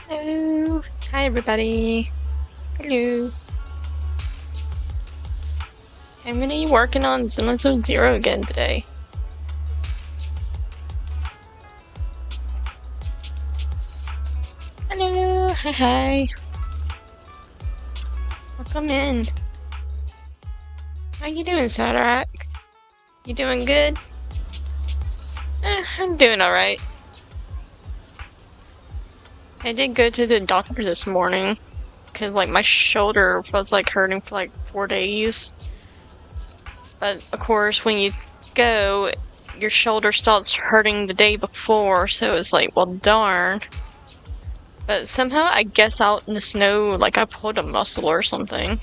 Hello. Hi, everybody. Hello. I'm gonna be working on ZenlessZoneZero again today. Hello. Hi. Welcome in. How you doing, Sadrak? You doing good? I'm doing alright. I did go to the doctor this morning because my shoulder was hurting for 4 days. But of course when you go, your shoulder starts hurting the day before, so it's well, darn. But somehow I guess out in the snow I pulled a muscle or something.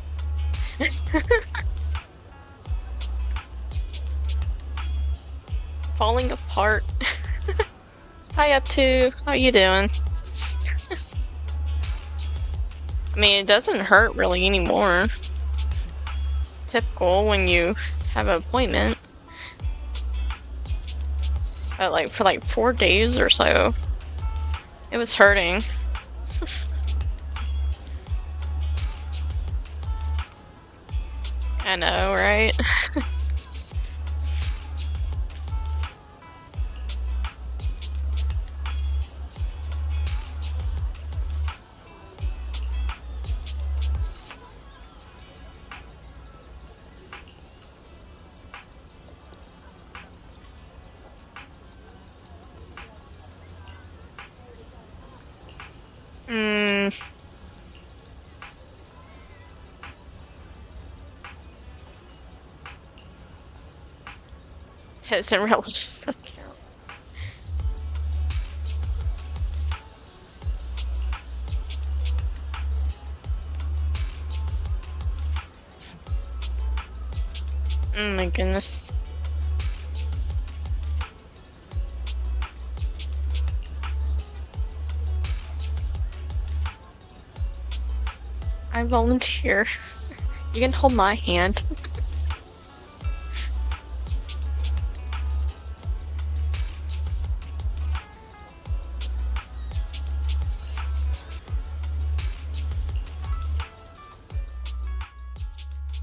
Falling apart. Hi up to. How you doing? I mean, it doesn't hurt really anymore. Typical when you have an appointment. But for 4 days or so, it was hurting. I know, right? Hits and real just doesn't count. Oh my goodness. I volunteer. You can hold my hand.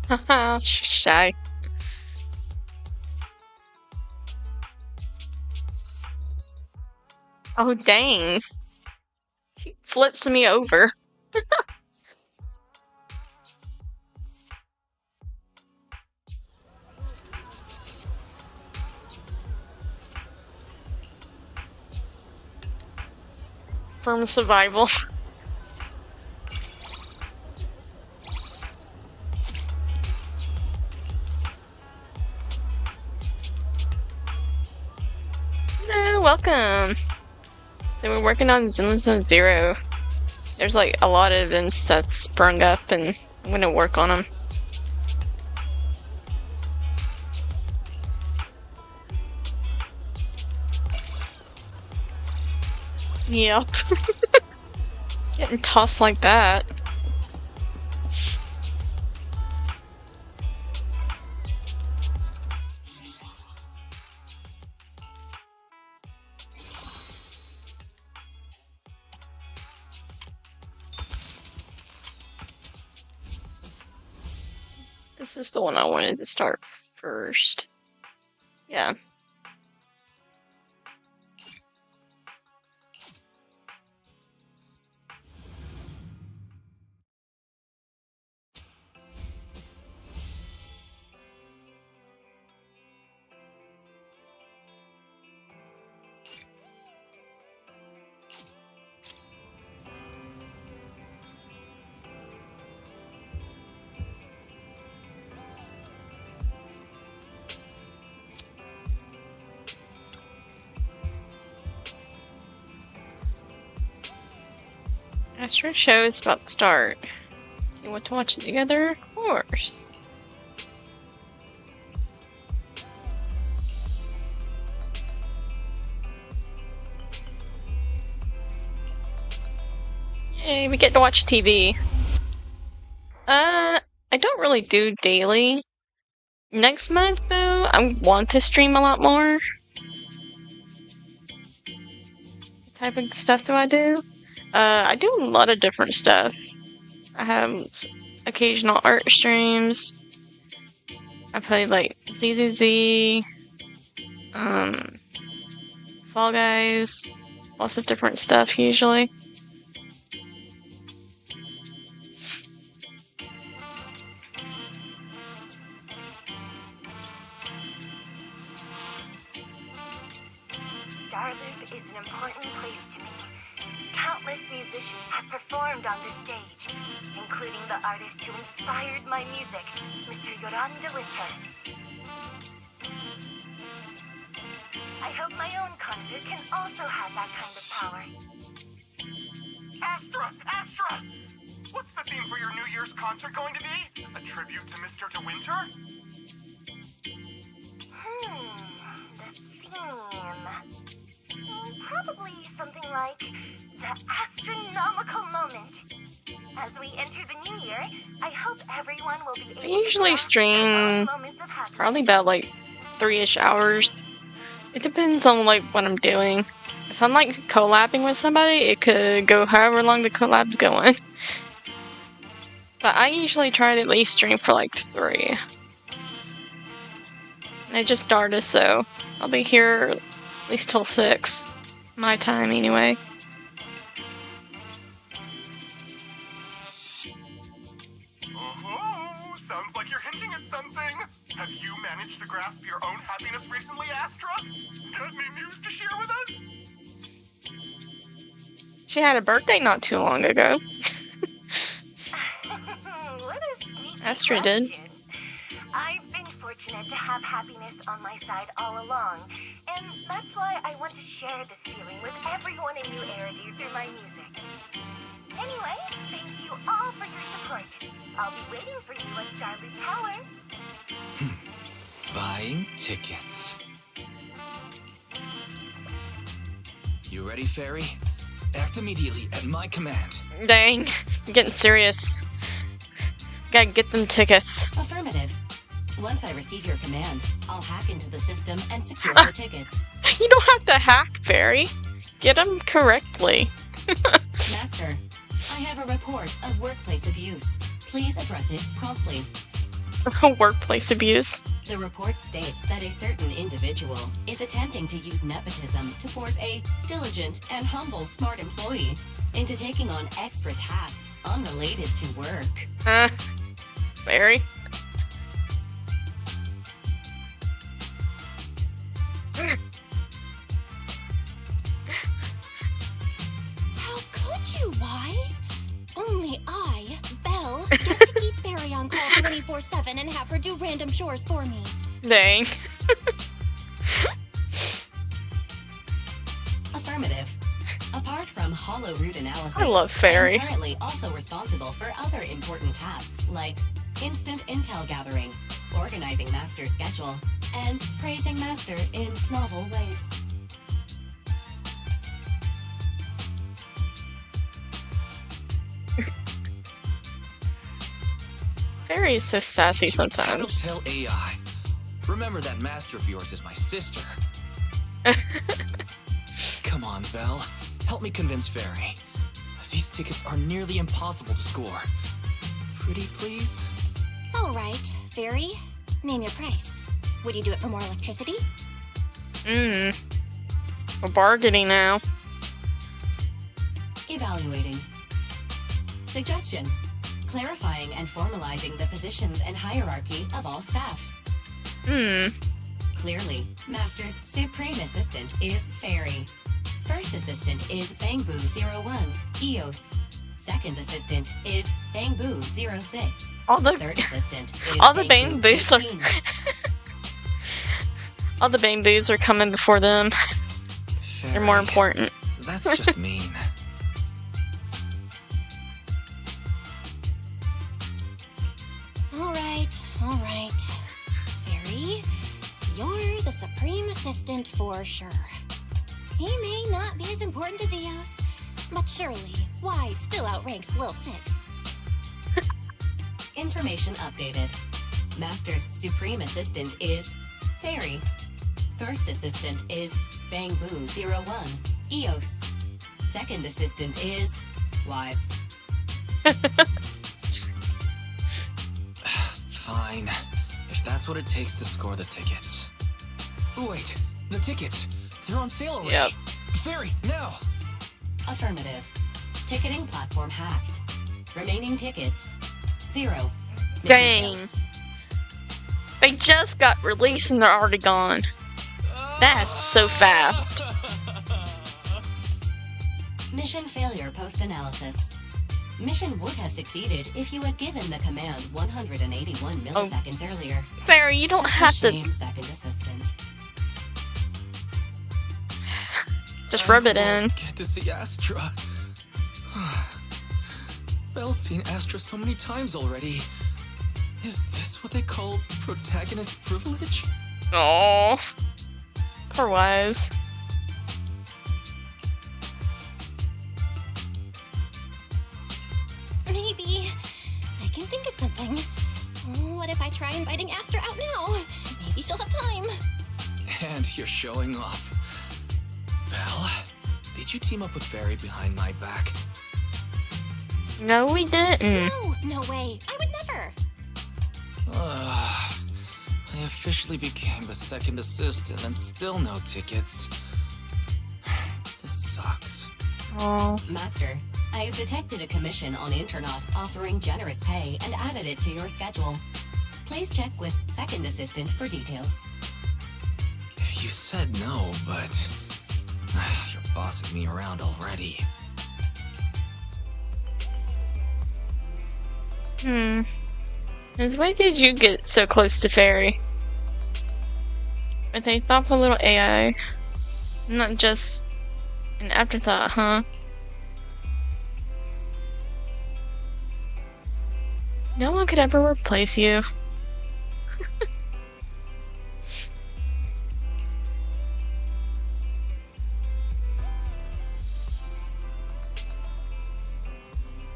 Haha, she's shy. Oh dang. He flips me over. From survival. Hello, welcome. So we're working on ZenlessZoneZero. There's a lot of events that's sprung up and I'm gonna work on them. Yep. Getting tossed like that. This is the one I wanted to start first. Yeah. Astro show is about to start. Do you want to watch it together? Of course. Yay, we get to watch TV. I don't really do daily. Next month, though, I want to stream a lot more. What type of stuff do I do? I do a lot of different stuff. I have occasional art streams. I play like ZZZ, Fall Guys, lots of different stuff usually. Starloop is an important place to me. Countless musicians have performed on this stage, including the artist who inspired my music, Mr. Yoran de Winter. I hope my own concert can also have that kind of power. Astra! What's the theme for your New Year's concert going to be? A tribute to Mr. De Winter? The theme... probably something like the astronomical moment. As we enter the new year, I hope everyone will be able I usually stream probably about like 3-ish hours. It depends on like what I'm doing. If I'm like collabing with somebody, it could go however long the collab's going. But I usually try to at least stream for like 3. And I just started, so I'll be here at least till 6. My time, anyway. Oh, sounds like you're hinting at something. Have you managed to grasp your own happiness recently, Astra? Got any news to share with us? She had a birthday not too long ago. What a sneaky Astra did. question. I've been fortunate to have happiness on my side all along, and that's why I want to share this feeling with everyone in New Eridu through my music. Anyway, thank you all for your support. I'll be waiting for you at Starloop Tower. Buying tickets. You ready, Fairy? Act immediately at my command. Dang, I'm getting serious. Gotta get them tickets. Affirmative. Once I receive your command, I'll hack into the system and secure your tickets. You don't have to hack, Fairy. Get them correctly. Master, I have a report of workplace abuse. Please address it promptly. Workplace abuse. The report states that a certain individual is attempting to use nepotism to force a diligent and humble smart employee into taking on extra tasks unrelated to work. Fairy. How could you, Wise? Only I, Belle, get to keep Barry on call 24/7 and have her do random chores for me. Dang. Affirmative. Apart from hollow root analysis, I love Fairy. I'm currently also responsible for other important tasks like instant intel gathering, organizing Master's schedule, and praising Master in novel ways. Fairy is so sassy sometimes. Tell AI. Remember that master of yours is my sister. Come on, Belle. Help me convince Fairy. These tickets are nearly impossible to score. Pretty please? All right, Fairy, name your price. Would you do it for more electricity? We're bargaining now. Evaluating. Suggestion. Clarifying and formalizing the positions and hierarchy of all staff. Clearly, Master's Supreme Assistant is Fairy. First Assistant is Bangboo01, EOS. Second Assistant is Bangboo06. Third Assistant is all the Bangboos are 18. all the Bangboos are coming before them. Fairy. They're more important. That's just mean. All right. Fairy, you're the Supreme Assistant for sure. He may not be as important as Eos, but surely Wise still outranks Lil Six. Information updated. Master's Supreme Assistant is Fairy. First Assistant is Bangboo01, EOS. Second assistant is Wise. Fine. If that's what it takes to score the tickets. Oh, wait. The tickets. They're on sale already. Yep. Fairy, now! Affirmative. Ticketing platform hacked. Remaining tickets 0. Mission Dang. failed. They just got released and they're already gone. That's so fast. Mission failure post-analysis. Mission would have succeeded if you had given the command 181 milliseconds earlier. Fairy, you don't Such a have to shame, second assistant. just rub it in. Get to see Astra. Belle's seen Astra so many times already. Is this what they call protagonist privilege? Oh, poor Wise. Maybe I can think of something. What if I try inviting Astra out now? Maybe she'll have time. And you're showing off. Belle, did you team up with Fairy behind my back? No, we didn't. No way. I would never. I officially became a second assistant and still no tickets. This sucks. Oh, Master, I have detected a commission on Internet offering generous pay and added it to your schedule. Please check with second assistant for details. You said no, but you're bossing me around already. Since when did you get so close to Fairy? With a thoughtful little AI, not just an afterthought, huh? No one could ever replace you.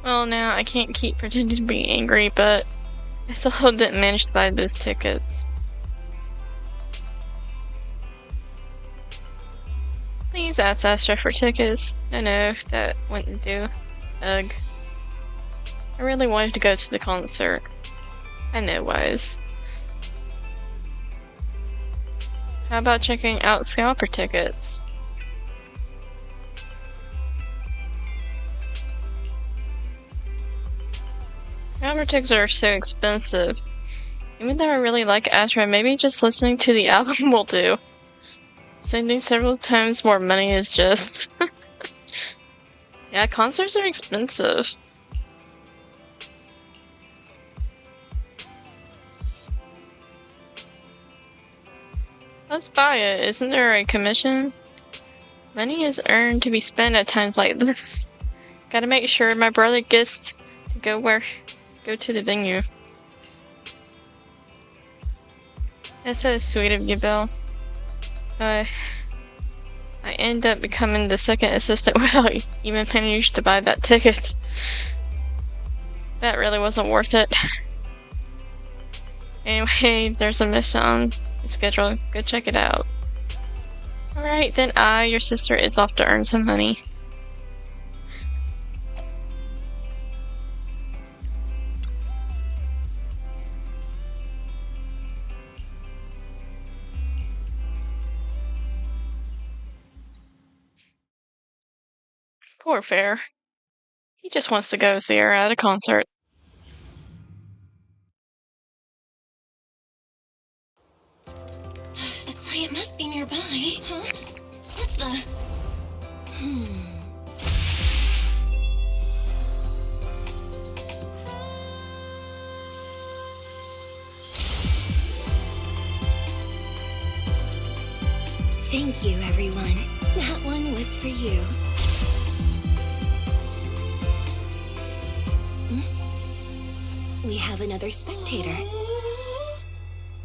Well, now I can't keep pretending to be angry, but I still didn't manage to buy those tickets. Please ask Astra for tickets. No, that wouldn't do. Ugh. I really wanted to go to the concert. I know, Wise. How about checking out scalper tickets? Scalper tickets are so expensive. Even though I really like Astra, maybe just listening to the album will do. Spending several times more money is just... Yeah, concerts are expensive. Let's buy it. Isn't there a commission? Money is earned to be spent at times like this. Gotta make sure my brother gets to go to the venue. That's so sweet of you, Bill. I end up becoming the second assistant without even managing to buy that ticket. That really wasn't worth it. Anyway, there's a mission on the schedule. Go check it out. Alright, then your sister, is off to earn some money. Poor Fair. He just wants to go see her at a concert. The client must be nearby, huh? What the? Thank you, everyone. That one was for you. We have another spectator.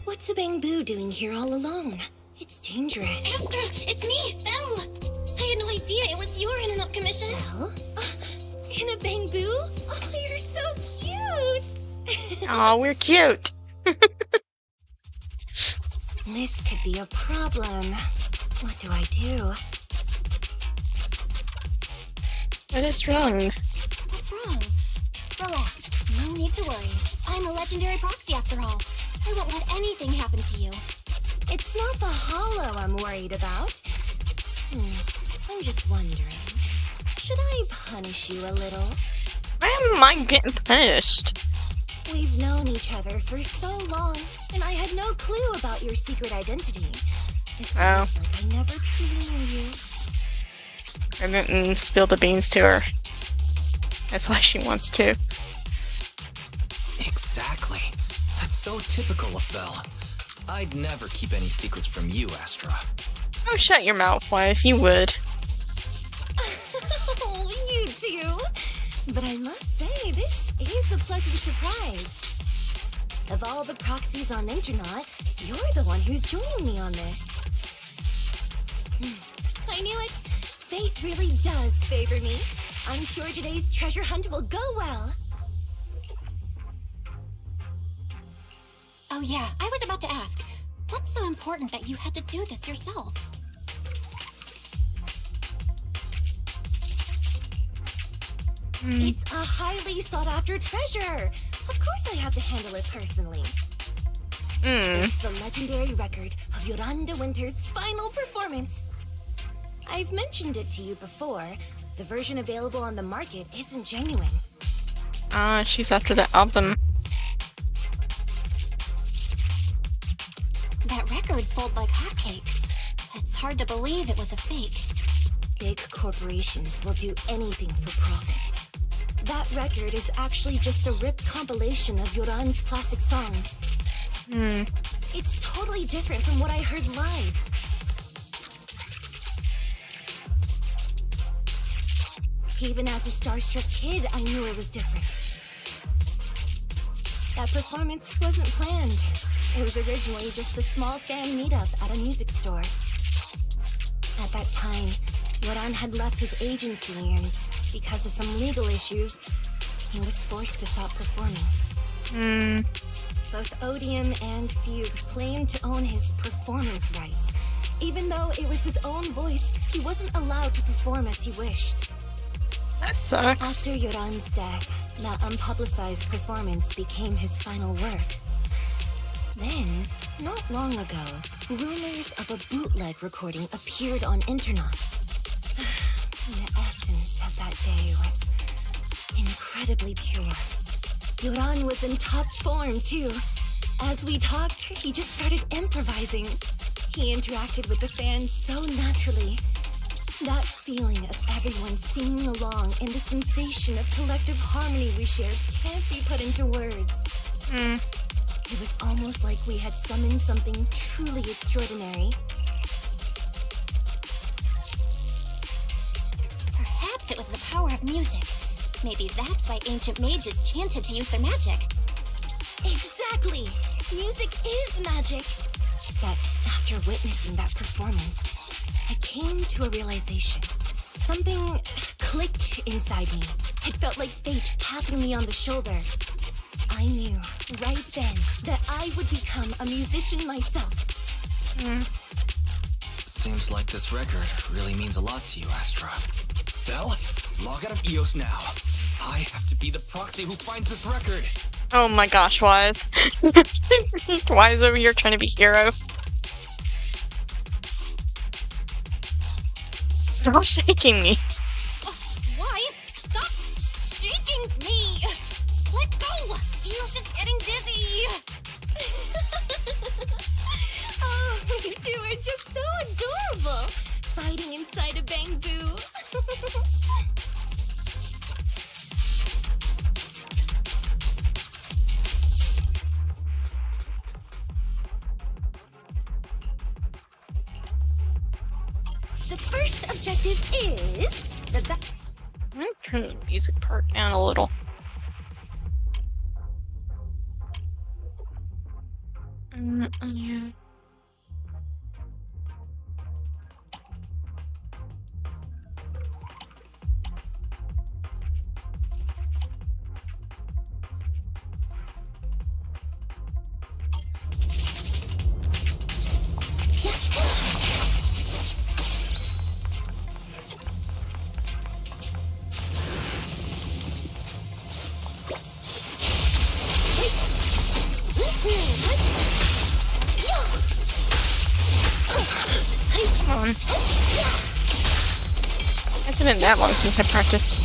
What's a Bangbu doing here all alone? It's dangerous. Astra, it's me, Belle. I had no idea it was your internet commission. Belle? In a Bangbu? Oh, you're so cute. Aw, we're cute. This could be a problem. What do I do? What is wrong? What's wrong? Relax. No need to worry. I'm a legendary proxy after all. I won't let anything happen to you. It's not the hollow I'm worried about. I'm just wondering, should I punish you a little? Why am I getting punished? We've known each other for so long, and I had no clue about your secret identity. It feels like I never truly knew you. I didn't spill the beans to her. That's why she wants to. Exactly. That's so typical of Belle. I'd never keep any secrets from you, Astra. Oh, shut your mouth, Wise. You would. Oh, you too. But I must say, this is a pleasant surprise. Of all the proxies on Internet, you're the one who's joining me on this. I knew it. Fate really does favor me. I'm sure today's treasure hunt will go well. Oh yeah, I was about to ask. What's so important that you had to do this yourself? It's a highly sought-after treasure. Of course I have to handle it personally. It's the legendary record of Yolanda Winter's final performance. I've mentioned it to you before. The version available on the market isn't genuine. She's after the album. That record sold like hotcakes. It's hard to believe it was a fake. Big corporations will do anything for profit. That record is actually just a ripped compilation of Yoran's classic songs. It's totally different from what I heard live. Even as a starstruck kid, I knew it was different. That performance wasn't planned. It was originally just a small fan meetup at a music store. At that time, Yoran had left his agency and, because of some legal issues, he was forced to stop performing. Both Odium and Fugue claimed to own his performance rights. Even though it was his own voice, he wasn't allowed to perform as he wished. That sucks. After Yoran's death, that unpublicized performance became his final work. Then, not long ago, rumors of a bootleg recording appeared on internet. The essence of that day was incredibly pure. Yoran was in top form, too. As we talked, he just started improvising. He interacted with the fans so naturally. That feeling of everyone singing along and the sensation of collective harmony we shared can't be put into words. It was almost like we had summoned something truly extraordinary. Perhaps it was the power of music. Maybe that's why ancient mages chanted to use their magic. Exactly! Music is magic! But after witnessing that performance, I came to a realization. Something clicked inside me. It felt like fate tapping me on the shoulder. I knew right then that I would become a musician myself. Seems like this record really means a lot to you, Astra. Belle, log out of EOS now. I have to be the proxy who finds this record. Oh my gosh, Wise. Wise over here trying to be hero. Stop shaking me. Why? Stop shaking me! Let go! Eos is getting dizzy! Oh, you two are just so adorable! Fighting inside a bamboo. The first objective is the I'm gonna turn the music part down a little. Yeah. on. It's been that long since I practiced.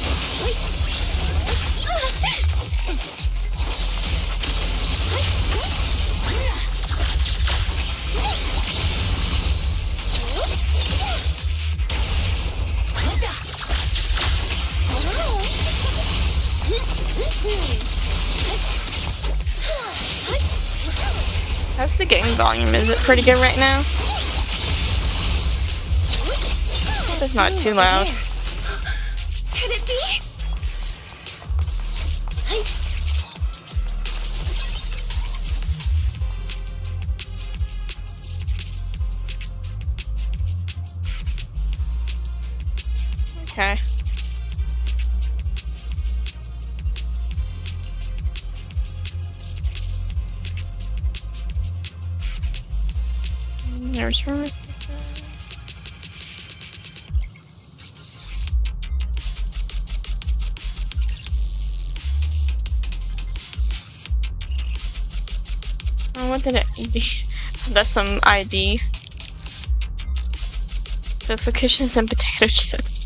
How's the game volume? Is it pretty good right now? It's not too loud. Could it be? Okay. There's room. Oh, what did it be? That's some ID. So for cushions and potato chips.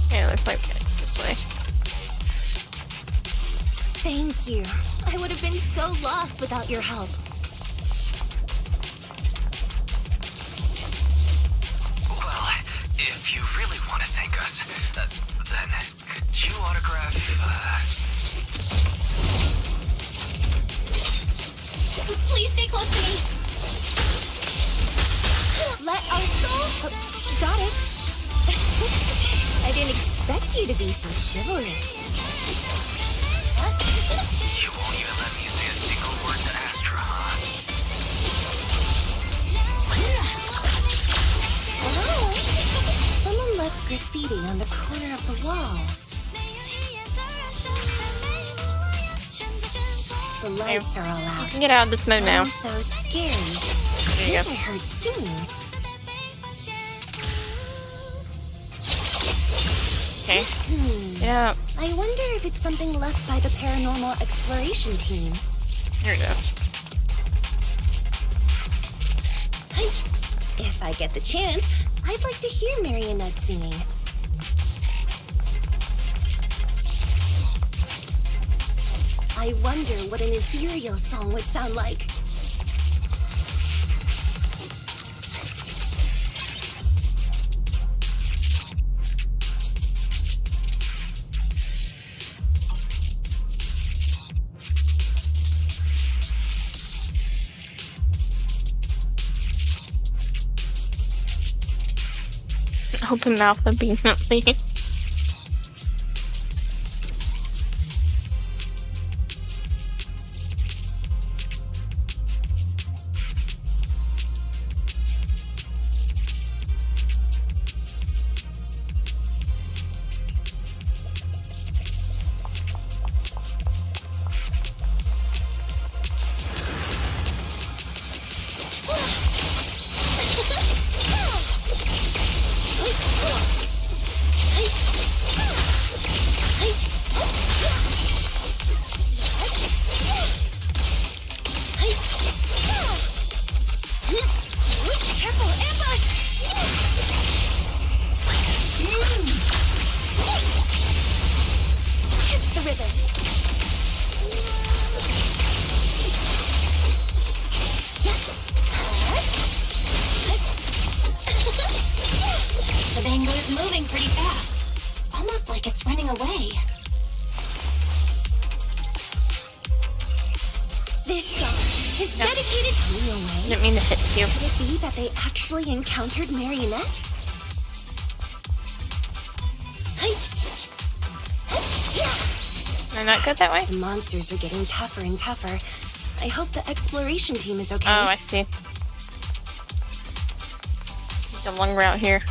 Yeah, it looks like this way. Thank you. I would have been so lost without your help. Well, if you really want to thank us, then could you autograph, Please stay close to me. Let our soul... got it. I didn't expect you to be so chivalrous. You won't even let me say a single word to Astra, huh? Wow. Someone left graffiti on the corner of the wall. The lights are all out. You can get out of this mode now. I'm so scary. There you I go. heard singing. Okay. Yeah. I wonder if it's something left by the paranormal exploration team. Here we go. If I get the chance, I'd like to hear Marionette singing. I wonder what an ethereal song would sound like. Open mouth obediently. running away. This song is dedicated to away. Didn't mean to hit you. Could it be that they actually encountered Marionette? Am I not good that way? The monsters are getting tougher and tougher. I hope the exploration team is okay. Oh, I see. The long route here.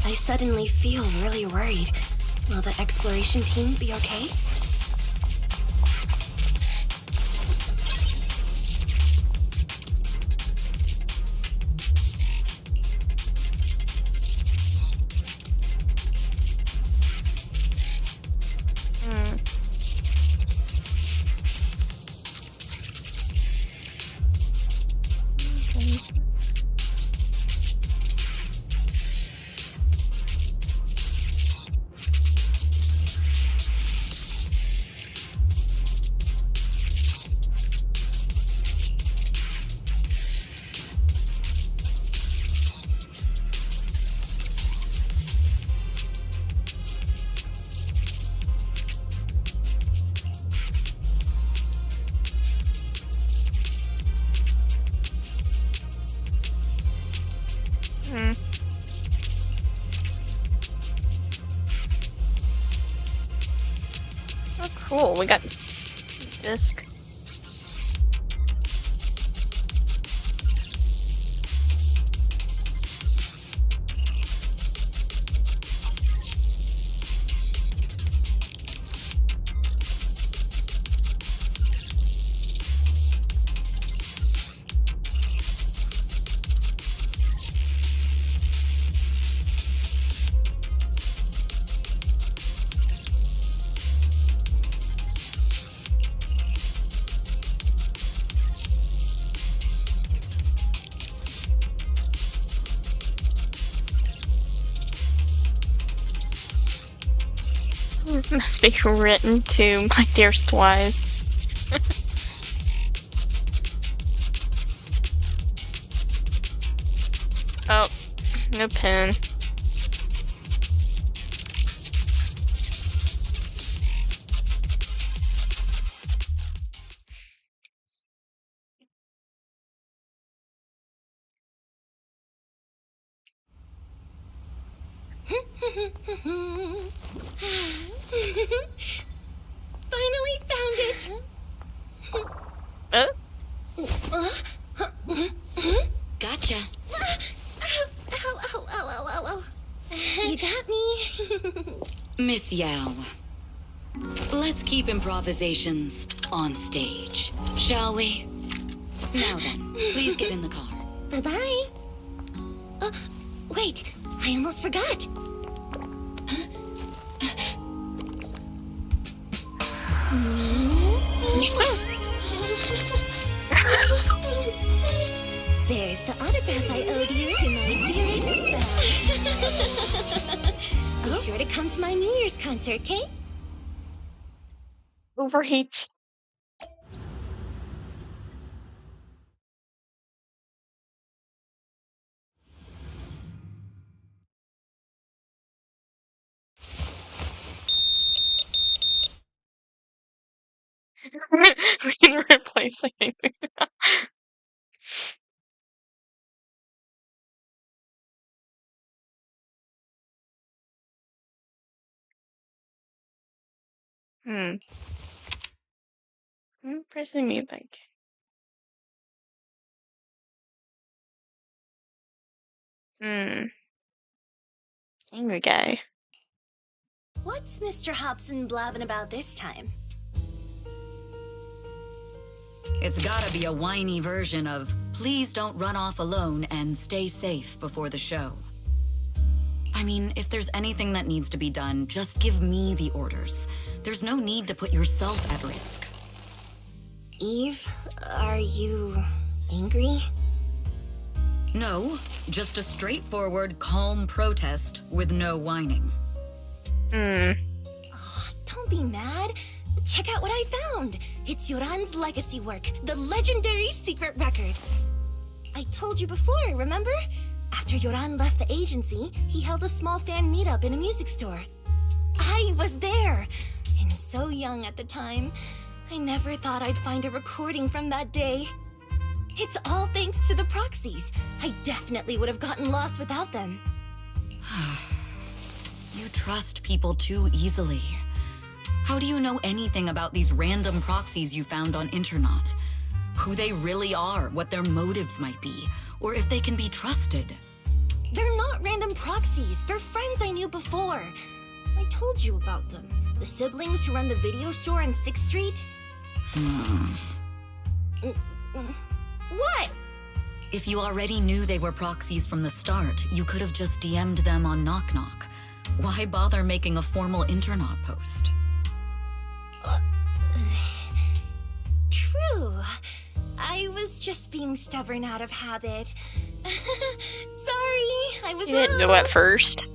I suddenly feel really worried. Will the exploration team be okay? Oh, cool. We got this disc. Must be written to my dearest wise. Oh, no pen. Finally found it! Gotcha. Ow. You got me. Miss Yao. Let's keep improvisations on stage, shall we? Now then, please get in the car. Bye-bye. Wait, I almost forgot. There's the autograph I owed you to my dearest Belle. Be sure to come to my New Year's concert, okay? Overheat. We can replace anything. Hmm. I'm pressing music. Hmm. Angry guy. What's Mr. Hobson blabbing about this time? It's gotta be a whiny version of, please don't run off alone and stay safe before the show. I mean, if there's anything that needs to be done, just give me the orders. There's no need to put yourself at risk. Eve, are you angry? No, just a straightforward, calm protest with no whining. Oh, don't be mad. Check out what I found. It's Yoran's legacy work, the legendary secret record. I told you before, remember? After Yoran left the agency, he held a small fan meetup in a music store. I was there, and so young at the time. I never thought I'd find a recording from that day. It's all thanks to the proxies. I definitely would have gotten lost without them. You trust people too easily. How do you know anything about these random proxies you found on Internet? Who they really are, what their motives might be, or if they can be trusted? They're not random proxies. They're friends I knew before. I told you about them. The siblings who run the video store on 6th Street. What? If you already knew they were proxies from the start, you could have just DM'd them on Knock Knock. Why bother making a formal Internet post? True. I was just being stubborn out of habit. Sorry, I was You didn't know wrong. at first.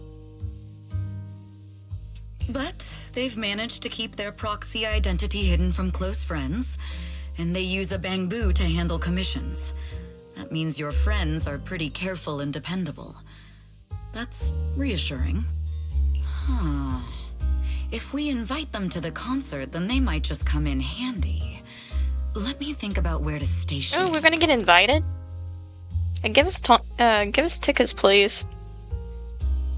But they've managed to keep their proxy identity hidden from close friends, and they use a bamboo to handle commissions. That means your friends are pretty careful and dependable. That's reassuring. Huh. If we invite them to the concert, then they might just come in handy. Let me think about where to station. Oh, we're gonna get invited? Give us tickets, please.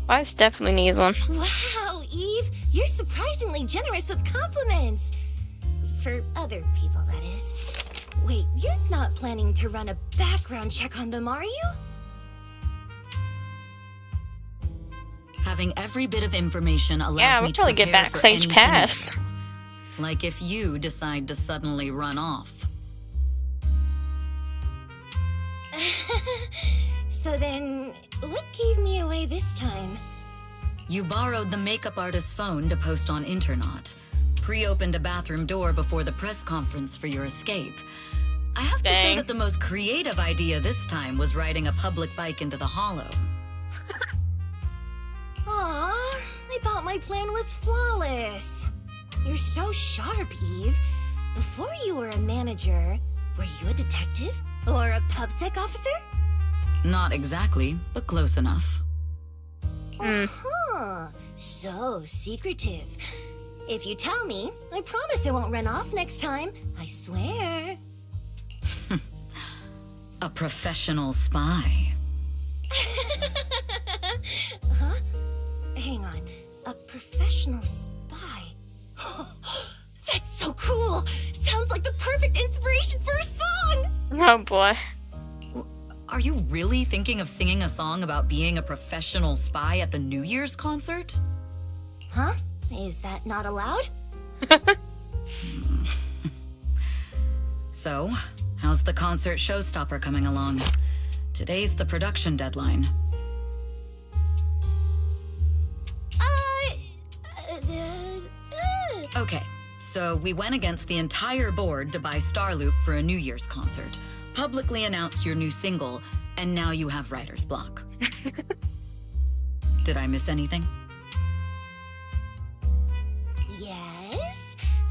Wise definitely needs one. Wow, Eve, you're surprisingly generous with compliments. For other people, that is. Wait, you're not planning to run a background check on them, are you? Having every bit of information allows Yeah, me we'll to probably get prepare for backstage any pass. scenario. Like if you decide to suddenly run off. So then, what gave me away this time? You borrowed the makeup artist's phone to post on Internet. Pre-opened a bathroom door before the press conference for your escape. I have to say Dang. that the most creative idea this time was riding a public bike into the hollow. Aw, I thought my plan was flawless. You're so sharp, Eve. Before you were a manager, were you a detective? Or a PubSec officer? Not exactly, but close enough. Uh-huh. So secretive. If you tell me, I promise I won't run off next time. I swear. A professional spy. Huh? Hang on. A professional spy. That's so cool! Sounds like the perfect inspiration for a song! Oh boy. Are you really thinking of singing a song about being a professional spy at the New Year's concert? Huh? Is that not allowed? So, how's the concert showstopper coming along? Today's the production deadline. Okay, so we went against the entire board to buy Starloop for a New Year's concert, publicly announced your new single, and now you have writer's block. Did I miss anything? Yes.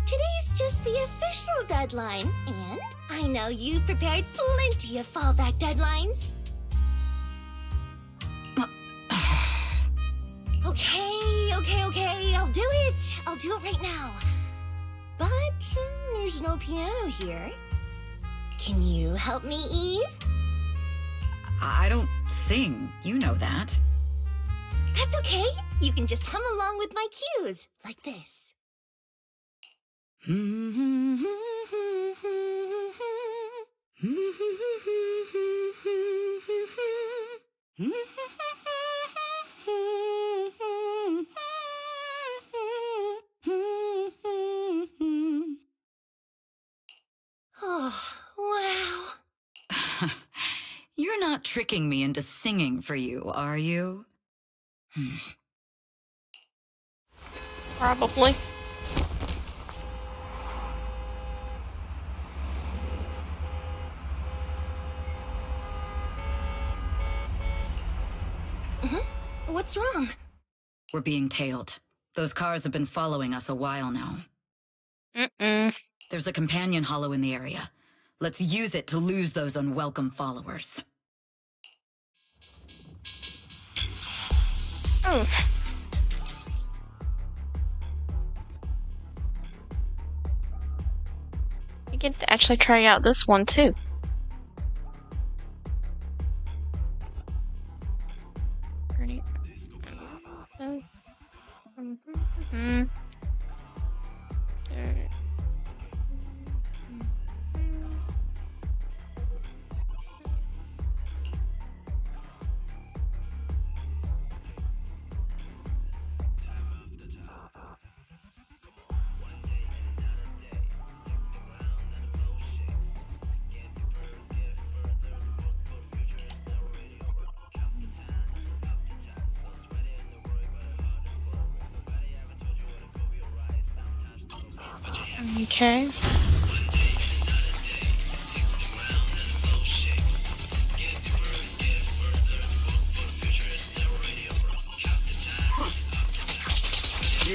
Today's just the official deadline, and I know you've prepared plenty of fallback deadlines. Okay, I'll do it. I'll do it right now. But There's no piano here. Can you help me, Eve? I don't sing. You know that. That's okay. You can just hum along with my cues, like this. Oh, wow. You're not tricking me into singing for you, are you? Probably. What's wrong? We're being tailed. Those cars have been following us a while now. There's a companion hollow in the area. Let's use it to lose those unwelcome followers. Oh. I get to actually try out this one too. Okay. You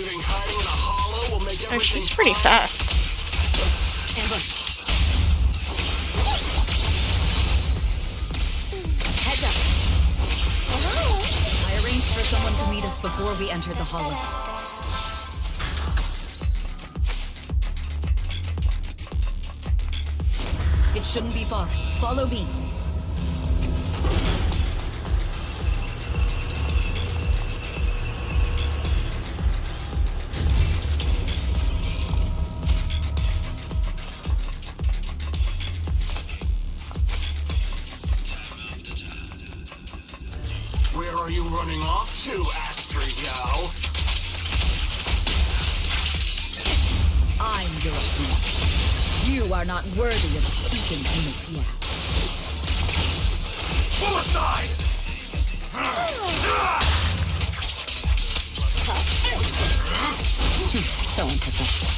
think hiding in a hollow will make everything Oh, she's pretty fast. Heads up. I arranged for someone to meet us before we entered the hollow. It shouldn't be far. Follow me. Where are you running off to, Astrio? I'm your opponent. You are not worthy of speaking to Miss Yap. Pull aside! So unprofessional.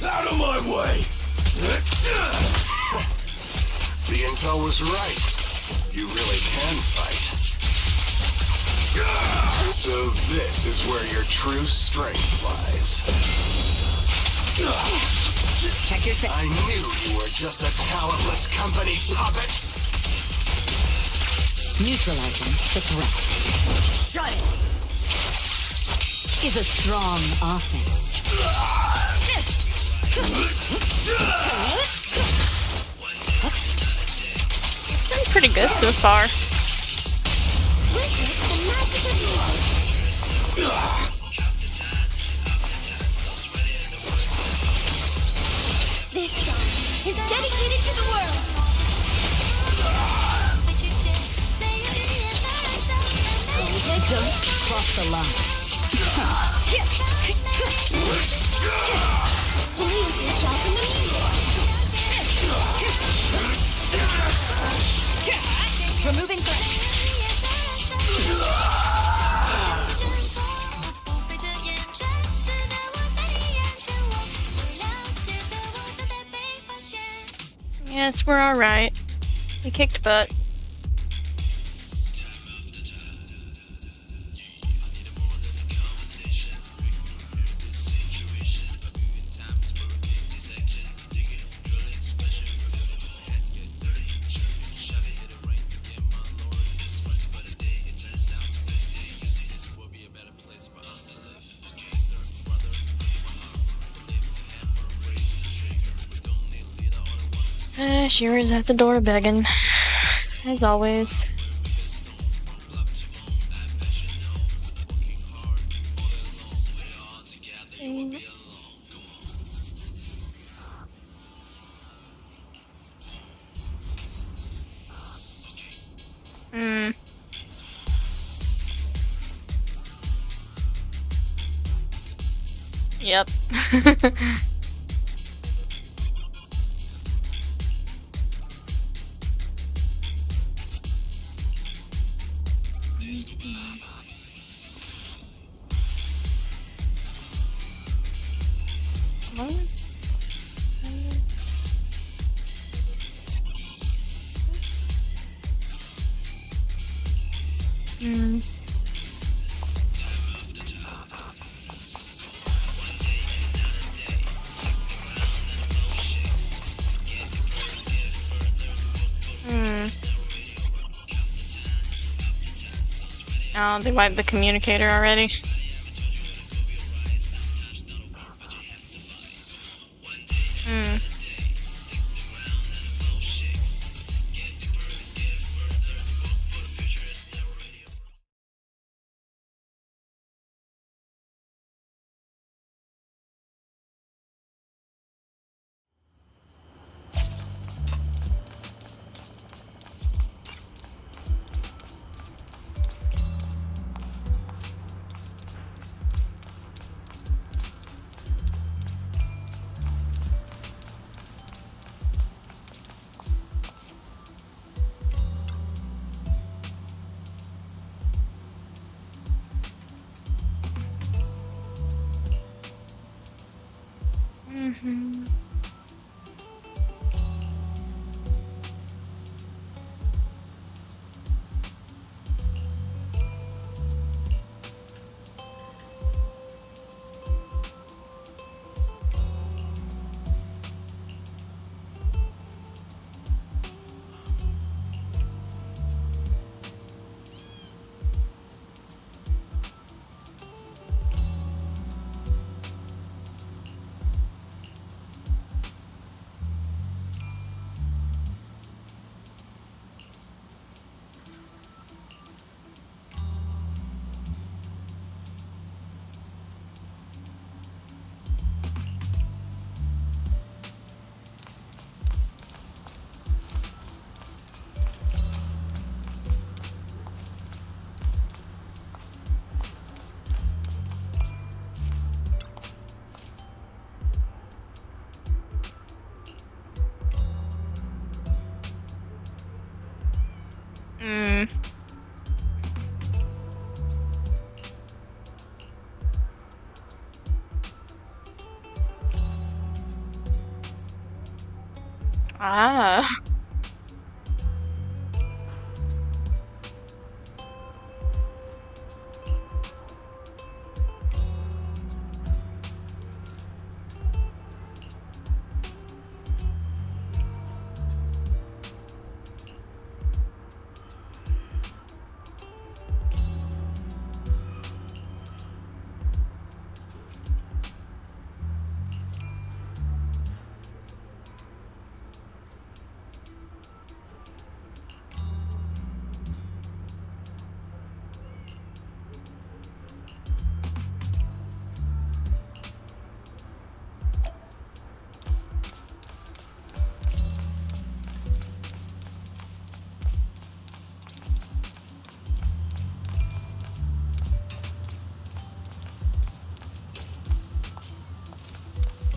Out of my way! The intel was right. You really can fight. So this is where your true strength lies. Check your I knew you were just a talentless company puppet. Neutralizing the threat. Shut it! Is a strong offense. It's been pretty good so far. Witness the magic of music. This song is dedicated to the world. Don't cross the line. Lose yourself in the music. Yes, we're alright. We kicked butt. She was at the door begging, as always. Yep. Oh, they wiped the communicator already. Ah.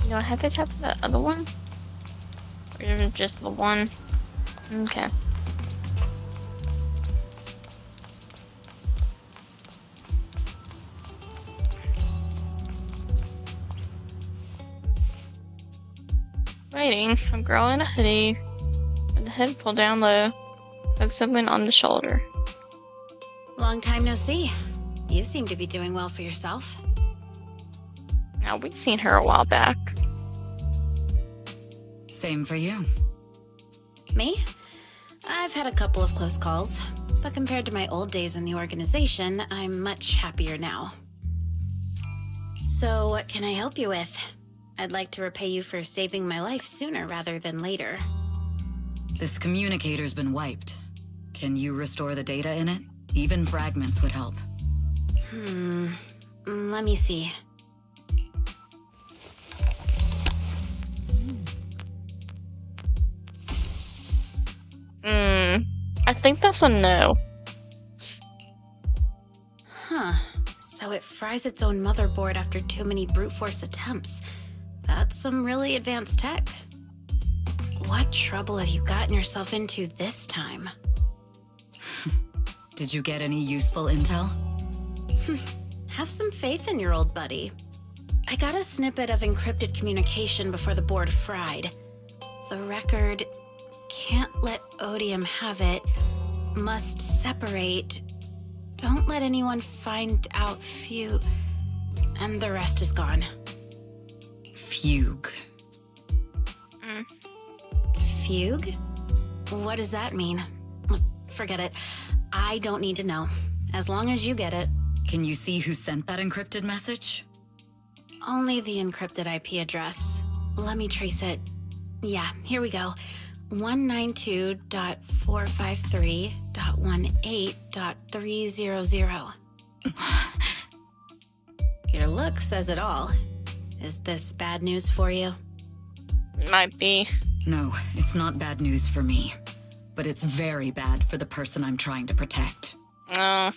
Do I have to tap to the other one? Or is it just the one? Okay. Waiting. I'm growing a hoodie. The head pull down low. Poke someone on the shoulder. Long time no see. You seem to be doing well for yourself. Now, we've seen her a while back. Same for you. Me? I've had a couple of close calls, but compared to my old days in the organization, I'm much happier now. So, what can I help you with? I'd like to repay you for saving my life sooner rather than later. This communicator's been wiped. Can you restore the data in it? Even fragments would help. Let me see. I think that's a no. Huh. So it fries its own motherboard after too many brute force attempts. That's some really advanced tech. What trouble have you gotten yourself into this time? Did you get any useful intel? Have some faith in your old buddy. I got a snippet of encrypted communication before the board fried. The record can't let Odium have it. Must separate. Don't let anyone find out Fugue. And the rest is gone. Fugue. Fugue? What does that mean? Forget it. I don't need to know. As long as you get it. Can you see who sent that encrypted message? Only the encrypted IP address. Let me trace it. Yeah, here we go. 192.453.18.300. Your look says it all. Is this bad news for you? Might be. No, it's not bad news for me. But it's very bad for the person I'm trying to protect. Oh.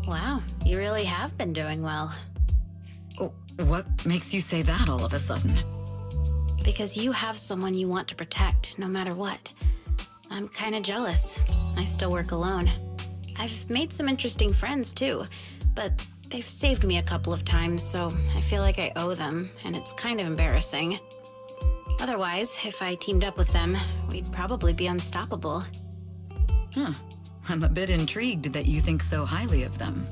Wow, you really have been doing well. Oh, what makes you say that all of a sudden? Because you have someone you want to protect, no matter what. I'm kinda jealous. I still work alone. I've made some interesting friends, too. But they've saved me a couple of times, so I feel like I owe them, and it's kind of embarrassing. Otherwise, if I teamed up with them, we'd probably be unstoppable. Huh. I'm a bit intrigued that you think so highly of them.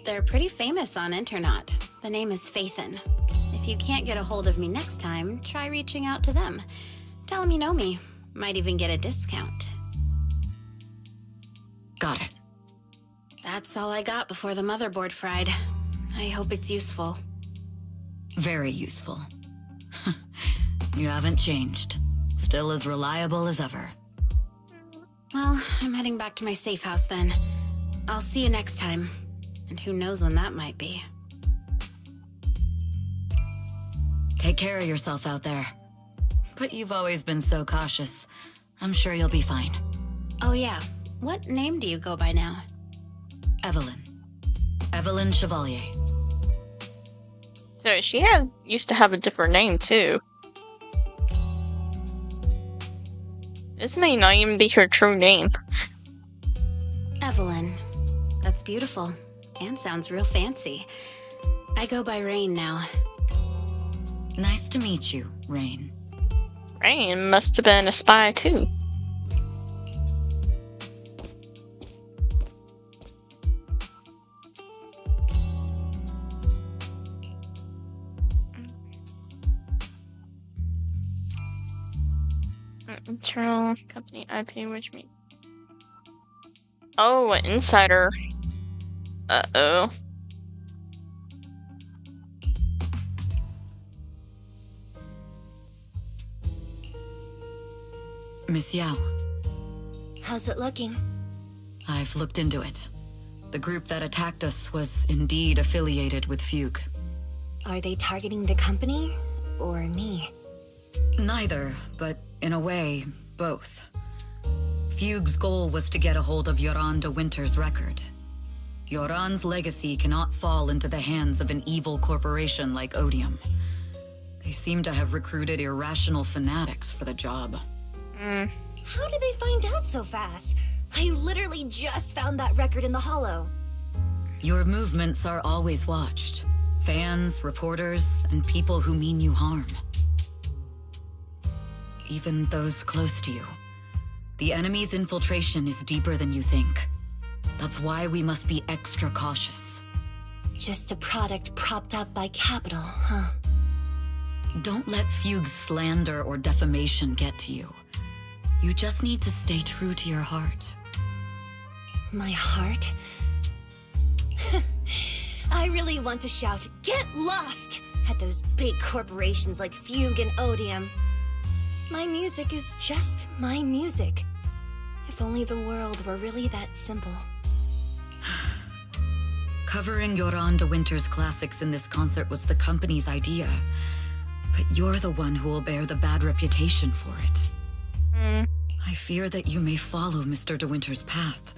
They're pretty famous on Internet. The name is Faithin. If you can't get a hold of me next time, try reaching out to them. Tell them you know me. Might even get a discount. Got it. That's all I got before the motherboard fried. I hope it's useful. Very useful. You haven't changed. Still as reliable as ever. Well, I'm heading back to my safe house then. I'll see you next time. And who knows when that might be. Take care of yourself out there. But you've always been so cautious. I'm sure you'll be fine. Oh yeah, what name do you go by now? Evelyn. Evelyn Chevalier. So she used to have a different name too. This may not even be her true name. Evelyn. That's beautiful. And sounds real fancy. I go by Rain now. Nice to meet you, Rain. Rain must have been a spy too. Internal company IP, which means... Oh, an insider. Uh-oh. Miss Yao. How's it looking? I've looked into it. The group that attacked us was indeed affiliated with Fugue. Are they targeting the company or me? Neither, but in a way, both. Fugue's goal was to get a hold of Yoran de Winter's record. Yoran's legacy cannot fall into the hands of an evil corporation like Odium. They seem to have recruited irrational fanatics for the job. How did they find out so fast? I literally just found that record in the hollow. Your movements are always watched. Fans, reporters, and people who mean you harm. even those close to you. The enemy's infiltration is deeper than you think. That's why we must be extra cautious. Just a product propped up by capital, huh? Don't let Fugue's slander or defamation get to you. You just need to stay true to your heart. My heart? I really want to shout, "Get lost!" at those big corporations like Fugue and Odium. My music is just my music. If only the world were really that simple. Covering Yoran de Winter's classics in this concert was the company's idea. But you're the one who will bear the bad reputation for it. I fear that you may follow Mr. de Winter's path,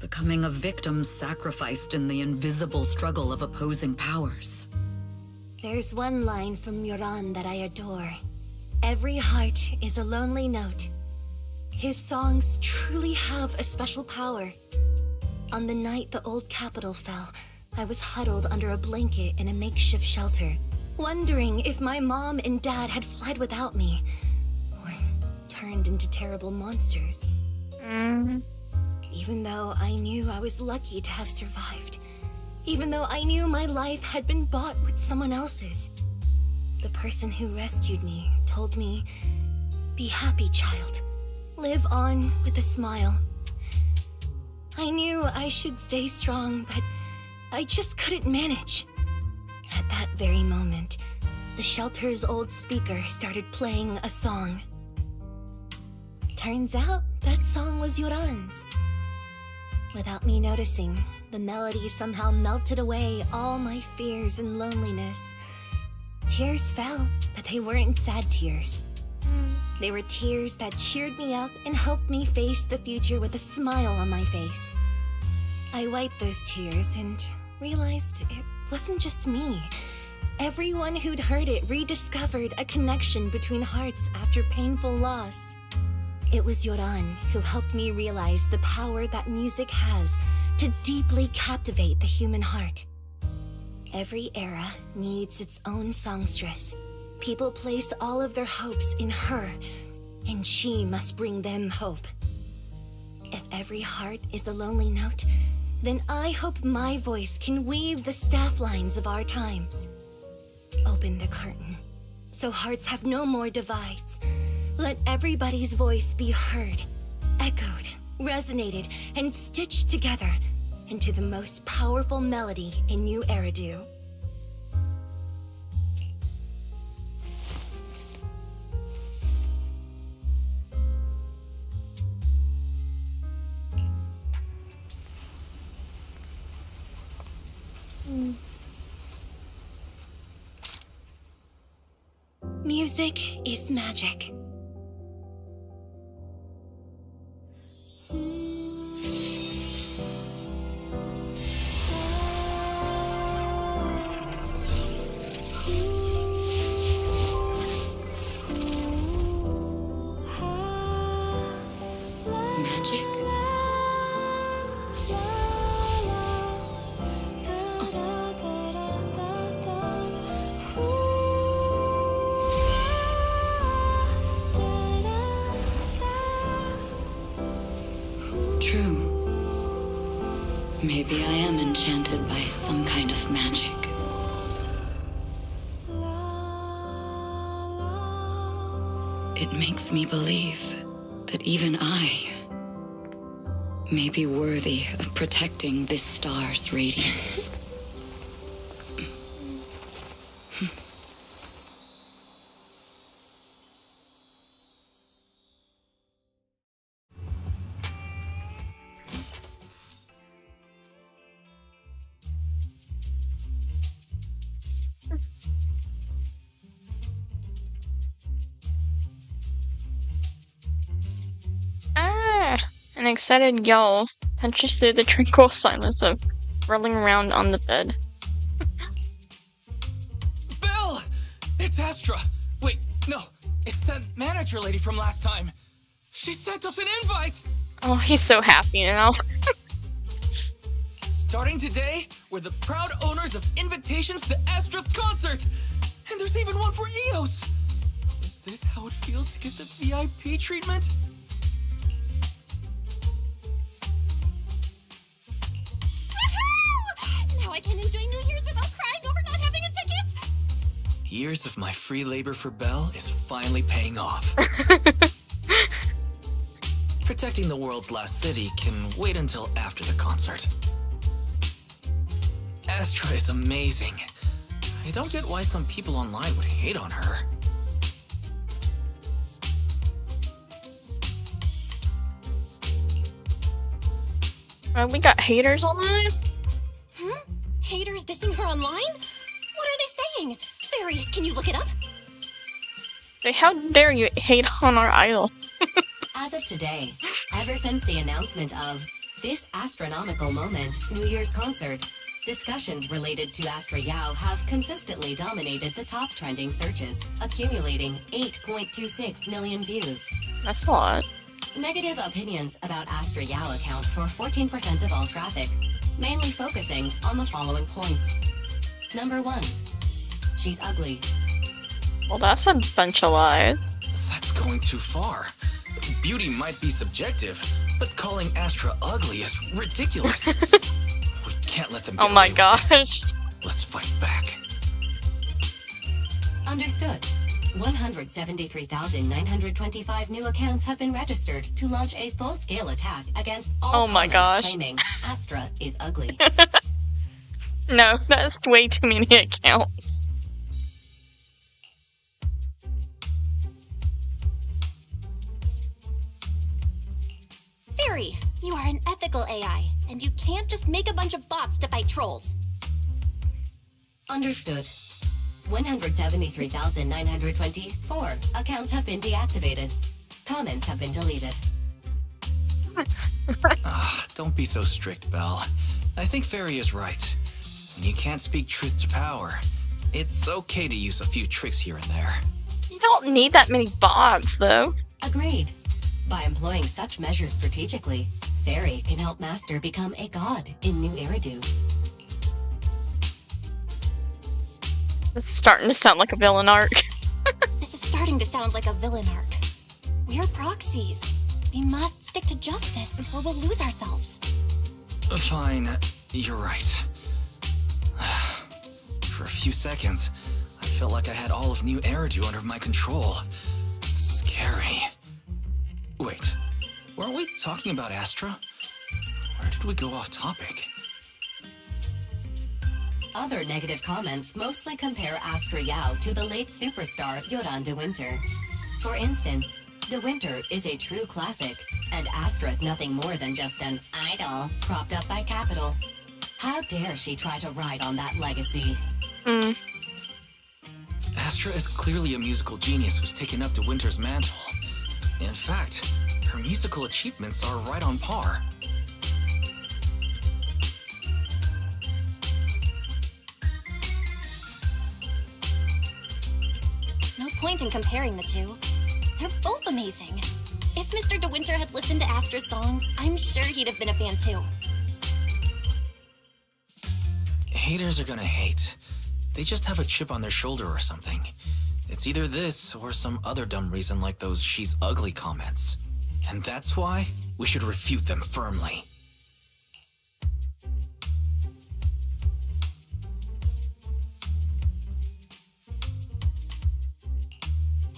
becoming a victim sacrificed in the invisible struggle of opposing powers. There's one line from Yoran that I adore. Every heart is a lonely note. His songs truly have a special power. On the night the old capital fell, I was huddled under a blanket in a makeshift shelter, wondering if my mom and dad had fled without me, or turned into terrible monsters. Even though I knew I was lucky to have survived, even though I knew my life had been bought with someone else's, the person who rescued me told me, "Be happy, child. Live on with a smile." I knew I should stay strong, but I just couldn't manage. At that very moment, the shelter's old speaker started playing a song. Turns out that song was Yoran's. Without me noticing, the melody somehow melted away all my fears and loneliness. Tears fell, but they weren't sad tears. They were tears that cheered me up and helped me face the future with a smile on my face. I wiped those tears and realized it wasn't just me. Everyone who'd heard it rediscovered a connection between hearts after painful loss. It was Yoran who helped me realize the power that music has to deeply captivate the human heart. Every era needs its own songstress. People place all of their hopes in her, and she must bring them hope. If every heart is a lonely note, then I hope my voice can weave the staff lines of our times. Open the curtain, so hearts have no more divides. Let everybody's voice be heard, echoed, resonated, and stitched together into the most powerful melody in New Eridu. Music is magic. Magic? True. Maybe I am enchanted by some kind of magic. It makes me believe that even I may be worthy of protecting this star's radiance. An excited yell punches through the tranquil silence of rolling around on the bed. Belle! It's Astra! Wait, no, it's that manager lady from last time. She sent us an invite! Oh, he's so happy now. Starting today, we're the proud owners of invitations to Astra's concert! And there's even one for Eos! Is this how it feels feels to get the VIP treatment? Woohoo! Now I can enjoy New Year's without crying over not having a ticket! Years of my free labor for Belle is finally paying off. Protecting the world's last city can wait until after the concert. Astra is amazing. I don't get why some people online would hate on her. We got haters online? Haters dissing her online? What are they saying? Fairy, can you look it up? Say, how dare you hate on our idol? As of today, ever since the announcement of this astronomical moment New Year's concert, discussions related to Astra Yao have consistently dominated the top trending searches, accumulating 8.26 million views. That's a lot. Negative opinions about Astra Yao account for 14% of all traffic, mainly focusing on the following points. Number 1, she's ugly. Well, that's a bunch of lies. That's going too far. Beauty might be subjective, but calling Astra ugly is ridiculous. We can't let them get Oh my away with this. gosh. Let's fight back. Understood. 173,925 new accounts have been registered to launch a full-scale attack against all Oh my comments gosh. claiming Astra is ugly. No, that's way too many accounts. Fairy, you are an ethical AI, and you can't just make a bunch of bots to fight trolls. Understood. 173,924 accounts have been deactivated. Comments have been deleted. Don't be so strict, Belle. I think Fairy is right. When you can't speak truth to power, it's okay to use a few tricks here and there. You don't need that many bots, though. Agreed. By employing such measures strategically, Fairy can help Master become a god in New Eridu. This is starting to sound like a villain arc. This is starting to sound like a villain arc. We're proxies. We must stick to justice or we'll lose ourselves. Fine, you're right. For a few seconds, I felt like I had all of New Eridu under my control. Scary. Wait, weren't we talking about Astra? Where did we go off topic? Other negative comments mostly compare Astra Yao to the late superstar Yoran de Winter. For instance, De Winter is a true classic, and Astra's nothing more than just an idol propped up by capital. How dare she try to ride on that legacy? Astra is clearly a musical genius who's taken up De Winter's mantle. In fact, her musical achievements are right on par. No point in comparing the two. They're both amazing. If Mr. De Winter had listened to Astra's songs, I'm sure he'd have been a fan too. Haters are gonna hate. They just have a chip on their shoulder or something. It's either this or some other dumb reason like those "she's ugly" comments. And that's why we should refute them firmly.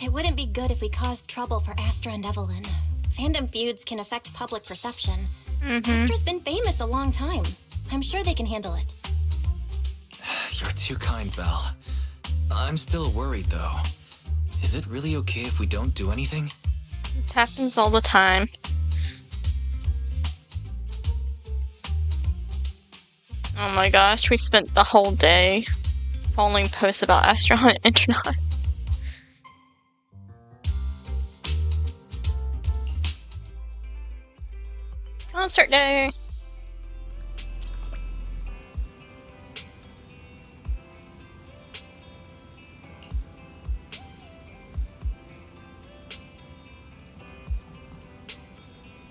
It wouldn't be good if we caused trouble for Astra and Evelyn. Fandom feuds can affect public perception. Astra's been famous a long time. I'm sure they can handle it. You're too kind, Belle. I'm still worried, though. Is it really okay if we don't do anything? This happens all the time. Oh my gosh, we spent the whole day following posts about Astra on the internet. Concert day!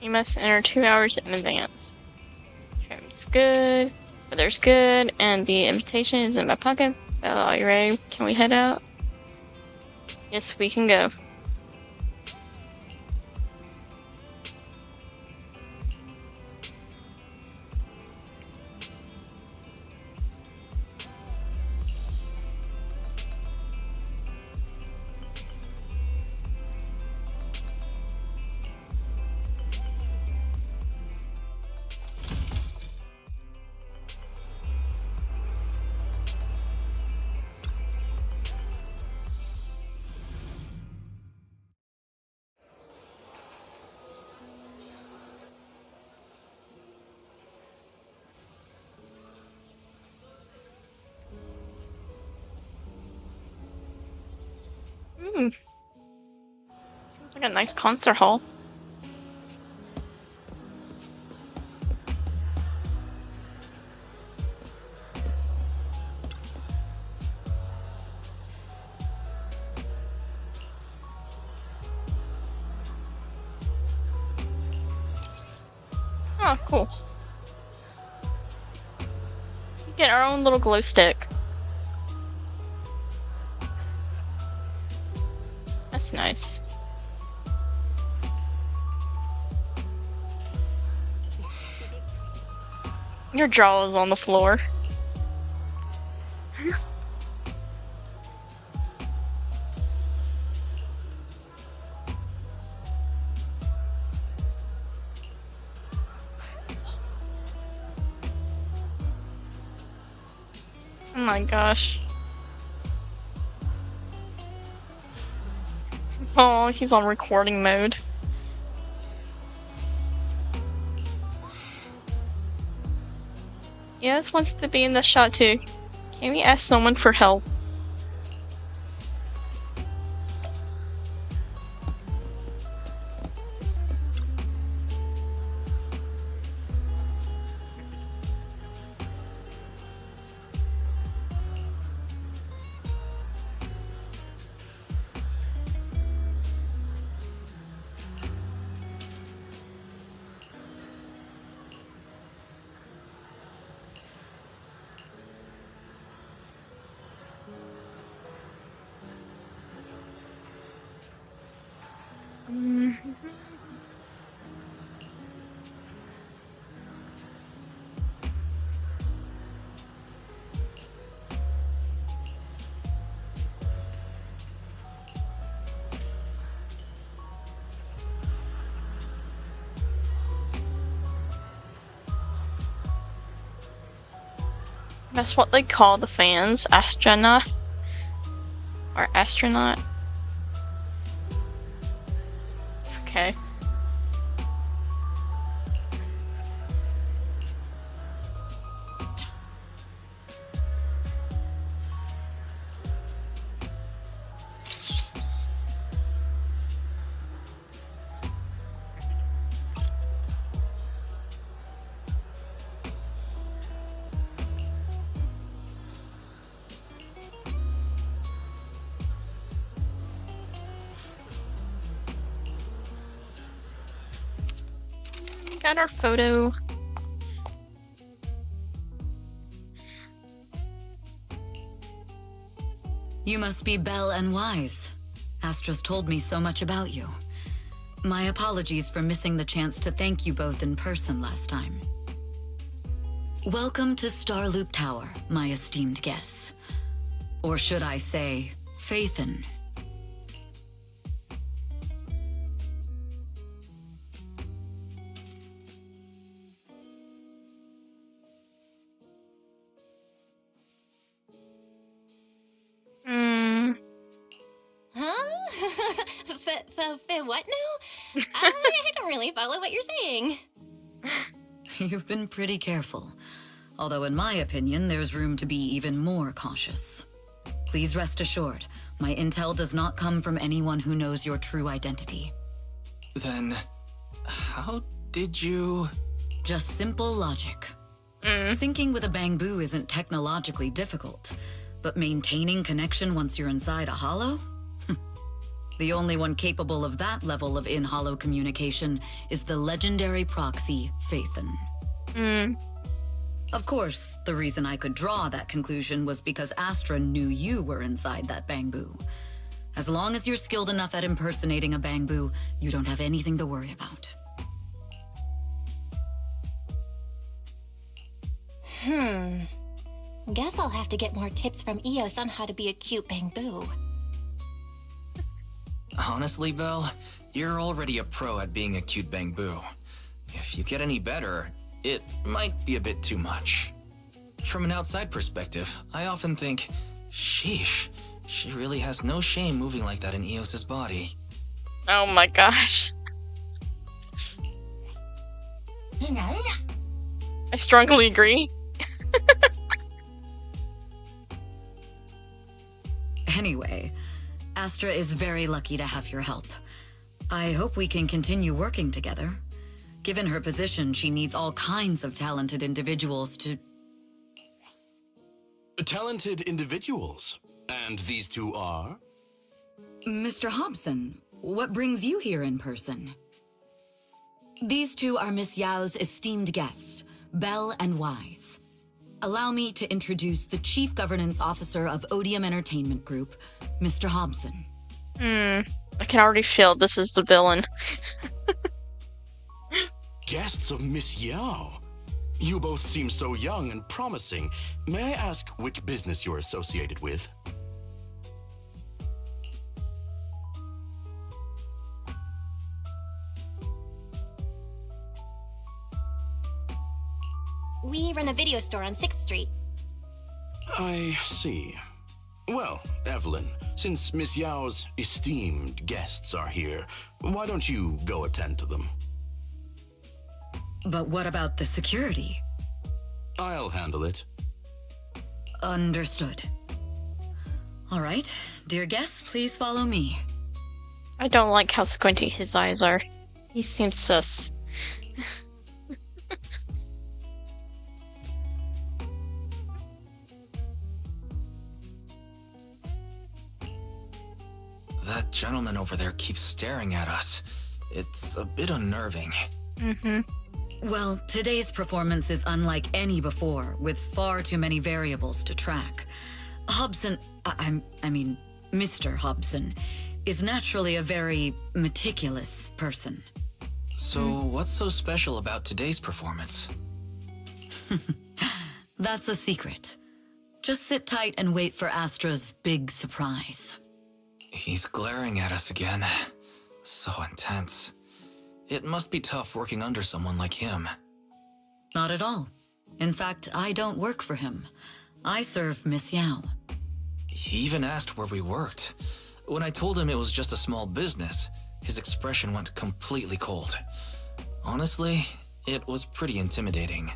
You must enter 2 hours in advance. It's good, weather's good, and the invitation is in my pocket. Bella, are you ready? Can we head out? Yes, we can go. Hmm. Seems like a nice concert hall. Oh, cool. We get our own little glow stick. That's nice. Your jaw is on the floor. Oh my gosh. Oh, he's on recording mode. Yes, wants to be in the shot too. Can we ask someone for help? That's what they call the fans, astronaut. Or astronaut. Okay. Got our photo. You must be Belle and Wise. Astra's told me so much about you. My apologies for missing the chance to thank you both in person last time. Welcome to Starloop Tower, my esteemed guests. Or should I say, Faithin. What now? I don't really follow what you're saying. You've been pretty careful. Although in my opinion, there's room to be even more cautious. Please rest assured, my intel does not come from anyone who knows your true identity. Then, how did you... Just simple logic. Syncing with a Bangbu isn't technologically difficult, but maintaining connection once you're inside a hollow? The only one capable of that level of in-hollow communication is the legendary proxy, Faithin. Of course, the reason I could draw that conclusion was because Astra knew you were inside that Bangbu. As long as you're skilled enough at impersonating a Bangbu, you don't have anything to worry about. Guess I'll have to get more tips from Eos on how to be a cute Bangbu. Honestly, Belle, you're already a pro at being a cute Bangbu. If you get any better, it might be a bit too much. From an outside perspective, I often think, sheesh, she really has no shame moving like that in Eos's body. Oh my gosh. I strongly agree. Anyway, Astra is very lucky to have your help. I hope we can continue working together. Given her position, she needs all kinds of talented individuals to... Talented individuals? And these two are? Mr. Hobson, what brings you here in person? These two are Miss Yao's esteemed guests, Belle and Wise. Allow me to introduce the Chief Governance Officer of Odium Entertainment Group, Mr. Hobson. I can already feel this is the villain. Guests of Miss Yao? You both seem so young and promising. May I ask which business you're associated with? We run a video store on 6th Street. I see. Well, Evelyn, since Miss Yao's esteemed guests are here, why don't you go attend to them? But what about the security? I'll handle it. Understood. All right, dear guests, please follow me. I don't like how squinty his eyes are. He seems sus. That gentleman over there keeps staring at us. It's a bit unnerving. Well, today's performance is unlike any before, with far too many variables to track. Hobson, I mean, Mr. Hobson, is naturally a very meticulous person. So what's so special about today's performance? That's a secret. Just sit tight and wait for Astra's big surprise. He's glaring at us again. So intense. It must be tough working under someone like him. Not at all. In fact, I don't work for him. I serve Miss Yao. He even asked where we worked. When I told him it was just a small business, his expression went completely cold. Honestly, it was pretty intimidating.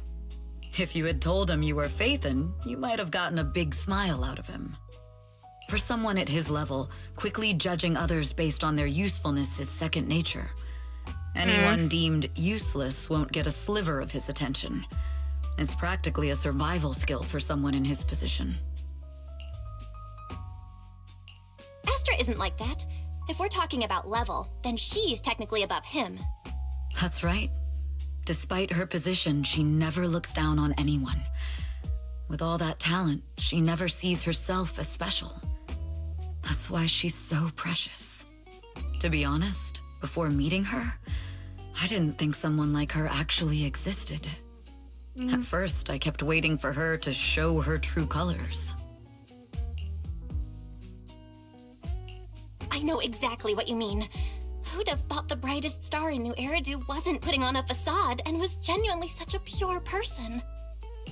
If you had told him you were Phaethon, you might have gotten a big smile out of him. For someone at his level, quickly judging others based on their usefulness is second nature. Anyone deemed useless won't get a sliver of his attention. It's practically a survival skill for someone in his position. Astra isn't like that. If we're talking about level, then she's technically above him. That's right. Despite her position, she never looks down on anyone. With all that talent, she never sees herself as special. That's why she's so precious. To be honest, before meeting her, I didn't think someone like her actually existed. At first, I kept waiting for her to show her true colors. I know exactly what you mean. Who'd have thought the brightest star in New Eridu wasn't putting on a facade and was genuinely such a pure person?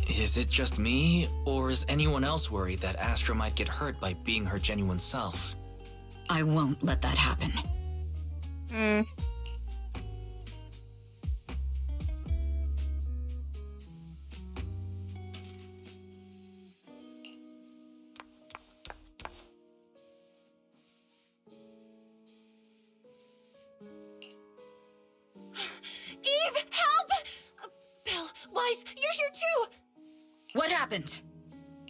Is it just me, or is anyone else worried that Astra might get hurt by being her genuine self? I won't let that happen. Eve, help! Belle, Wise, you're here too! What happened?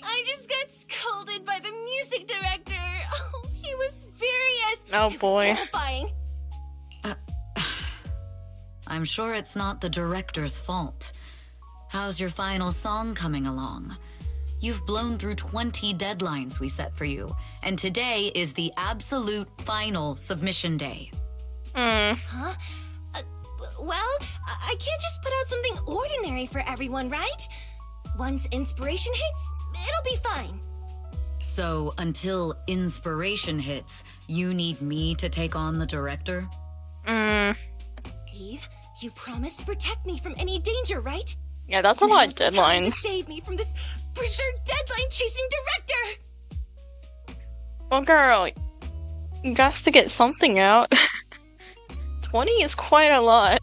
I just got scolded by the music director. Oh, he was furious. Oh boy. It was terrifying. I'm sure it's not the director's fault. How's your final song coming along? You've blown through 20 deadlines we set for you, and today is the absolute final submission day. Huh? Well, I can't just put out something ordinary for everyone, right? Once inspiration hits, it'll be fine. So, until inspiration hits, you need me to take on the director? Eve, you promised to protect me from any danger, right? Yeah, that's a lot of Now's the time to deadlines. save me from this berserk deadline-chasing director! Well, girl, you got to get something out. 20 is quite a lot.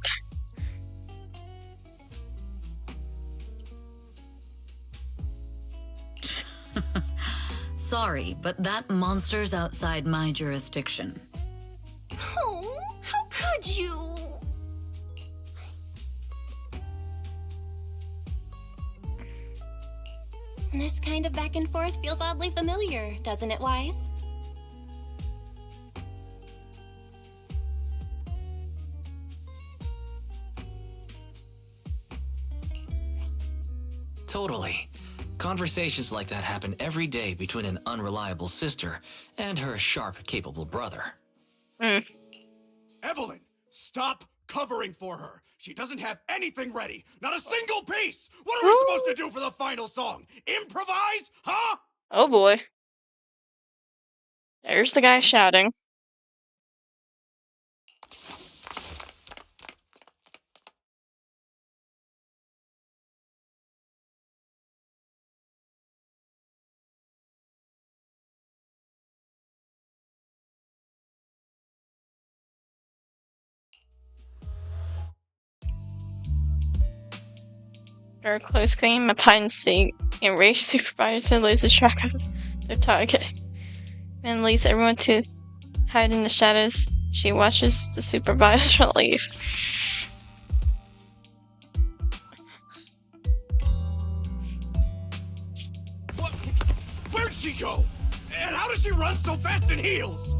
sorry, but that monster's outside my jurisdiction. Oh, how could you? This kind of back and forth feels oddly familiar, doesn't it, Wise? Totally. Conversations like that happen every day between an unreliable sister and her sharp, capable brother. Evelyn, stop covering for her. She doesn't have anything ready. Not a single piece. What are we supposed to do for the final song? Improvise? Huh? Oh boy. There's the guy shouting. Or a close game, a hide and seek. Enraged supervisor loses track of their target and leads everyone to hide in the shadows. She watches the supervisor leave. What? Where'd she go? And how does she run so fast in heels?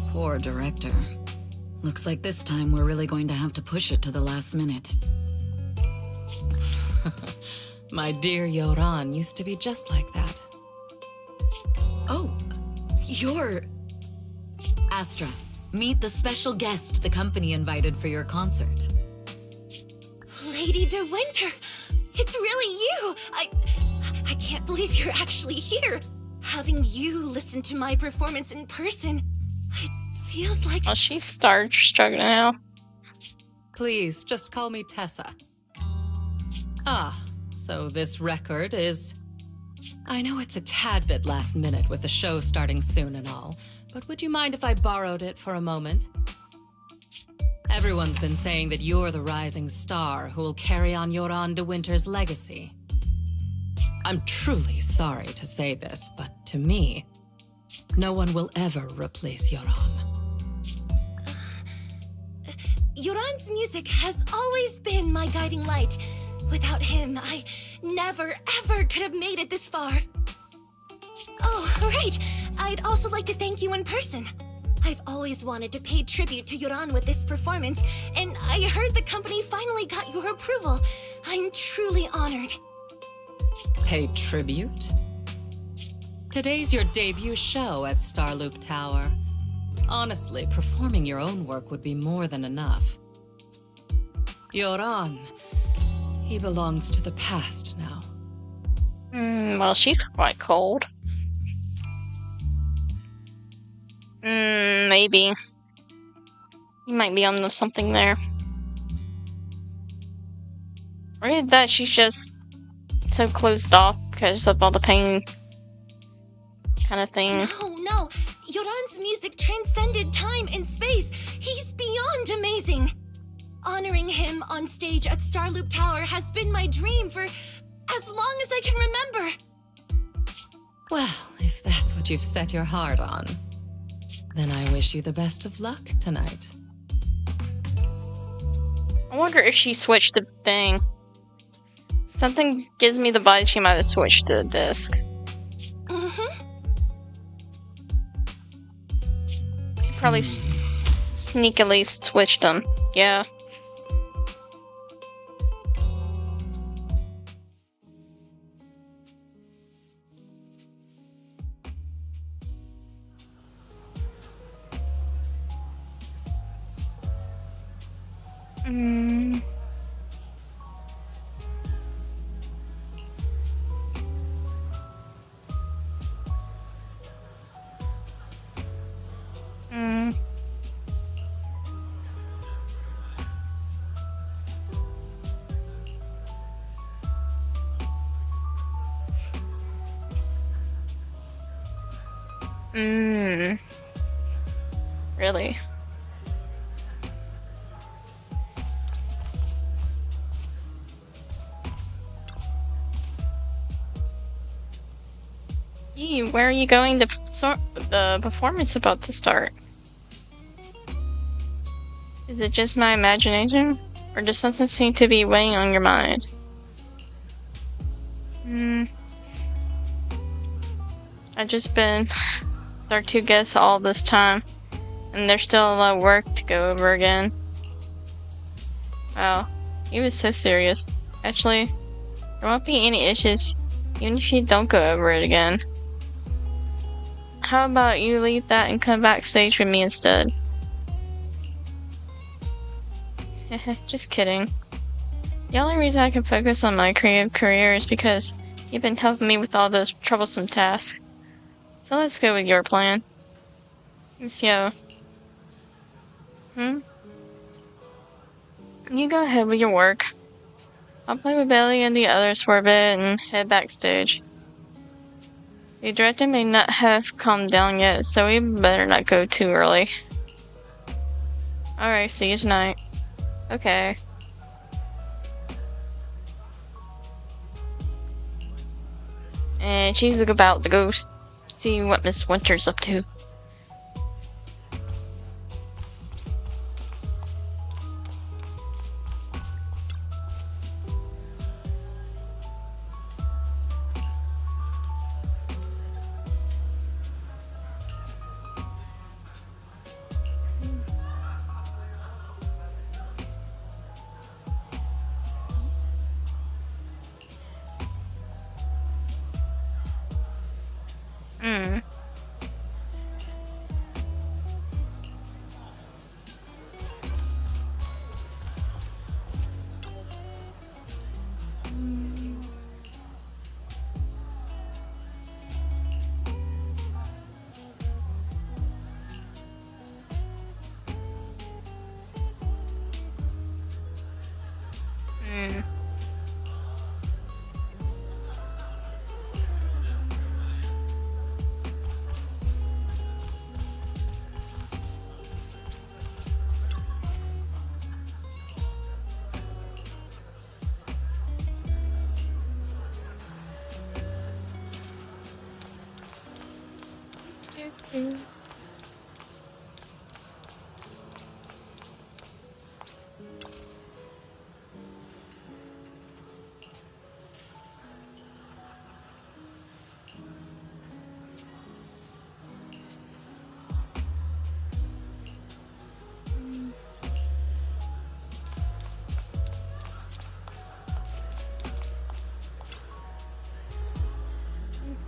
Poor director. Looks like this time we're really going to have to push it to the last minute. My dear Yoran used to be just like that. Oh, you're... Astra, meet the special guest the company invited for your concert. Lady De Winter, it's really you. I can't believe you're actually here. Having you listen to my performance in person, it feels like... Oh, she's starstruck now. Please, just call me Tessa. Ah, so this record is... I know it's a tad bit last minute with the show starting soon and all, but would you mind if I borrowed it for a moment? Everyone's been saying that you're the rising star who will carry on Yoran De Winter's legacy. I'm truly sorry to say this, but to me, no one will ever replace Yoran. Yoran's music has always been my guiding light. Without him, I never, ever could have made it this far. Oh, right. I'd also like to thank you in person. I've always wanted to pay tribute to Yoran with this performance, and I heard the company finally got your approval. I'm truly honored. Pay tribute? Today's your debut show at Starloop Tower. Honestly, performing your own work would be more than enough. Yoran, he belongs to the past now. Well, she's quite cold. Maybe. You might be on something there. Or that she's just so closed off because of all the pain kind of thing. No. Yoran's music transcended time and space. He's beyond amazing. Honoring him on stage at Starloop Tower has been my dream for as long as I can remember. Well, if that's what you've set your heart on, then I wish you the best of luck tonight. I wonder if she switched the thing. Something gives me the vibe she might have switched the disc. She probably sneakily switched them. Yeah. Really? Hey, where are you going? The performance about to start. Is it just my imagination? Or does something seem to be weighing on your mind? I've just been with our 2 guests all this time, and there's still a lot of work to go over again. Wow, he was so serious. Actually, there won't be any issues, even if you don't go over it again. How about you leave that and come backstage with me instead? Just kidding. The only reason I can focus on my creative career is because you've been helping me with all those troublesome tasks. So let's go with your plan. Miss Yo. You go ahead with your work. I'll play with Belly and the others for a bit and head backstage. The director may not have calmed down yet, so we better not go too early. Alright, see you tonight. Okay. And she's about to go see what Miss Winter's up to.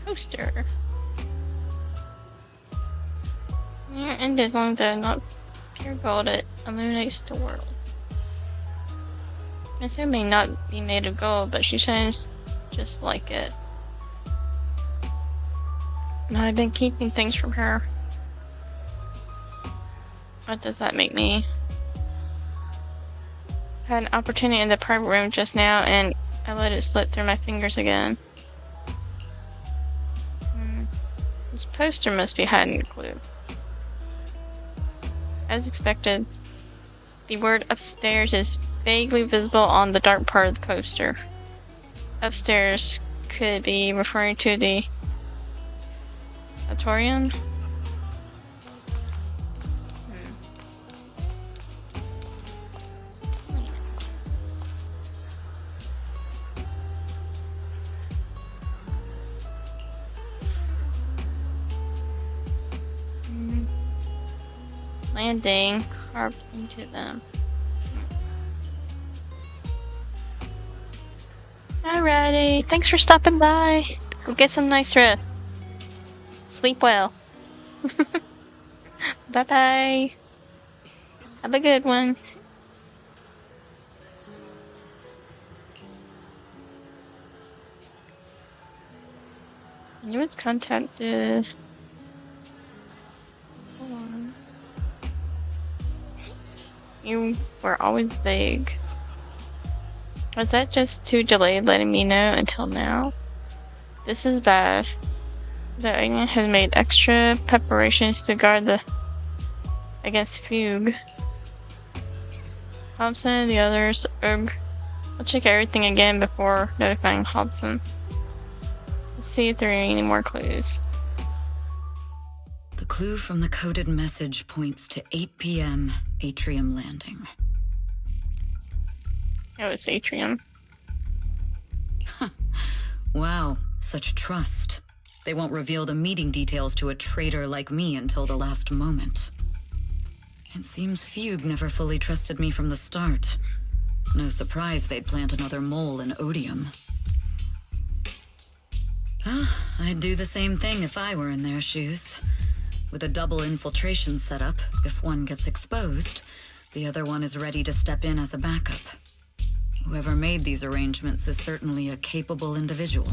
Poster. Yeah, and as long as they're not pure gold, it illuminates the world. This may not be made of gold, but she shines just like it. I've been keeping things from her. What does that make me? Had an opportunity in the private room just now, and I let it slip through my fingers again. This poster must be hiding a clue. As expected, the word upstairs is vaguely visible on the dark part of the poster. Upstairs could be referring to the auditorium. Landing carved into them. Alrighty, thanks for stopping by. Go get some nice rest. Sleep well. Bye bye. Have a good one. You was contacted. Hold on. You were always vague. Was that just too delayed letting me know until now? This is bad. The agent has made extra preparations to guard against Fugue. Hobson and the others, I'll check everything again before notifying Hobson. Let's see if there are any more clues. The clue from the coded message points to 8 p.m. Atrium Landing. Oh, it's Atrium. Wow, such trust. They won't reveal the meeting details to a traitor like me until the last moment. It seems Fugue never fully trusted me from the start. No surprise they'd plant another mole in Odium. I'd do the same thing if I were in their shoes. With a double infiltration setup, if one gets exposed, the other one is ready to step in as a backup. Whoever made these arrangements is certainly a capable individual.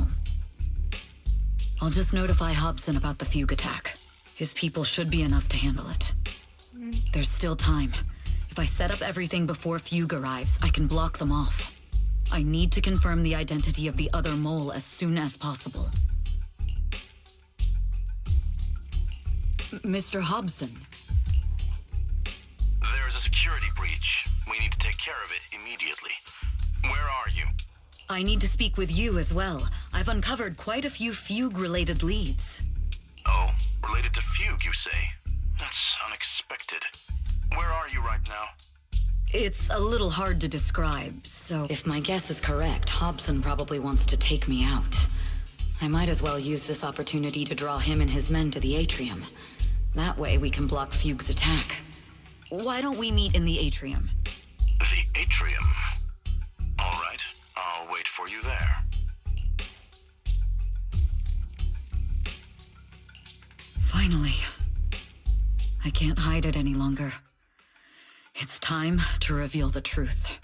I'll just notify Hobson about the Fugue attack. His people should be enough to handle it. There's still time. If I set up everything before Fugue arrives, I can block them off. I need to confirm the identity of the other mole as soon as possible. Mr. Hobson. There is a security breach. We need to take care of it immediately. Where are you? I need to speak with you as well. I've uncovered quite a few Fugue-related leads. Oh, related to Fugue, you say? That's unexpected. Where are you right now? It's a little hard to describe, so if my guess is correct, Hobson probably wants to take me out. I might as well use this opportunity to draw him and his men to the Atrium. That way we can block Fugue's attack. Why don't we meet in the Atrium? The Atrium? All right, I'll wait for you there. Finally. I can't hide it any longer. It's time to reveal the truth.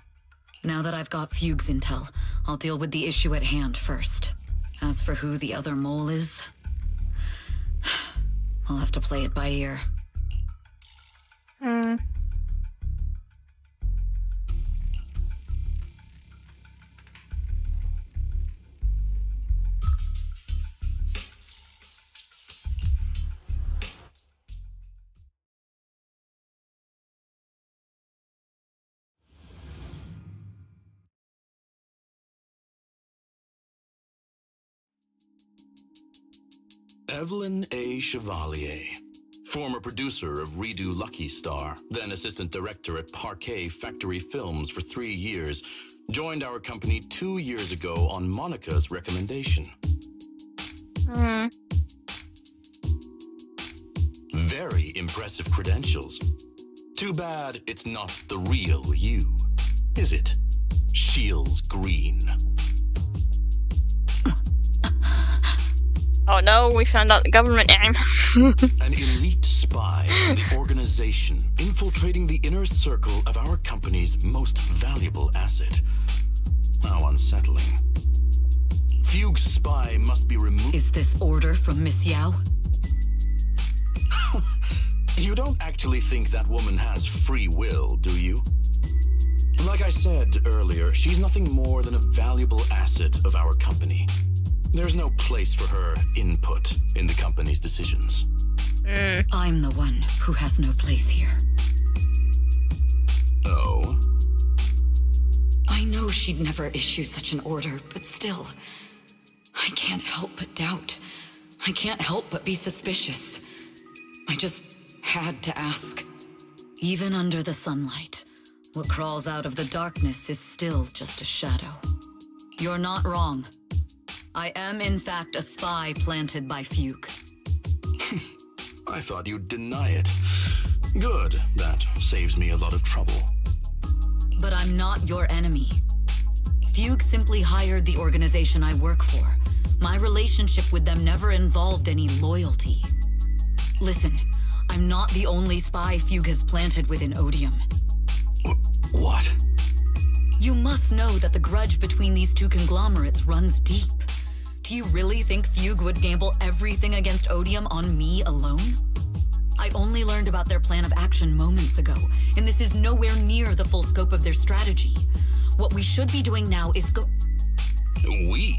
Now that I've got Fugue's intel, I'll deal with the issue at hand first. As for who the other mole is, I'll have to play it by ear. Evelyn A. Chevalier, former producer of Redo Lucky Star, then assistant director at Parquet Factory Films for 3 years, joined our company 2 years ago on Monica's recommendation. Very impressive credentials. Too bad it's not the real you, is it? Shields Green. Oh no, we found out the government name. An elite spy in the organization, infiltrating the inner circle of our company's most valuable asset. How unsettling. Fugue's spy must be removed. Is this order from Miss Yao? You don't actually think that woman has free will, do you? Like I said earlier, she's nothing more than a valuable asset of our company. There's no place for her input in the company's decisions. I'm the one who has no place here. Oh? I know she'd never issue such an order, but still, I can't help but doubt. I can't help but be suspicious. I just had to ask. Even under the sunlight, what crawls out of the darkness is still just a shadow. You're not wrong. I am, in fact, a spy planted by Fugue. I thought you'd deny it. Good, that saves me a lot of trouble. But I'm not your enemy. Fugue simply hired the organization I work for. My relationship with them never involved any loyalty. Listen, I'm not the only spy Fugue has planted within Odium. What? You must know that the grudge between these two conglomerates runs deep. Do you really think Fugue would gamble everything against Odium on me alone? I only learned about their plan of action moments ago, and this is nowhere near the full scope of their strategy. What we should be doing now is We?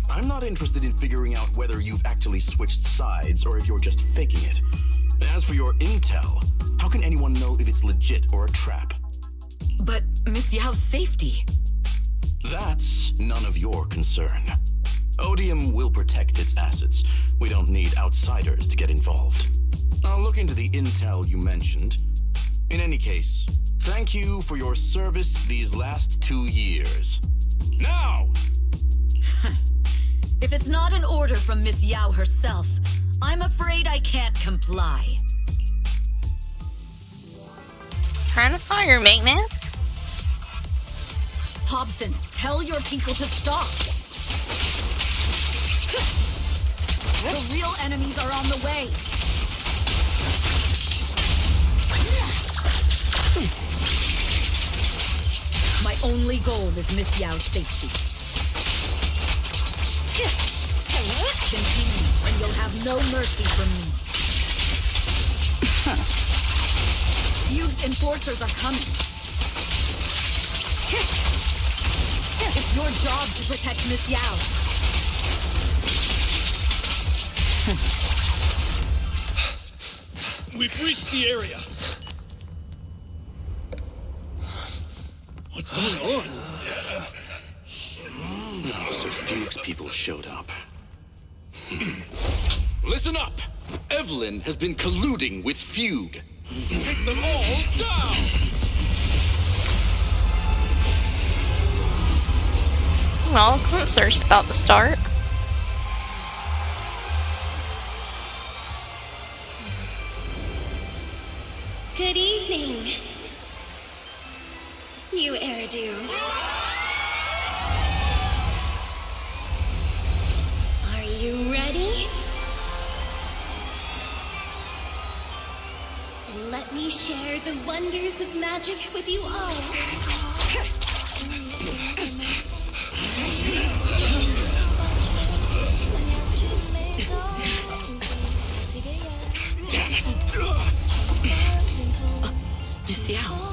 I'm not interested in figuring out whether you've actually switched sides or if you're just faking it. As for your intel, how can anyone know if it's legit or a trap? But Miss Yao's safety... That's none of your concern. Odium will protect its assets. We don't need outsiders to get involved. I'll look into the intel you mentioned. In any case, thank you for your service these last 2 years. Now! If it's not an order from Miss Yao herself, I'm afraid I can't comply. Trying to fire me, man. Hobson, tell your people to stop. The real enemies are on the way. My only goal is Miss Yao's safety. Continue, and you'll have no mercy from me. Fugue's enforcers are coming. It's your job to protect Miss Yao. We've reached the area. What's going on? Oh, so Fugue's people showed up. Listen up! Evelyn has been colluding with Fugue. Take them all down! Well, concert's about to start. Good evening, new Eridu. Are you ready? Then let me share the wonders of magic with you all. Damn it! Miss Yao.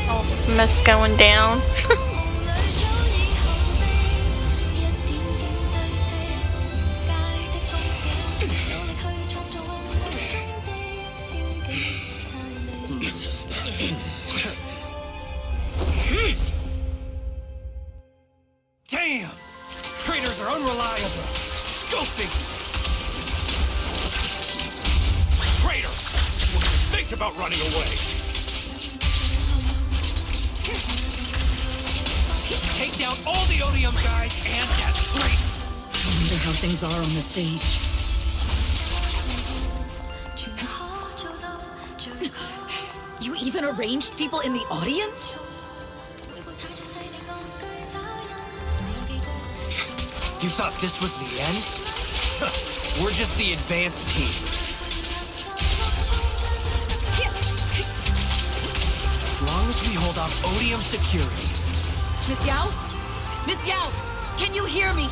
All this mess going down. Damn! Traitors are unreliable. Go figure. Traitor! What do you think about running away? Take down all the Odium guys and that traitor! I wonder how things are on the stage. You even arranged people in the audience? You thought this was the end? We're just the advanced team. As long as we hold off Odium security. Miss Yao? Miss Yao, can you hear me?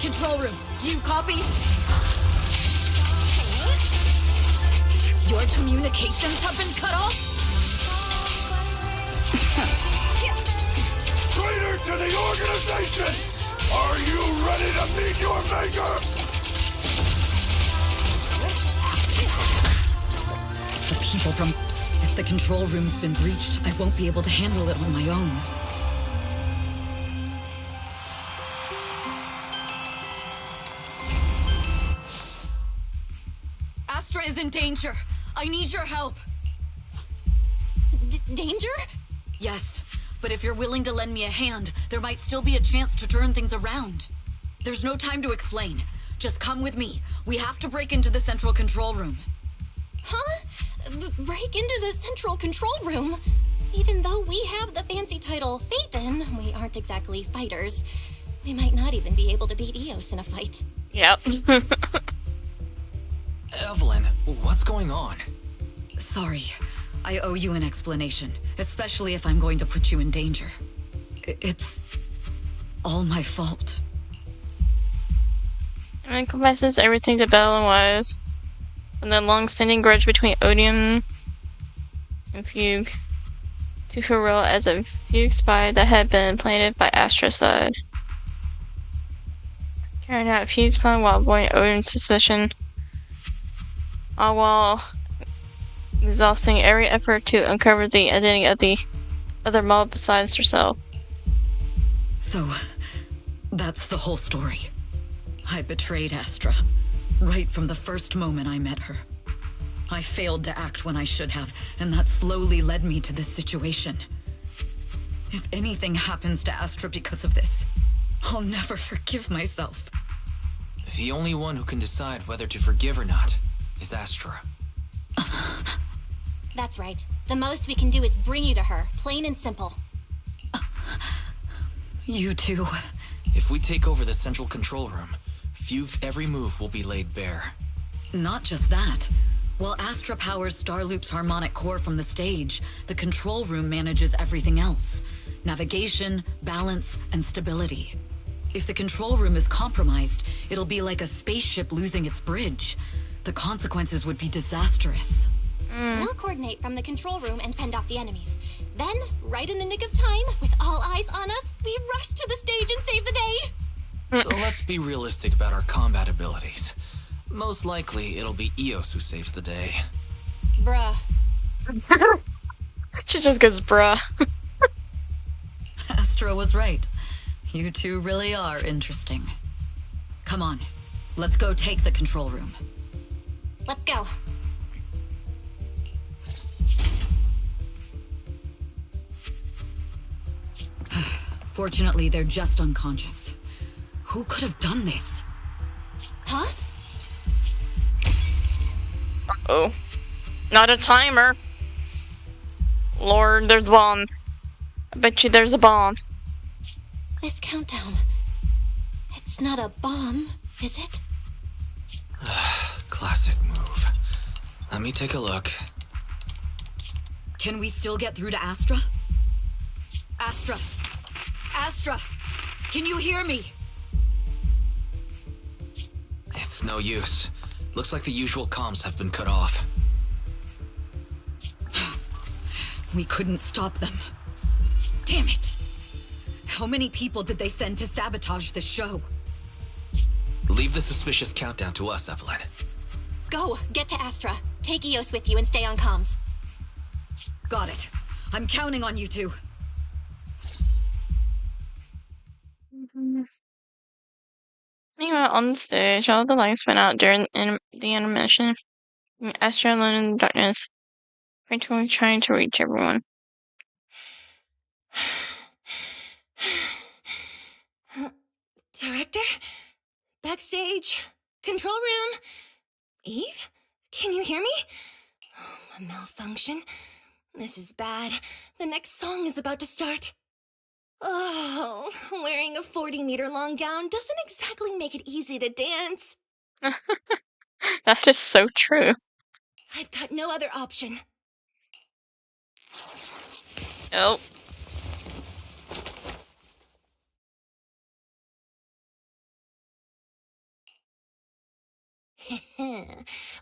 Control room, do you copy? Your communications have been cut off? Traitor to the organization! Are you ready to meet your maker? The people from... If the control room's been breached, I won't be able to handle it on my own. Astra is in danger. I need your help. Danger? Yes, but if you're willing to lend me a hand, there might still be a chance to turn things around. There's no time to explain. Just come with me. We have to break into the central control room. Huh? Break into the central control room? Even though we have the fancy title Phaethon, we aren't exactly fighters. We might not even be able to beat Eos in a fight. Yep. Evelyn, what's going on? Sorry. I owe you an explanation, especially if I'm going to put you in danger. It's all my fault. And confesses everything to Belle and Wise. And the long-standing grudge between Odium and Fugue to Hurrell as a Fugue spy that had been planted by Astra's side. Carrying out Fugue's plan while avoiding Odium's suspicion, all while exhausting every effort to uncover the identity of the other mob besides herself. So, that's the whole story. I betrayed Astra, right from the first moment I met her. I failed to act when I should have, and that slowly led me to this situation. If anything happens to Astra because of this, I'll never forgive myself. The only one who can decide whether to forgive or not is Astra. That's right. The most we can do is bring you to her, plain and simple. You two. If we take over the central control room, Fugue's every move will be laid bare. Not just that. While Astra powers Starloop's harmonic core from the stage, the control room manages everything else. Navigation, balance, and stability. If the control room is compromised, it'll be like a spaceship losing its bridge. The consequences would be disastrous. We'll coordinate from the control room and fend off the enemies. Then, right in the nick of time, with all eyes on us, we rush to the stage and save the day! Let's be realistic about our combat abilities. Most likely, it'll be Eos who saves the day. Bruh. She just goes, bruh. Astra was right. You two really are interesting. Come on, let's go take the control room. Let's go. Fortunately, they're just unconscious. Who could have done this? Huh? Uh-oh. Not a timer. Lord, there's a bomb. I bet you there's a bomb. This countdown. It's not a bomb, is it? Classic move. Let me take a look. Can we still get through to Astra? Astra! Astra! Can you hear me? It's no use. Looks like the usual comms have been cut off. We couldn't stop them. Damn it! How many people did they send to sabotage the show? Leave the suspicious countdown to us, Evelyn. Go! Get to Astra. Take Eos with you and stay on comms. Got it. I'm counting on you two. Meanwhile, on the stage, all the lights went out during the intermission. Astra alone in the darkness, frantically trying to reach everyone. Director? Backstage? Control room? Eve? Can you hear me? Oh, a malfunction. This is bad. The next song is about to start. Oh, wearing a 40-meter-long gown doesn't exactly make it easy to dance. That is so true. I've got no other option. Oh.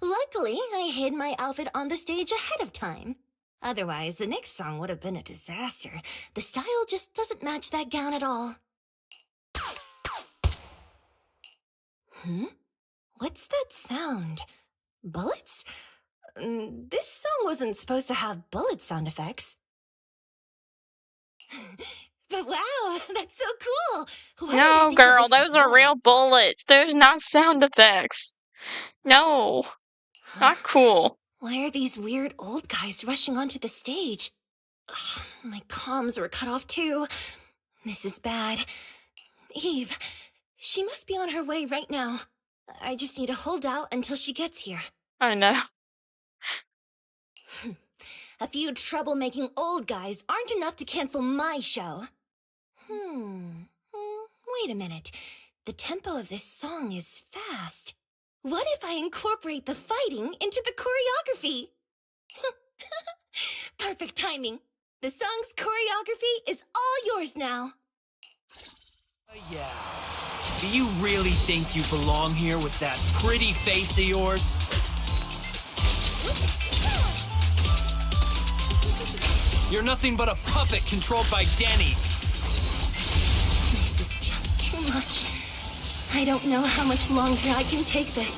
Luckily, I hid my outfit on the stage ahead of time. Otherwise, the next song would have been a disaster. The style just doesn't match that gown at all. What's that sound? Bullets? This song wasn't supposed to have bullet sound effects. But wow, that's so cool! No, girl, those are real bullets. Those not sound effects. No, not cool. Why are these weird old guys rushing onto the stage? Ugh, my comms were cut off too. This is bad. Eve, she must be on her way right now. I just need to hold out until she gets here. I know. A few troublemaking old guys aren't enough to cancel my show. Wait a minute. The tempo of this song is fast. What if I incorporate the fighting into the choreography? Perfect timing. The song's choreography is all yours now. Yeah. Do you really think you belong here with that pretty face of yours? You're nothing but a puppet controlled by Denny. This is just too much. I don't know how much longer I can take this.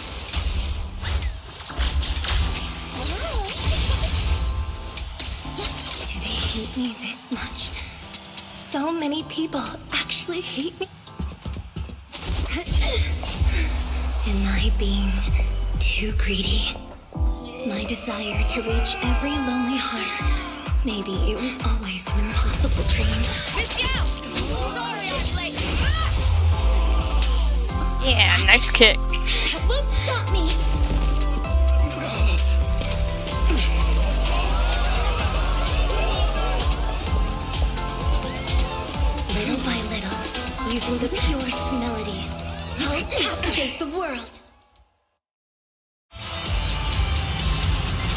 Do they hate me this much? So many people actually hate me. Am I being too greedy? My desire to reach every lonely heart. Maybe it was always an impossible dream. Sorry, I was late. Yeah, nice kick. That won't stop me. Little by little, using the purest melodies, I'll captivate the world.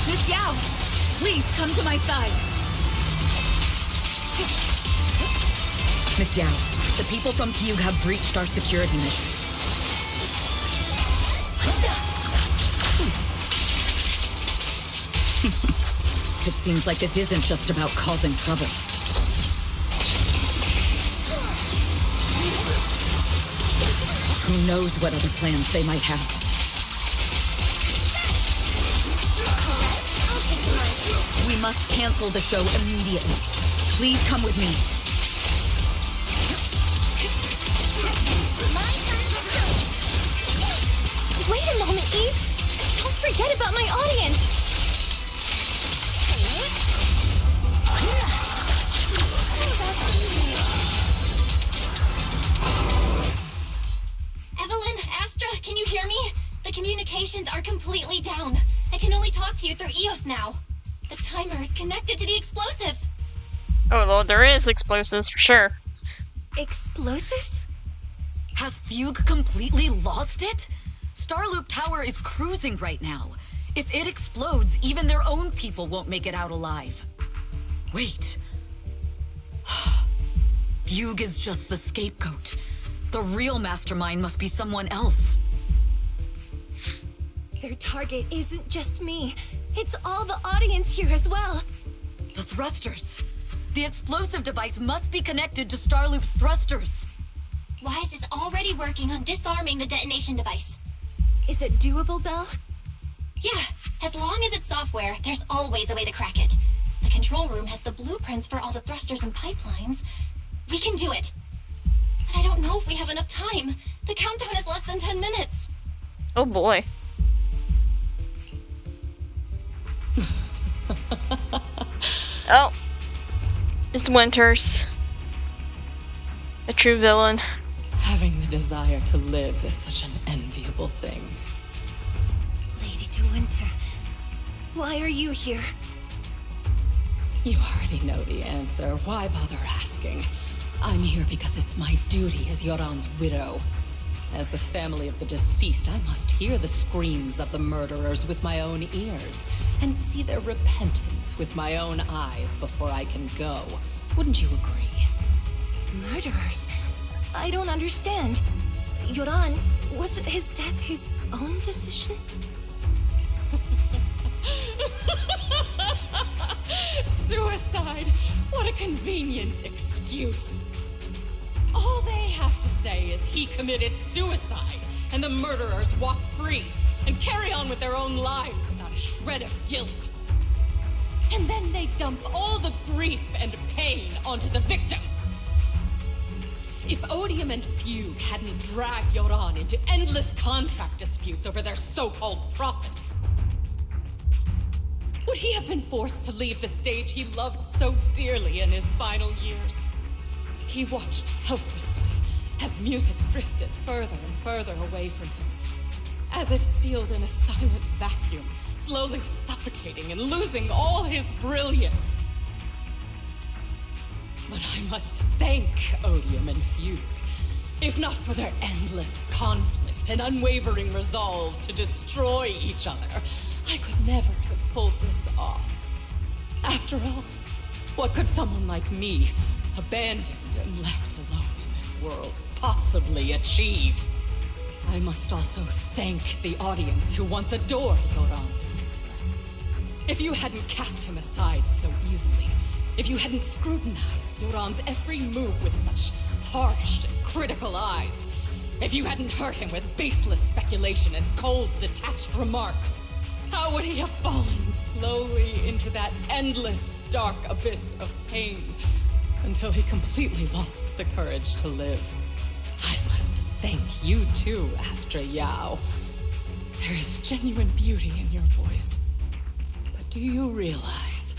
Miss Yao, please come to my side. Miss Yao, the people from Fugue have breached our security measures. It seems like this isn't just about causing trouble. Who knows what other plans they might have. We must cancel the show immediately. Please come with me. Wait a moment, Eve. Don't forget about my audience. Evelyn, Astra, can you hear me? The communications are completely down. I can only talk to you through EOS now. The timer is connected to the explosives. Oh lord, there is explosives for sure. Explosives? Has Fugue completely lost it? Starloop Tower is cruising right now. If it explodes, even their own people won't make it out alive. Wait. Fugue is just the scapegoat. The real mastermind must be someone else. Their target isn't just me. It's all the audience here as well. The thrusters. The explosive device must be connected to Starloop's thrusters. Wise is already working on disarming the detonation device. Is it doable, Belle? Yeah, as long as it's software, there's always a way to crack it. The control room has the blueprints for all the thrusters and pipelines. We can do it. But I don't know if we have enough time. The countdown is less than 10 minutes. Oh boy. Oh. It's Winters. A true villain. Having the desire to live is such an enviable thing. Lady De Winter, why are you here? You already know the answer. Why bother asking? I'm here because it's my duty as Yoran's widow. As the family of the deceased, I must hear the screams of the murderers with my own ears, and see their repentance with my own eyes before I can go. Wouldn't you agree? Murderers? I don't understand. Yoran, wasn't his death his own decision? Suicide! What a convenient excuse. All they have to say is he committed suicide, and the murderers walk free and carry on with their own lives without a shred of guilt. And then they dump all the grief and pain onto the victim. If Odium and Fugue hadn't dragged Yoran into endless contract disputes over their so-called profits, would he have been forced to leave the stage he loved so dearly in his final years? He watched helplessly as music drifted further and further away from him, as if sealed in a silent vacuum, slowly suffocating and losing all his brilliance. But I must thank Odium and Fugue, if not for their endless conflict and unwavering resolve to destroy each other. I could never have pulled this off. After all, what could someone like me, abandoned and left alone in this world, possibly achieve? I must also thank the audience who once adored Yoran de Winter. If you hadn't cast him aside so easily, if you hadn't scrutinized Yoran's every move with such harsh and critical eyes, if you hadn't hurt him with baseless speculation and cold, detached remarks, how would he have fallen slowly into that endless, dark abyss of pain until he completely lost the courage to live? I must thank you too, Astra Yao. There is genuine beauty in your voice. But do you realize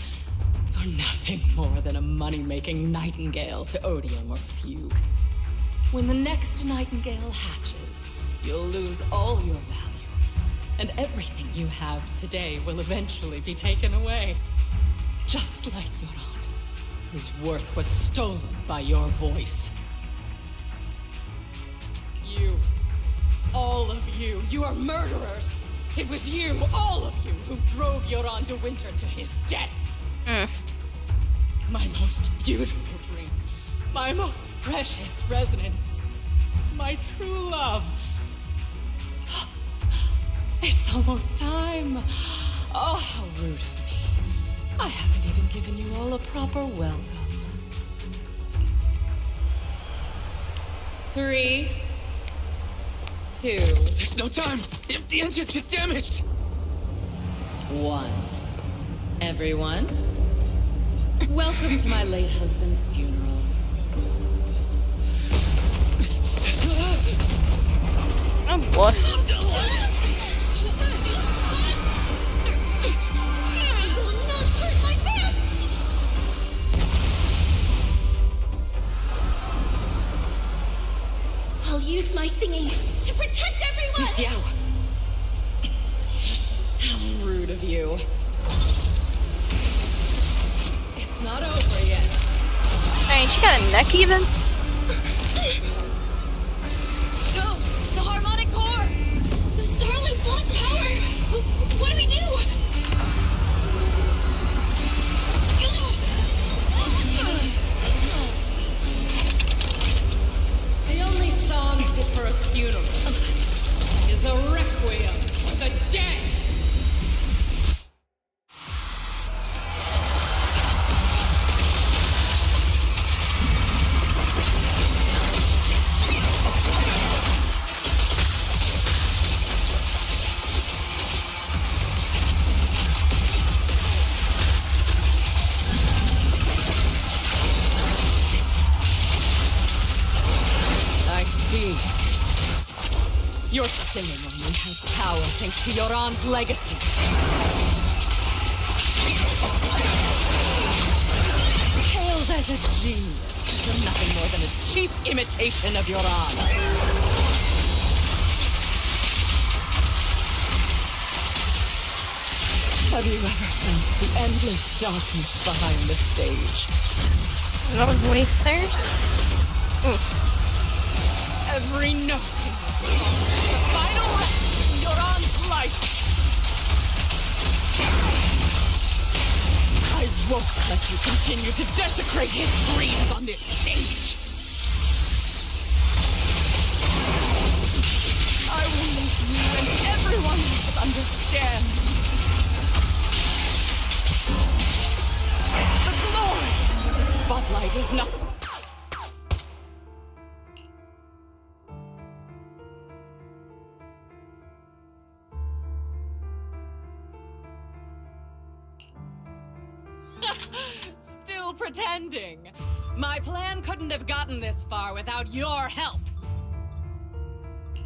you're nothing more than a money-making nightingale to Odium or Fugue? When the next nightingale hatches, you'll lose all your value. And everything you have today will eventually be taken away. Just like Yoran, whose worth was stolen by your voice. You, all of you, you are murderers! It was you, all of you, who drove Yoran de Winter to his death! My most beautiful dream, my most precious resonance, my true love. It's almost time. Oh, how rude of me. I haven't even given you all a proper welcome. 3, 2. There's no time. If the engines get damaged. 1. Everyone, welcome to my late husband's funeral. Oh boy. I'll use my singing to protect everyone! Miss Yao! How rude of you. It's not over yet. Dang, she got a neck even? No! The harmonic core! The Starlink's lost power! What do we do? The only song fit for a funeral is a requiem for the dead! Your singing only has power thanks to Yoran's legacy. Hailed as a genius, you're nothing more than a cheap imitation of Yoran. Have you ever felt the endless darkness behind the stage? That was waste there? Every note in the song is the final rest in Yoran's life. I won't let you continue to desecrate his dreams on this stage. I will make you and everyone else understand. The glory of the spotlight is nothing. Still pretending. My plan couldn't have gotten this far without your help.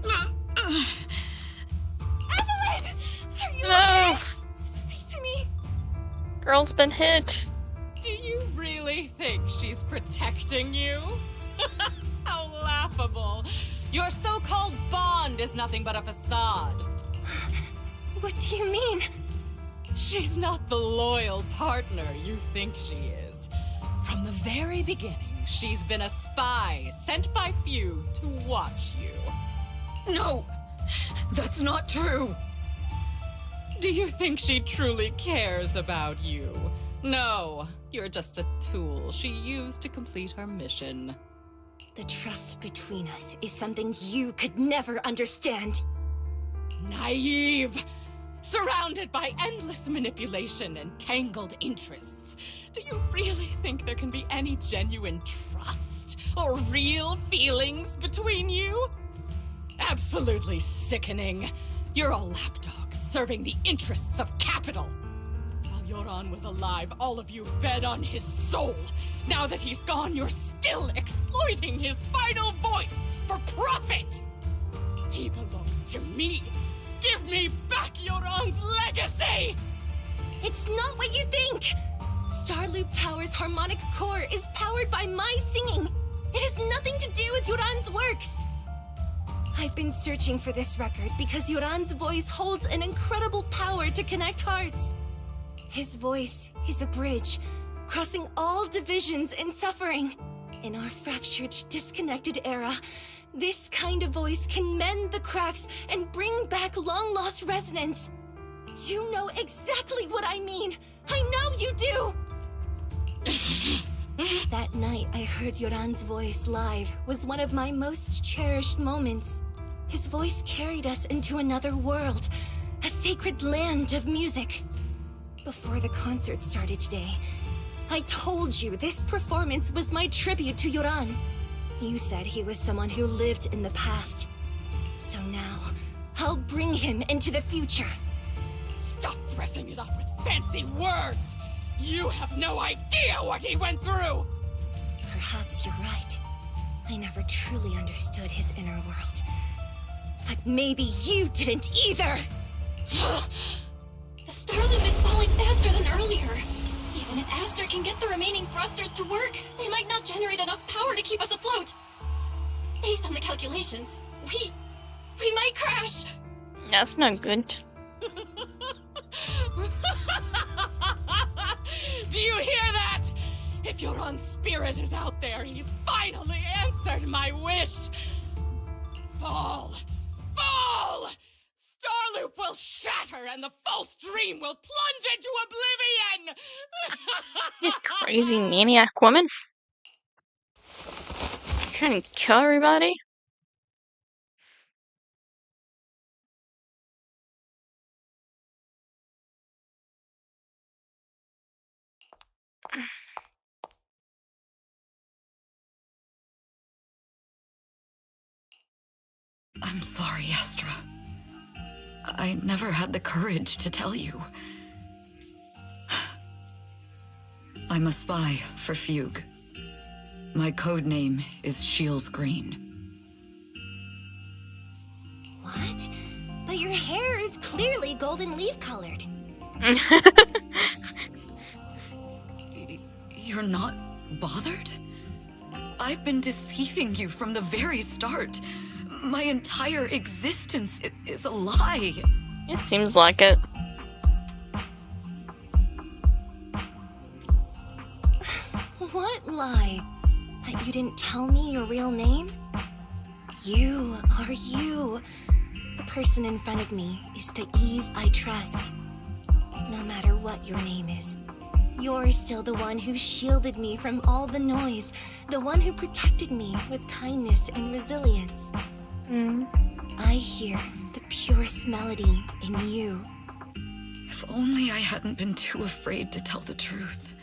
Evelyn! Are you No! okay? Speak to me! Girl's been hit. Do you really think she's protecting you? How laughable. Your so-called bond is nothing but a facade. What do you mean? She's not the loyal partner you think she is. From the very beginning, she's been a spy sent by few to watch you. No! That's not true! Do you think she truly cares about you? No, you're just a tool she used to complete her mission. The trust between us is something you could never understand. Naive! Surrounded by endless manipulation and tangled interests. Do you really think there can be any genuine trust or real feelings between you? Absolutely sickening. You're a lapdog serving the interests of capital. While Yoran was alive, all of you fed on his soul. Now that he's gone, you're still exploiting his final voice for profit. He belongs to me. Give me back Yoran's legacy! It's not what you think! Starloop Tower's harmonic core is powered by my singing. It has nothing to do with Yoran's works. I've been searching for this record because Yoran's voice holds an incredible power to connect hearts. His voice is a bridge, crossing all divisions and suffering. In our fractured, disconnected era, this kind of voice can mend the cracks and bring back long-lost resonance. You know exactly what I mean. I know you do! That night I heard Yoran's voice live was one of my most cherished moments. His voice carried us into another world, a sacred land of music. Before the concert started today, I told you this performance was my tribute to Yoran. You said he was someone who lived in the past. So now, I'll bring him into the future. Stop dressing it up with fancy words! You have no idea what he went through! Perhaps you're right. I never truly understood his inner world. But maybe you didn't either! The Starloop is falling faster than earlier. Even if Aster can get the remaining thrusters to work, they might not generate enough power to keep us afloat. Based on the calculations, we might crash. That's not good. Do you hear that? If Yoran's spirit is out there, he's finally answered my wish. Fall! Fall! Starloop will shatter and the false dream will plunge into oblivion! This crazy maniac woman. Trying to kill everybody? I'm sorry, Astra. I never had the courage to tell you. I'm a spy for Fugue. My code name is Shields Green. What? But your hair is clearly golden leaf colored. You're not bothered? I've been deceiving you from the very start. My entire existence is a lie. It seems like it. What lie? That you didn't tell me your real name? You are you. The person in front of me is the Eve I trust. No matter what your name is, you're still the one who shielded me from all the noise, the one who protected me with kindness and resilience. I hear the purest melody in you. If only I hadn't been too afraid to tell the truth.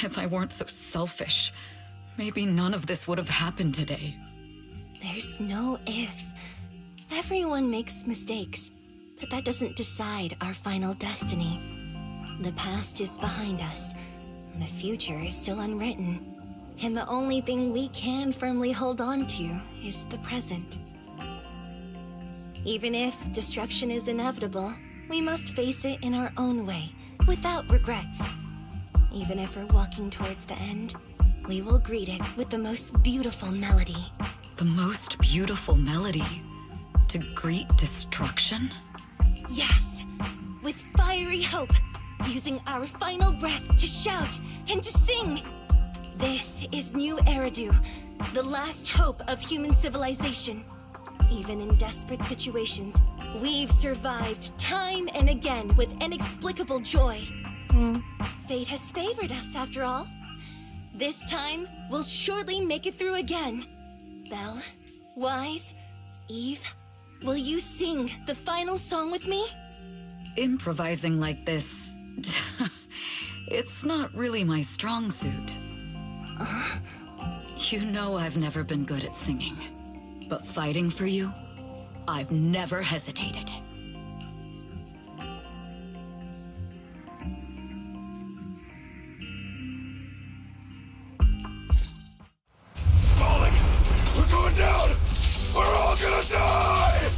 If I weren't so selfish, maybe none of this would have happened today. There's no if. Everyone makes mistakes, but that doesn't decide our final destiny. The past is behind us, and the future is still unwritten. And the only thing we can firmly hold on to is the present. Even if destruction is inevitable, we must face it in our own way, without regrets. Even if we're walking towards the end, we will greet it with the most beautiful melody. The most beautiful melody? To greet destruction? Yes, with fiery hope, using our final breath to shout and to sing. This is New Eridu, the last hope of human civilization. Even in desperate situations, we've survived time and again with inexplicable joy. Fate has favored us after all. This time, we'll surely make it through again. Belle, Wise, Eve, will you sing the final song with me? Improvising like this... it's not really my strong suit. You know I've never been good at singing. But fighting for you, I've never hesitated. Falling! We're going down! We're all gonna die!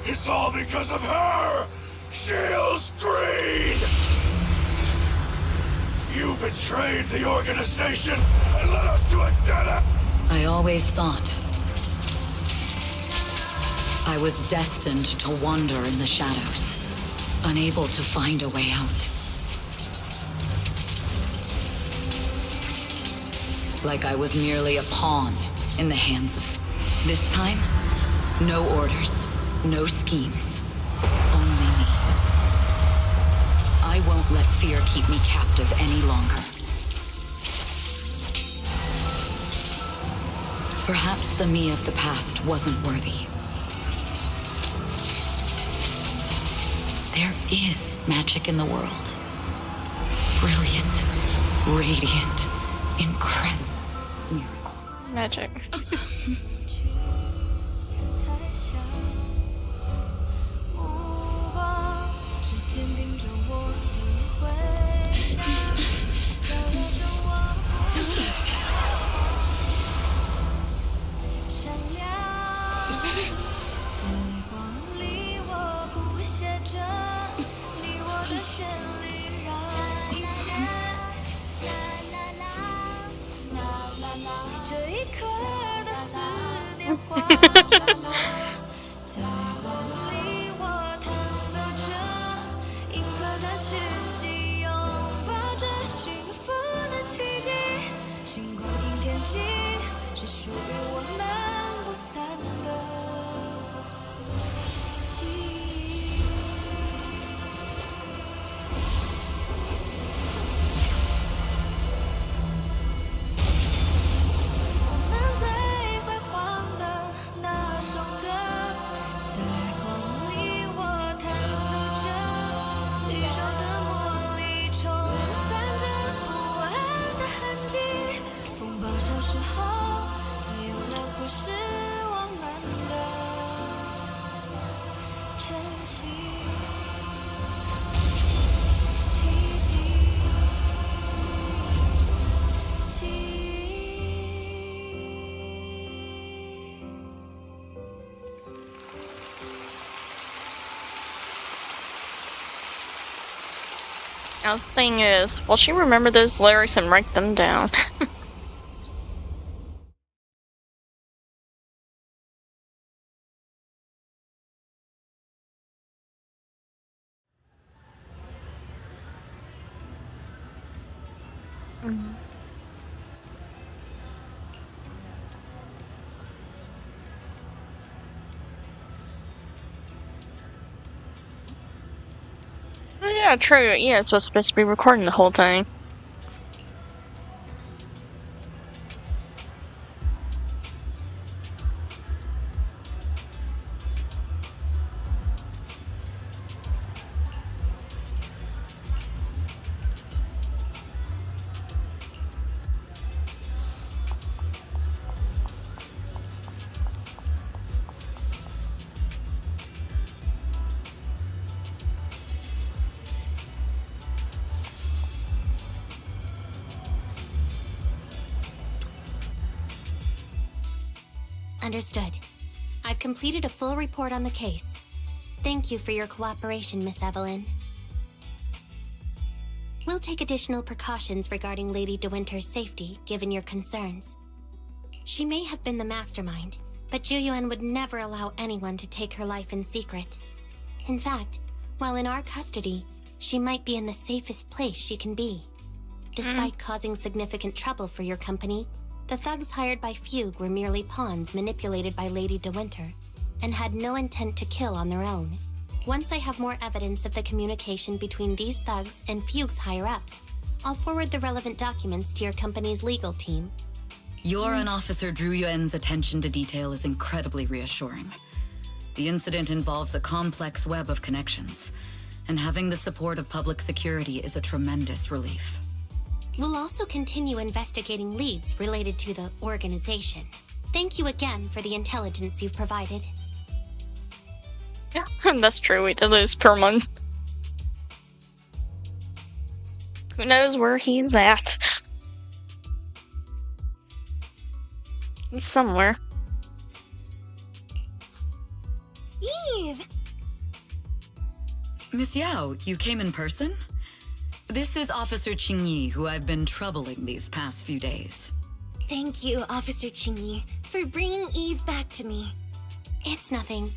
It's all because of her! Shield's greed! You betrayed the organization and led us to a dead end! I always thought I was destined to wander in the shadows, unable to find a way out. Like I was merely a pawn in the hands of... This time, no orders, no schemes, only me. I won't let fear keep me captive any longer. Perhaps the me of the past wasn't worthy. There is magic in the world. Brilliant, radiant, incredible. Magic. Now the thing is, will she remember those lyrics and write them down? Oh yeah, true. Yeah, so it's supposed to be recording the whole thing. Understood. I've completed a full report on the case. Thank you for your cooperation, Miss Evelyn. We'll take additional precautions regarding Lady De Winter's safety, given your concerns. She may have been the mastermind, but Juyuan would never allow anyone to take her life in secret. In fact, while in our custody, she might be in the safest place she can be. Despite causing significant trouble for your company, the thugs hired by Fugue were merely pawns manipulated by Lady De Winter, and had no intent to kill on their own. Once I have more evidence of the communication between these thugs and Fuchs higher-ups, I'll forward the relevant documents to your company's legal team. Your and Officer Zhu Yuan's attention to detail is incredibly reassuring. The incident involves a complex web of connections, and having the support of public security is a tremendous relief. We'll also continue investigating leads related to the organization. Thank you again for the intelligence you've provided. Yeah, that's true. We did lose per month. Who knows where he's at? He's somewhere. Eve! Miss Yao, you came in person? This is Officer Qingyi, who I've been troubling these past few days. Thank you, Officer Qingyi, for bringing Eve back to me. It's nothing.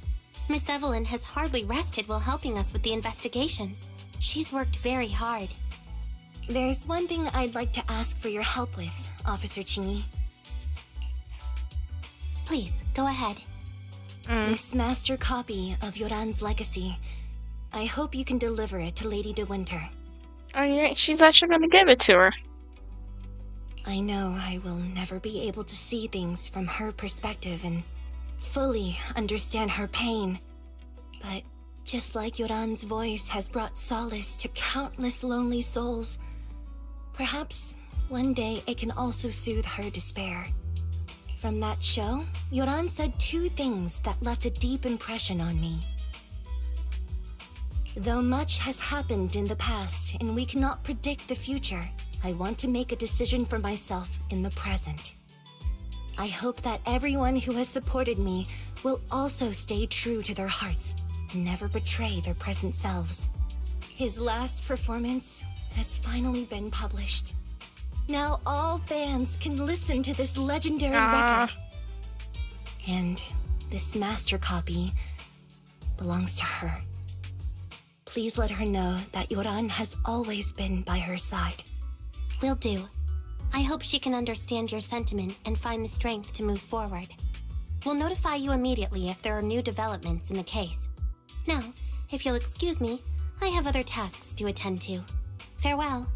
Miss Evelyn has hardly rested while helping us with the investigation. She's worked very hard. There's one thing I'd like to ask for your help with, Officer Qingyi. Please, go ahead. This master copy of Yoran's legacy. I hope you can deliver it to Lady De Winter. Oh yeah, she's actually gonna give it to her. I know I will never be able to see things from her perspective and fully understand her pain. But just like Yoran's voice has brought solace to countless lonely souls, perhaps one day it can also soothe her despair. From that show, Yoran said two things that left a deep impression on me. Though much has happened in the past and we cannot predict the future, I want to make a decision for myself in the present. I hope that everyone who has supported me will also stay true to their hearts and never betray their present selves. His last performance has finally been published. Now all fans can listen to this legendary record. And this master copy belongs to her. Please let her know that Yoran has always been by her side. Will do. I hope she can understand your sentiment and find the strength to move forward. We'll notify you immediately if there are new developments in the case. Now, if you'll excuse me, I have other tasks to attend to. Farewell.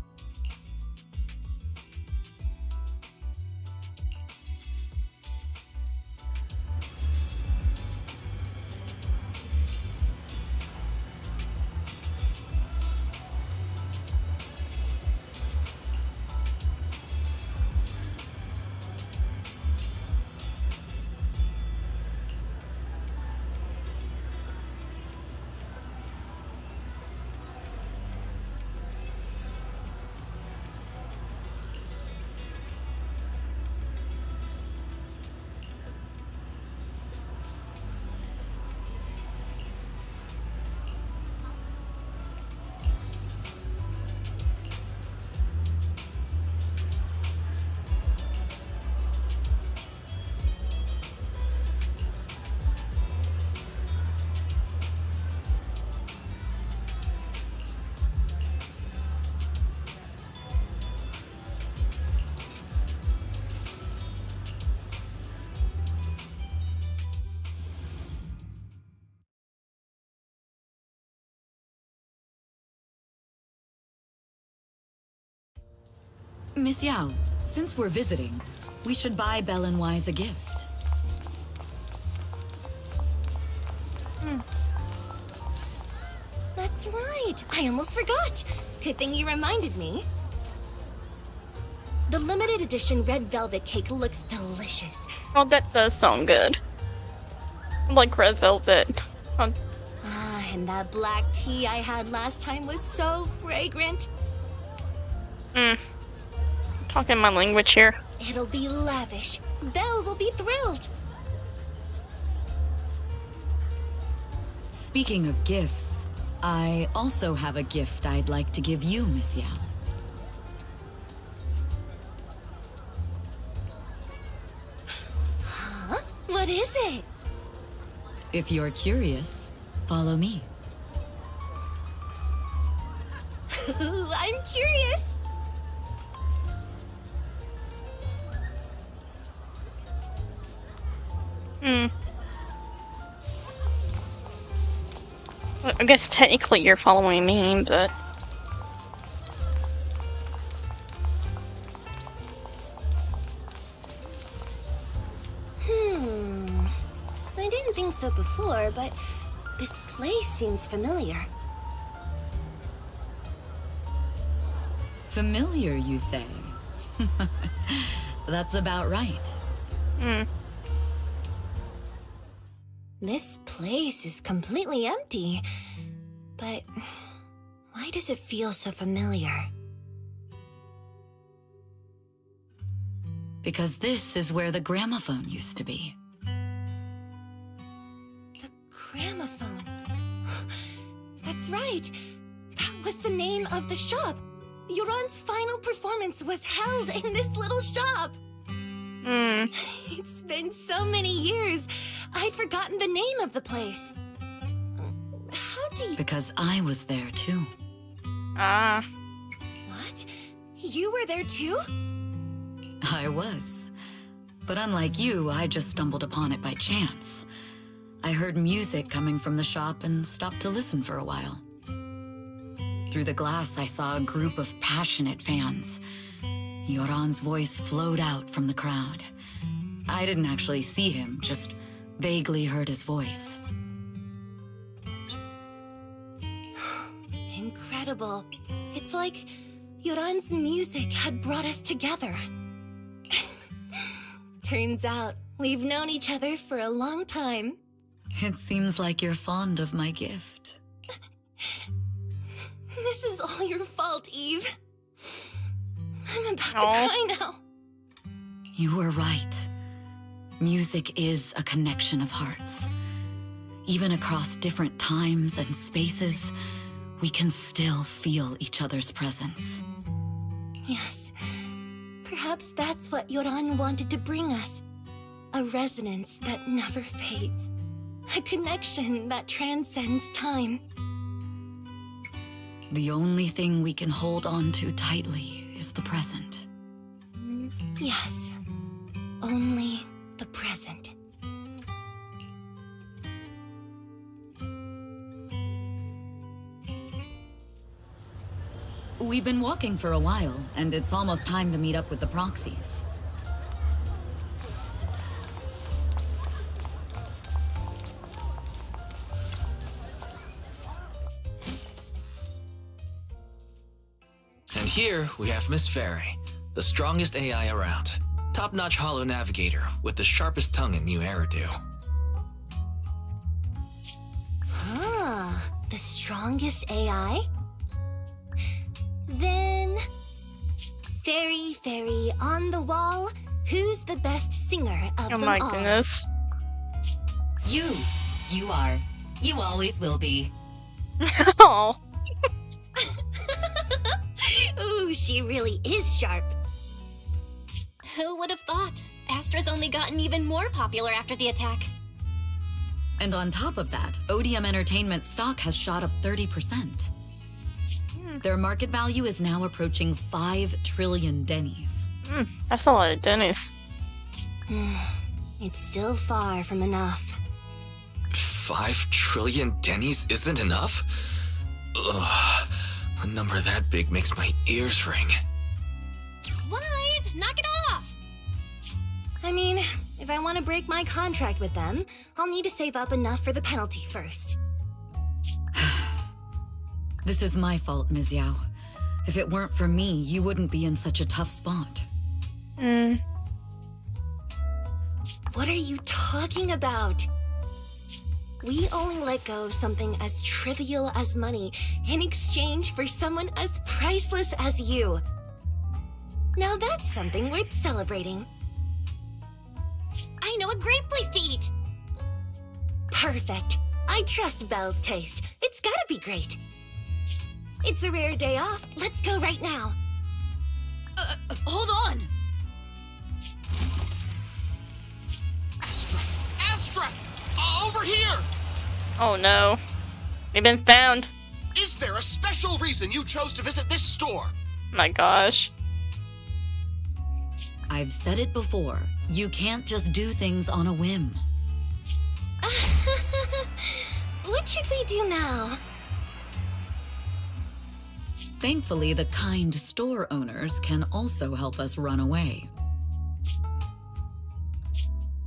Miss Yao, since we're visiting, we should buy Belle and Wise a gift. That's right! I almost forgot! Good thing you reminded me. The limited edition red velvet cake looks delicious. Oh, that does sound good. I like red velvet. And that black tea I had last time was so fragrant. Talking my language here. It'll be lavish. Belle will be thrilled. Speaking of gifts, I also have a gift I'd like to give you, Miss Yao. Huh? What is it? If you're curious, follow me. I'm curious. I guess technically you're following me, but... I didn't think so before, but this place seems familiar. Familiar, you say? That's about right. This place is completely empty, but why does it feel so familiar? Because this is where the gramophone used to be. The gramophone. That's right. That was the name of the shop. Yoran's final performance was held in this little shop. It's been so many years, I'd forgotten the name of the place. How do you... Because I was there too. What? You were there too? I was. But unlike you, I just stumbled upon it by chance. I heard music coming from the shop and stopped to listen for a while. Through the glass, I saw a group of passionate fans. Yoran's voice flowed out from the crowd. I didn't actually see him, just vaguely heard his voice. Incredible. It's like Yoran's music had brought us together. Turns out, we've known each other for a long time. It seems like you're fond of my gift. This is all your fault, Eve. I'm about to cry now. You were right. Music is a connection of hearts. Even across different times and spaces, we can still feel each other's presence. Yes. Perhaps that's what Yoran wanted to bring us. A resonance that never fades. A connection that transcends time. The only thing we can hold on to tightly is the present. Yes. Only the present. We've been walking for a while, and it's almost time to meet up with the proxies. And here we have Miss Fairy, the strongest AI around. Top-notch holo navigator with the sharpest tongue in New Eridu. The strongest AI? Then... Fairy, on the wall, who's the best singer of them all? Oh my goodness. You. You are. You always will be. Oh. Ooh, she really is sharp. Who would have thought? Astra's only gotten even more popular after the attack. And on top of that, ODM Entertainment stock has shot up 30%. Their market value is now approaching 5 trillion dennies. That's a lot of dennies. It's still far from enough. 5 trillion dennies isn't enough? Ugh. A number that big makes my ears ring. Wise, knock it off! I mean, if I want to break my contract with them, I'll need to save up enough for the penalty first. This is my fault, Ms. Yao. If it weren't for me, you wouldn't be in such a tough spot. What are you talking about? We only let go of something as trivial as money in exchange for someone as priceless as you. Now that's something worth celebrating. I know a great place to eat! Perfect. I trust Belle's taste. It's gotta be great. It's a rare day off. Let's go right now. Hold on! Astra! Over here! Oh no. They've been found. Is there a special reason you chose to visit this store? My gosh. I've said it before. You can't just do things on a whim. What What should we do now? Thankfully, the kind store owners can also help us run away.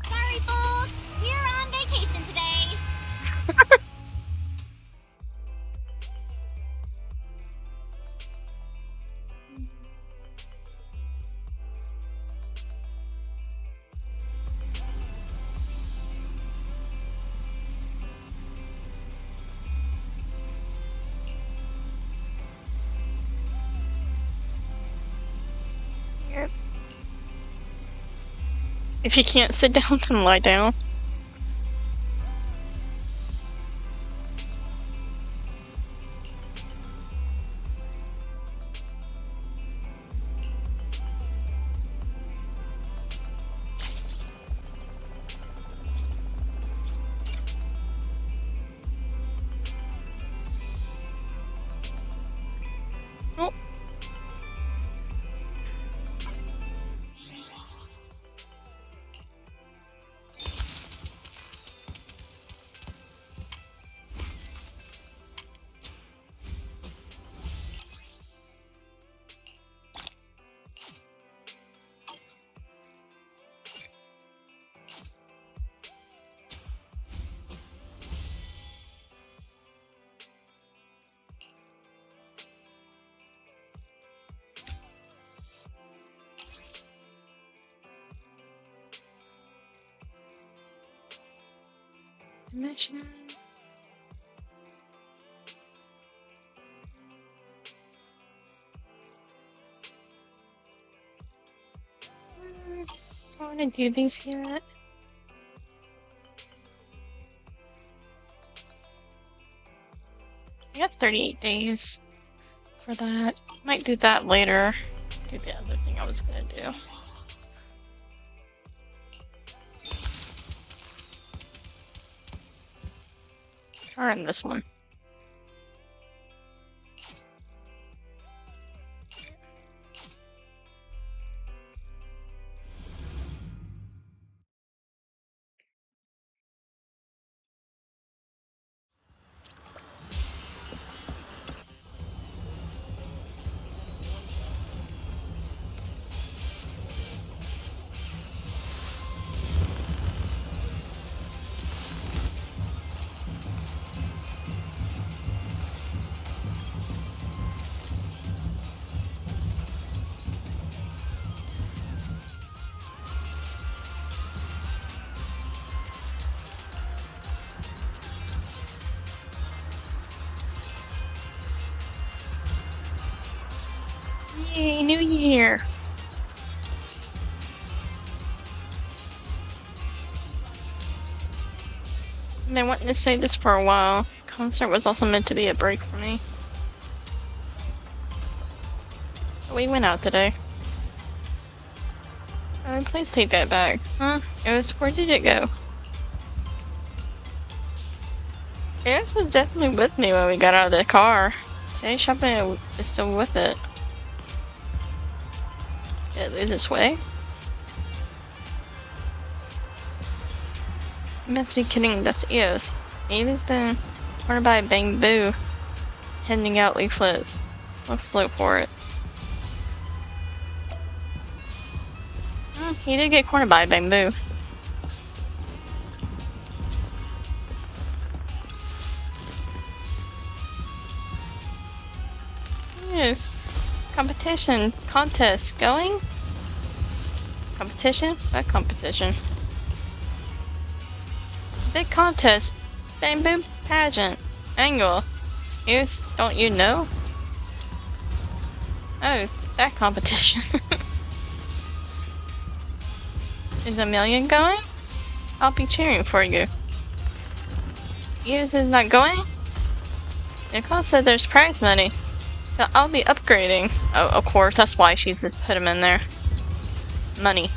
Sorry, folks. We're on vacation today. Yep. If you can't sit down, then lie down. Oh. Mission. I want to do these yet. I got 38 days for that. Might do that later. Do the other thing I was gonna do. Or in this one. Yay, New Year! I've been wanting to say this for a while. Concert was also meant to be a break for me. But we went out today. Oh, please take that back. Huh? Where did it go? It was definitely with me when we got out of the car. Okay, shopping is still with it. Did it lose its way? You must be kidding, that's Eos. Eva's been cornered by Bang Boo, handing out leaflets. Let's look for it. He did get cornered by Bang Boo. Yes. Competition. Contest. Going? Competition? What competition? Big contest. Bamboo pageant. Annual. Yes, don't you know? Oh, that competition. Is Amelia going? I'll be cheering for you. Eos is not going? Nicole said there's prize money. So I'll be upgrading. Oh, of course, that's why she's put him in there. Money.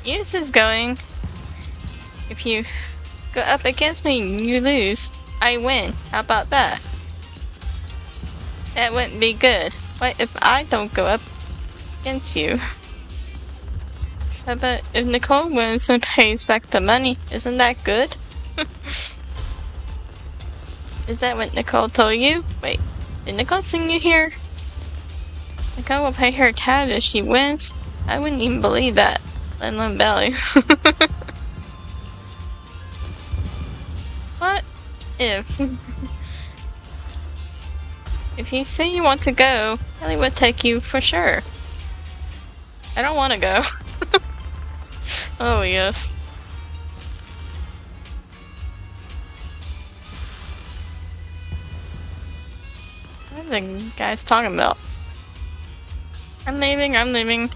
Eos is going. If you go up against me, you lose. I win. How about that? That wouldn't be good. What if I don't go up against you? But if Nicole wins and pays back the money, isn't that good? Is that what Nicole told you? Wait, did Nicole sing you here? Nicole will pay her tab if she wins? I wouldn't even believe that, let alone Belly. What if? If you say you want to go, Ellie would take you for sure. I don't want to go. Oh, yes. What are the guys talking about? I'm leaving.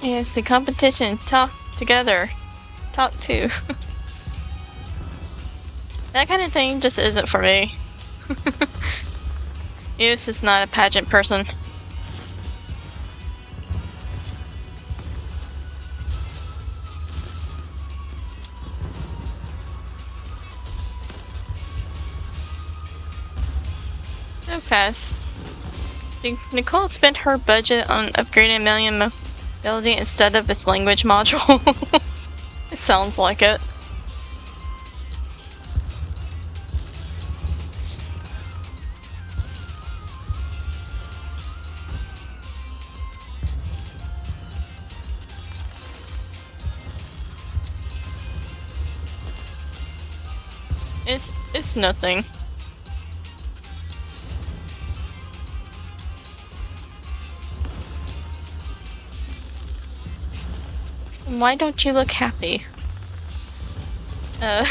Yes, the competition. Talk together. Talk to. That kind of thing just isn't for me. Eos is not a pageant person. So fast. Nicole spent her budget on upgrading Million Mobility instead of its language module. It sounds like it. It's nothing. Why don't you look happy? Yeah,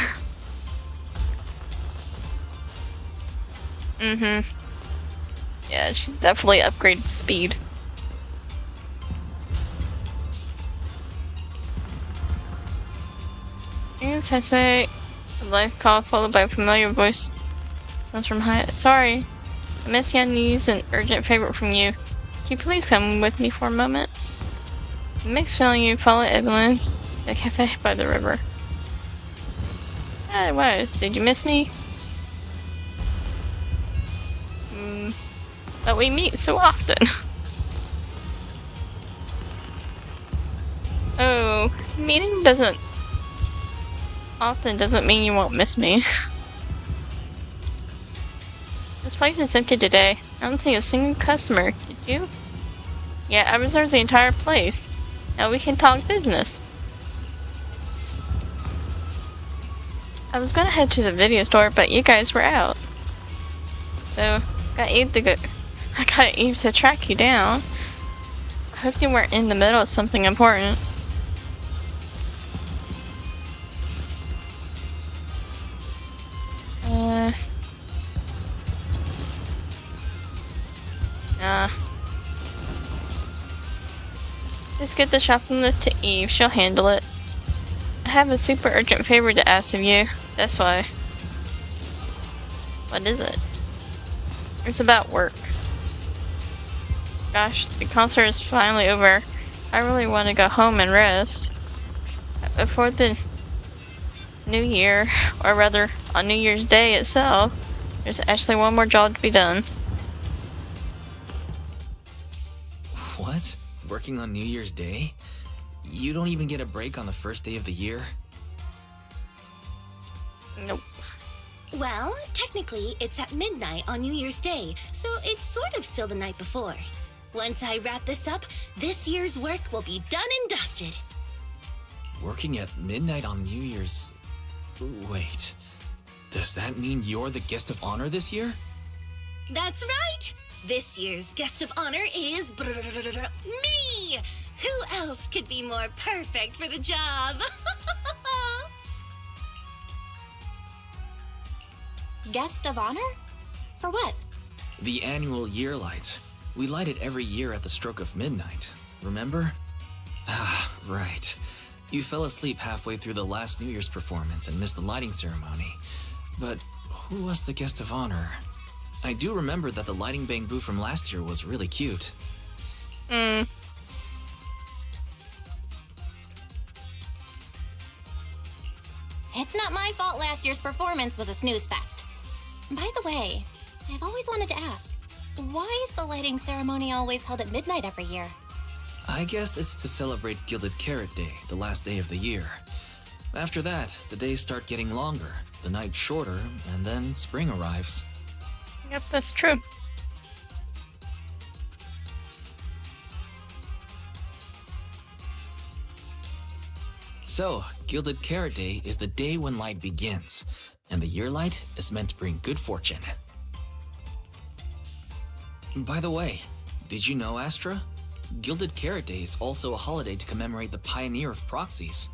she definitely upgraded speed. Yes, I say a live call followed by a familiar voice. Sounds from Hyatt. Sorry, I missed you. I need an urgent favor from you. Can you please come with me for a moment? Mixed feeling you follow Evelyn to the cafe by the river. Yeah, it was. Did you miss me? But we meet so often. Oh, meeting doesn't mean you won't miss me. This place is empty today. I don't see a single customer. Did you? Yeah, I reserved the entire place. Now we can talk business. I was gonna head to the video store, but you guys were out. So, I got Eve to track you down. I hope you weren't in the middle of something important. Just get the shopping list to Eve, she'll handle it. I have a super urgent favor to ask of you, that's why. What is it? It's about work. Gosh, the concert is finally over. I really want to go home and rest. Before the New Year, or rather, on New Year's Day itself, there's actually one more job to be done. What? Working on New Year's Day? You don't even get a break on the first day of the year? Nope. Well, technically, it's at midnight on New Year's Day, so it's sort of still the night before. Once I wrap this up, this year's work will be done and dusted. Working at midnight on New Year's... Wait. Does that mean you're the guest of honor this year? That's right! This year's guest of honor is... me! Who else could be more perfect for the job? Guest of honor? For what? The annual year light. We light it every year at the stroke of midnight, remember? Ah, right. You fell asleep halfway through the last New Year's performance and missed the lighting ceremony. But who was the guest of honor? I do remember that the lighting bamboo from last year was really cute. It's not my fault last year's performance was a snooze fest. By the way, I've always wanted to ask, why is the lighting ceremony always held at midnight every year? I guess it's to celebrate Gilded Carrot Day, the last day of the year. After that, the days start getting longer, the night shorter, and then spring arrives. Yep, that's true. So, Gilded Carrot Day is the day when light begins, and the year light is meant to bring good fortune. By the way, did you know, Astra? Gilded Carrot Day is also a holiday to commemorate the pioneer of proxies.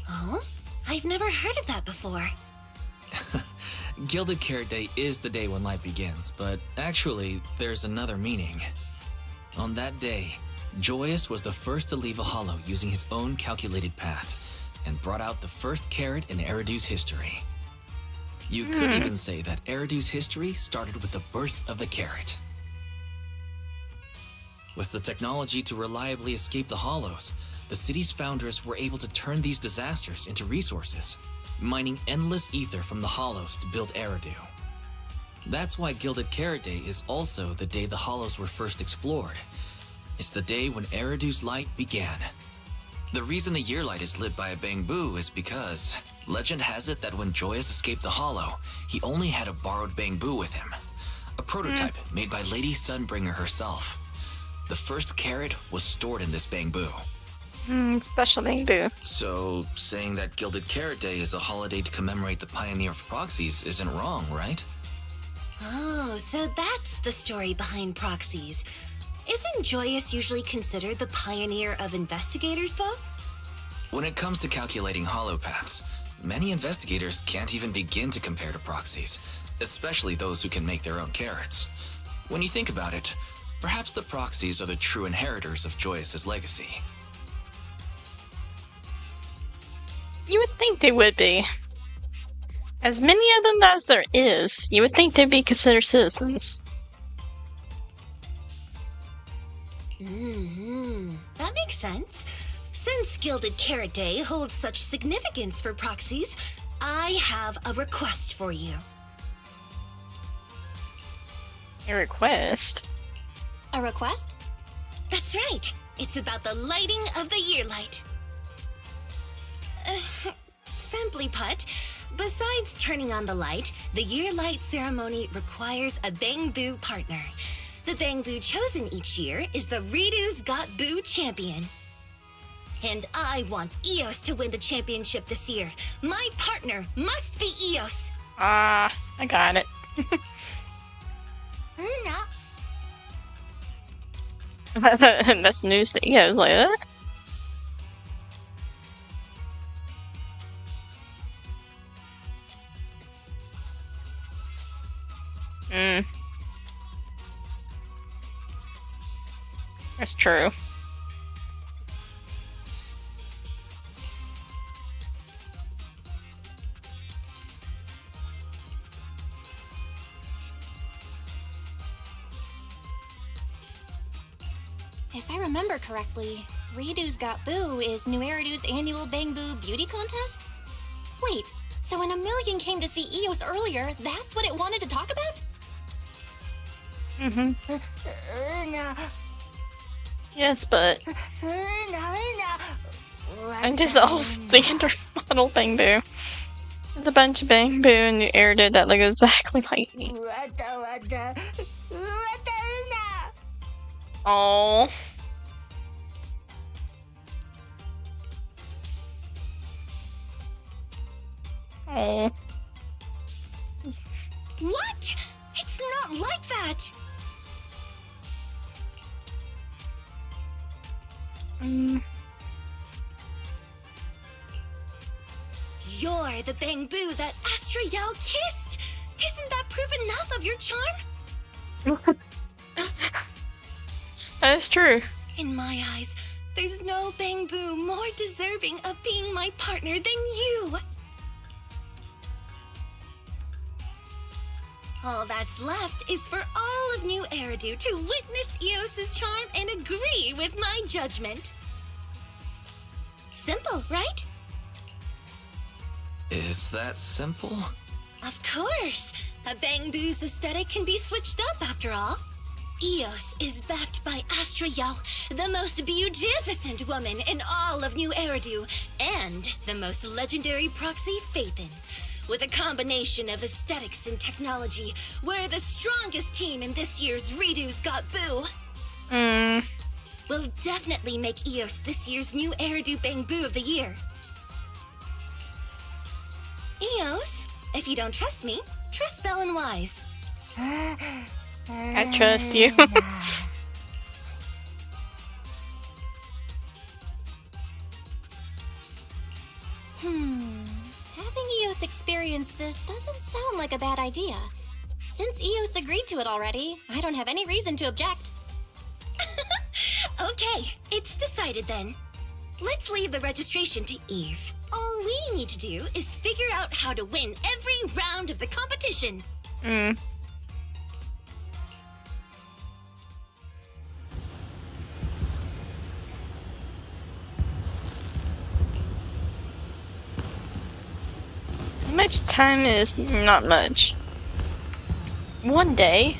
Oh? I've never heard of that before. Gilded Carrot Day is the day when light begins, but actually, there's another meaning. On that day, Joyous was the first to leave a hollow using his own calculated path, and brought out the first carrot in Eridu's history. You could even say that Eridu's history started with the birth of the carrot. With the technology to reliably escape the hollows, the city's founders were able to turn these disasters into resources, mining endless ether from the hollows to build Eridu. That's why Gilded Carrot Day is also the day the hollows were first explored. It's the day when Eridu's light began. The reason the year light is lit by a bamboo is because legend has it that when Joyous escaped the hollow, he only had a borrowed bamboo with him, a prototype made by Lady Sunbringer herself. The first carrot was stored in this bamboo. Special bamboo. So, saying that Gilded Carrot Day is a holiday to commemorate the pioneer of proxies isn't wrong, right? Oh, so that's the story behind proxies. Isn't Joyous usually considered the pioneer of investigators, though? When it comes to calculating hollow paths, many investigators can't even begin to compare to proxies, especially those who can make their own carrots. When you think about it, perhaps the proxies are the true inheritors of Joyous's legacy. You would think they would be. As many of them as there is, you would think they'd be considered citizens. That makes sense. Since Gilded Carrot Day holds such significance for proxies, I have a request for you. A request? A request? That's right. It's about the lighting of the year light. Simply put, besides turning on the light, the year light ceremony requires a bamboo partner. The bamboo chosen each year is the Redo's Got Boo champion. And I want Eos to win the championship this year. My partner must be Eos. I got it. That's news to Eos, like that. That's true. If I remember correctly, Redo's Got Boo is New Eridu's annual Bamboo Beauty Contest? Wait, so when a million came to see Eos earlier, that's what it wanted to talk about? Yes, but I'm just all standard model bamboo. There's a bunch of bamboo and New Eridu that look exactly like me. Oh. Oh. What? It's not like that! You're the bamboo that Astra Yao kissed! Isn't that proof enough of your charm? That is true. In my eyes, there's no bamboo more deserving of being my partner than you! All that's left is for all of New Eridu to witness Eos's charm and agree with my judgment. Simple, right? Is that simple? Of course! A bamboo's aesthetic can be switched up after all. Eos is backed by Astra Yao, the most beautificent woman in all of New Eridu, and the most legendary proxy, Phaethon. With a combination of aesthetics and technology, we're the strongest team in this year's Redo's Got Boo. We'll definitely make Eos this year's New Eridu Bang Boo of the Year. Eos, if you don't trust me, trust Belle and Wise. I trust you. Having Eos experience this doesn't sound like a bad idea. Since Eos agreed to it already, I don't have any reason to object. Okay, it's decided then. Let's leave the registration to Eve. All we need to do is figure out how to win every round of the competition. How much time is not much? One day.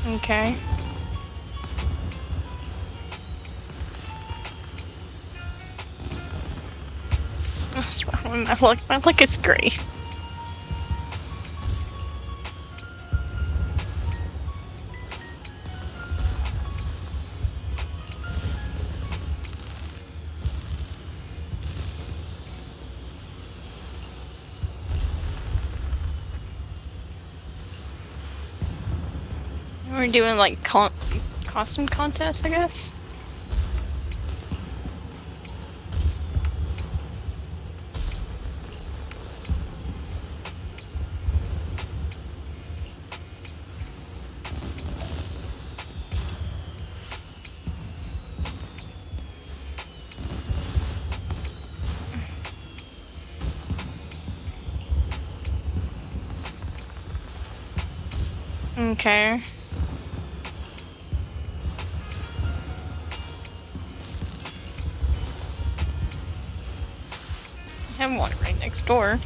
Okay. What's wrong with my luck? My luck is great. So we're doing like costume contest, I guess. Okay. I have one right next door.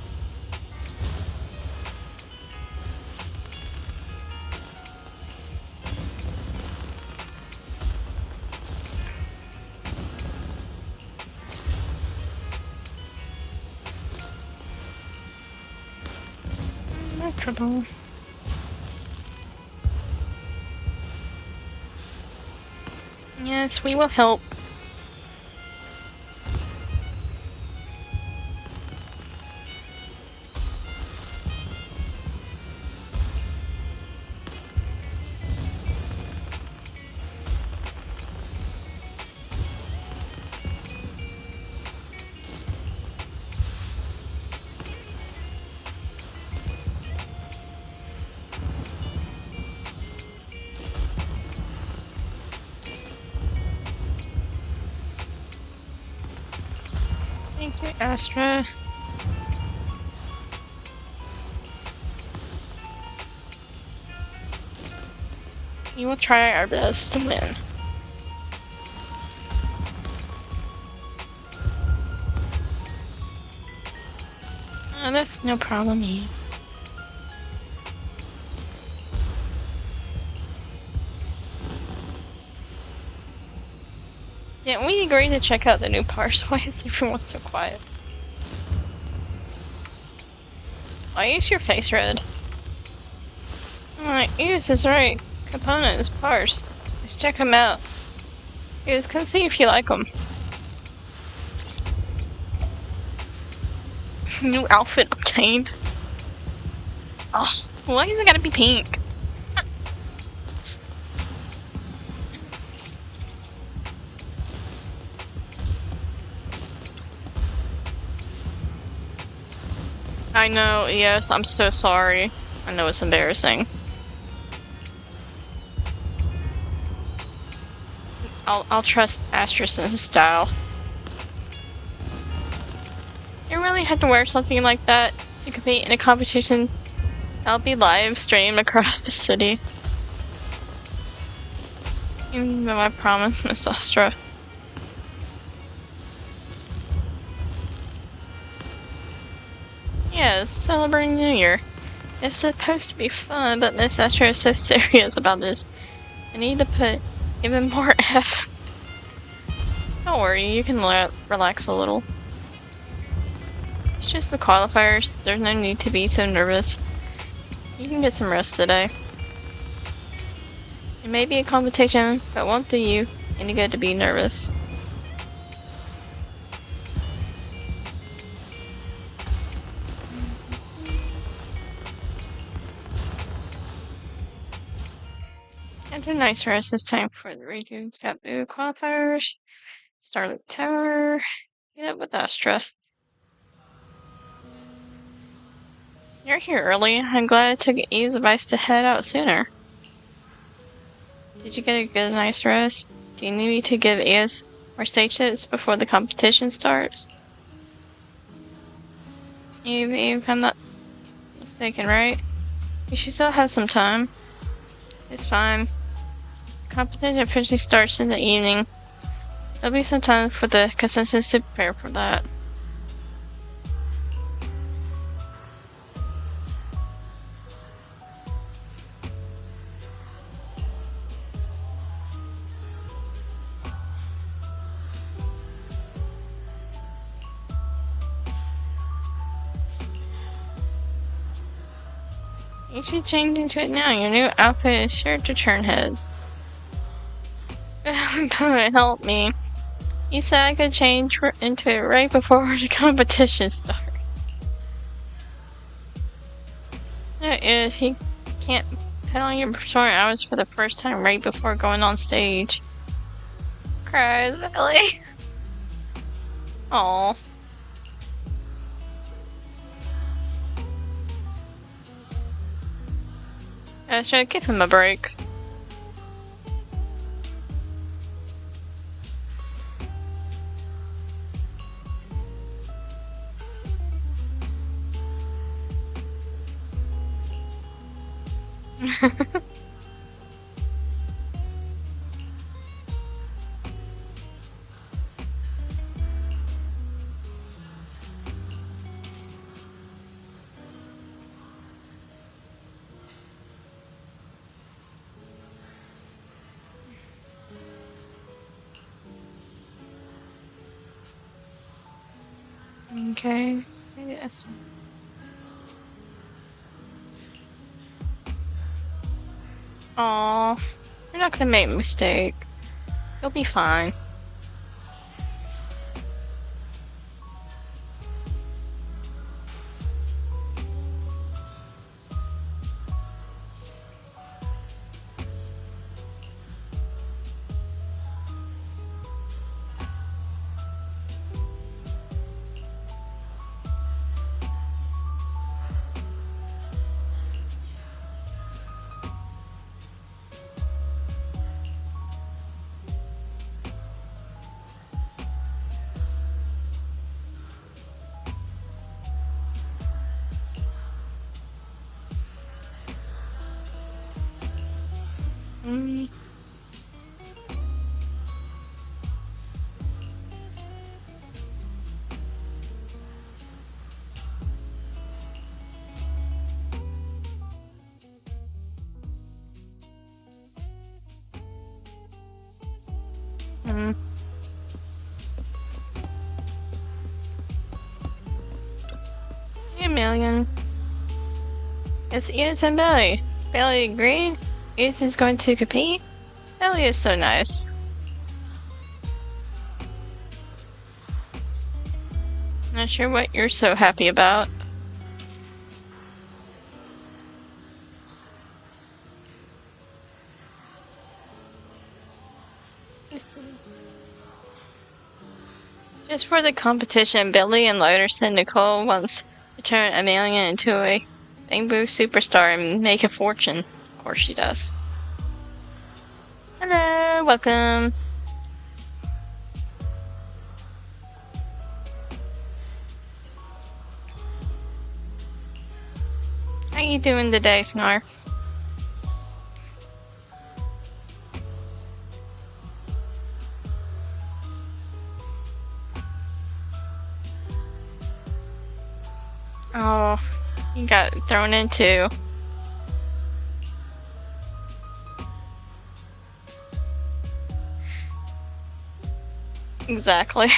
No trouble. Yes, we will help. Thank you, Astra. We will try our best to win. That's no problem here. Didn't we agree to check out the new parts? Why is everyone so quiet? Why is your face red? Eus is right. Component is parse. Let's check him out. Eus, come see if you like him. New outfit obtained. Oh, why is it gotta be pink? I know, yes, I'm so sorry. I know it's embarrassing. I'll trust Astras's style. You really have to wear something like that to compete in a competition that'll be live streamed across the city. Even though I promise, Miss Astra. Yes, celebrating New Year. It's supposed to be fun, but Miss Astra is so serious about this. I need to put even more effort. Don't worry, you can relax a little. It's just the qualifiers. There's no need to be so nervous. You can get some rest today. It may be a competition, but won't do you any good to be nervous. After a nice rest, it's time for the Radiant Taboo qualifiers. Starlit Tower. Get up with Astra. You're here early. I'm glad I took Eve's advice to head out sooner. Did you get a good, nice rest? Do you need me to give Eve more stage hits before the competition starts? Eve, I'm not mistaken, right? You should still have some time. It's fine. The competition officially starts in the evening. There'll be some time for the consensus to prepare for that. You should change into it now. Your new outfit is sure to turn heads. Help me. You said I could change into it right before the competition starts. There is. You can't put on your persona hours for the first time right before going on stage. Cries, really? Aww. I should give him a break. Okay, maybe that's... Aww, you're not gonna make a mistake. You'll be fine. Mm. Mm. Hey, Million. It's Edith and Billy. Billy agreed. Edith is going to compete. Billy is so nice. Not sure what you're so happy about. Just for the competition, Billy and Loader said Nicole wants to turn Amelia into a Bamboo superstar and make a fortune. Of course she does. Hello, welcome. How you doing today, Snar? Oh, you got thrown into. Exactly.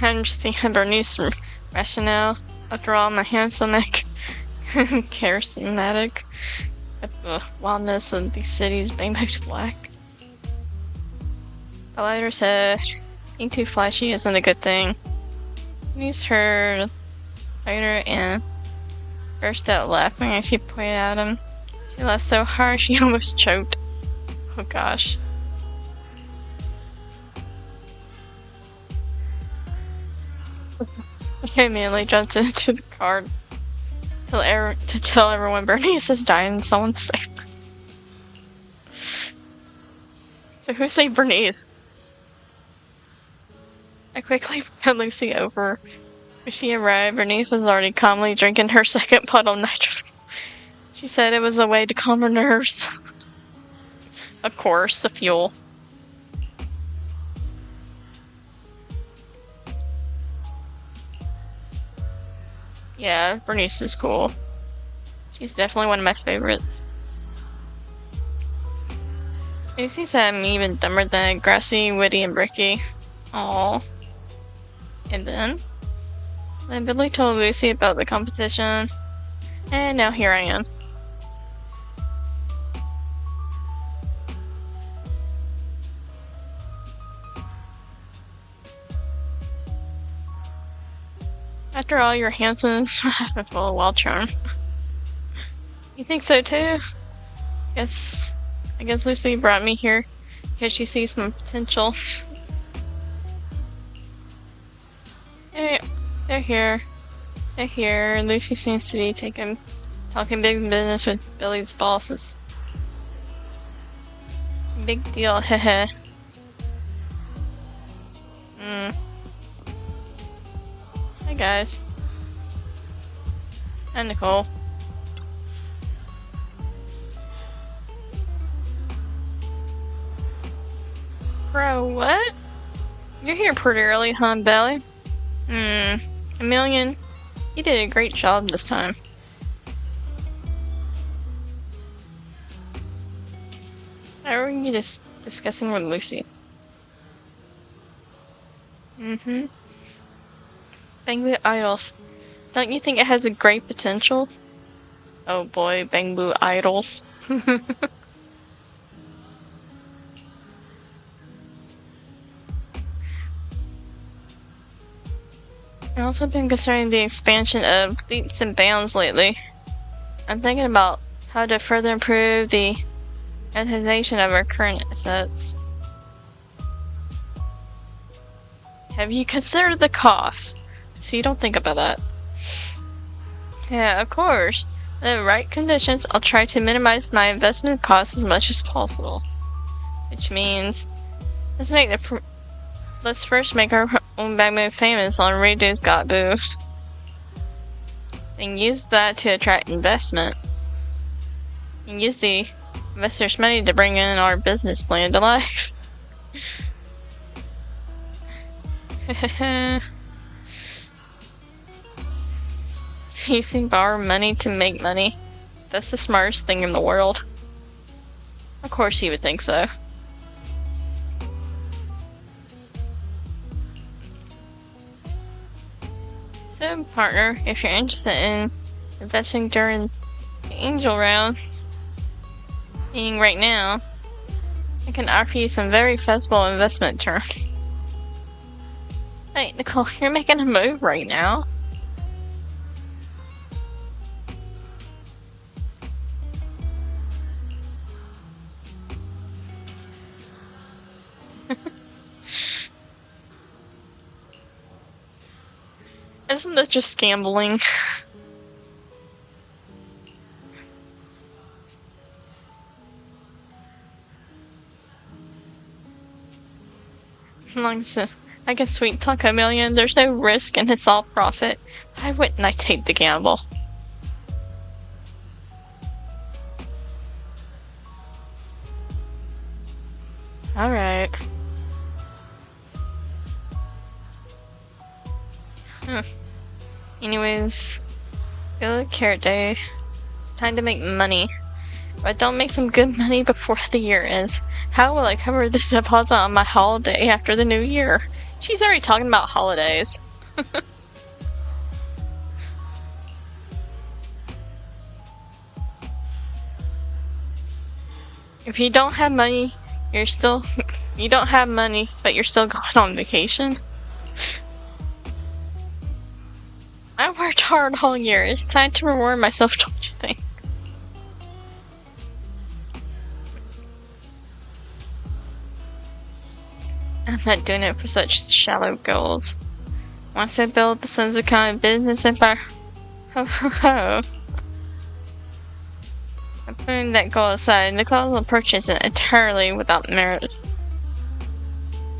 I understand Bernie's rationale. After all, my handsome charismatic the wildness of these cities being back to black. The later said, being too flashy isn't a good thing. Use her later and burst out laughing as she pointed at him. She laughed so hard she almost choked. Oh gosh. He immediately jumped into the car to tell everyone Bernice has died and someone saved her. So who saved Bernice? I quickly put Lucy over. When she arrived, Bernice was already calmly drinking her second bottle of nitro. She said it was a way to calm her nerves. Of course, the fuel. Yeah, Bernice is cool. She's definitely one of my favorites. Lucy said I'm even dumber than Grassy, Witty, and Bricky. Aww. And then Billy told Lucy about the competition. And now here I am. After all, you're handsome and full of wild charm. You think so too? I guess Lucy brought me here because she sees my potential. Hey, they're here. They're here. Lucy seems to be talking big business with Billy's bosses. Big deal, heh. Hi guys. And Nicole. Bro, what? You're here pretty early, huh, Belly? A million. You did a great job this time. How are you just discussing with Lucy? Bamboo Idols. Don't you think it has a great potential? Oh boy, Bamboo Idols. I've also been concerning the expansion of leaps and bounds lately. I'm thinking about how to further improve the monetization of our current assets. Have you considered the cost? So you don't think about that. Yeah, of course. In the right conditions, I'll try to minimize my investment costs as much as possible. Which means Let's first make our own Bamboo famous on Radio's Got Boo. And use that to attract investment. And use the investors' money to bring in our business plan to life. Using borrow money to make money. That's the smartest thing in the world. Of course you would think so. So, partner, if you're interested in investing during the angel round, meaning right now, I can offer you some very feasible investment terms. Hey, Nicole, you're making a move right now. Isn't this just gambling? As long as I can sweet talk a million, there's no risk and it's all profit. Why wouldn't I take the gamble? Alright. Anyways, good carrot day. It's time to make money. If I don't make some good money before the year ends, how will I cover this deposit on my holiday after the new year? She's already talking about holidays. If you don't have money, you don't have money, but you're still going on vacation. I worked hard all year. It's time to reward myself, don't you think? I'm not doing it for such shallow goals. Once I build the ZenlessZoneZero business empire, I'm putting that goal aside. Nicole will purchase it entirely without merit.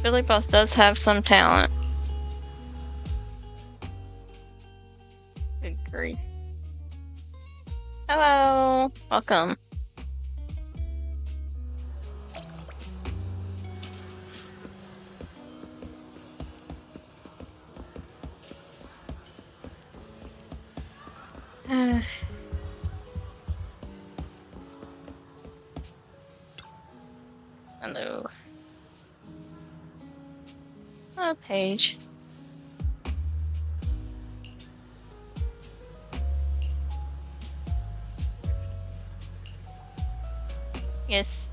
Billy Boss does have some talent. Good grief. Hello! Welcome. Hello. Oh, Paige. Yes.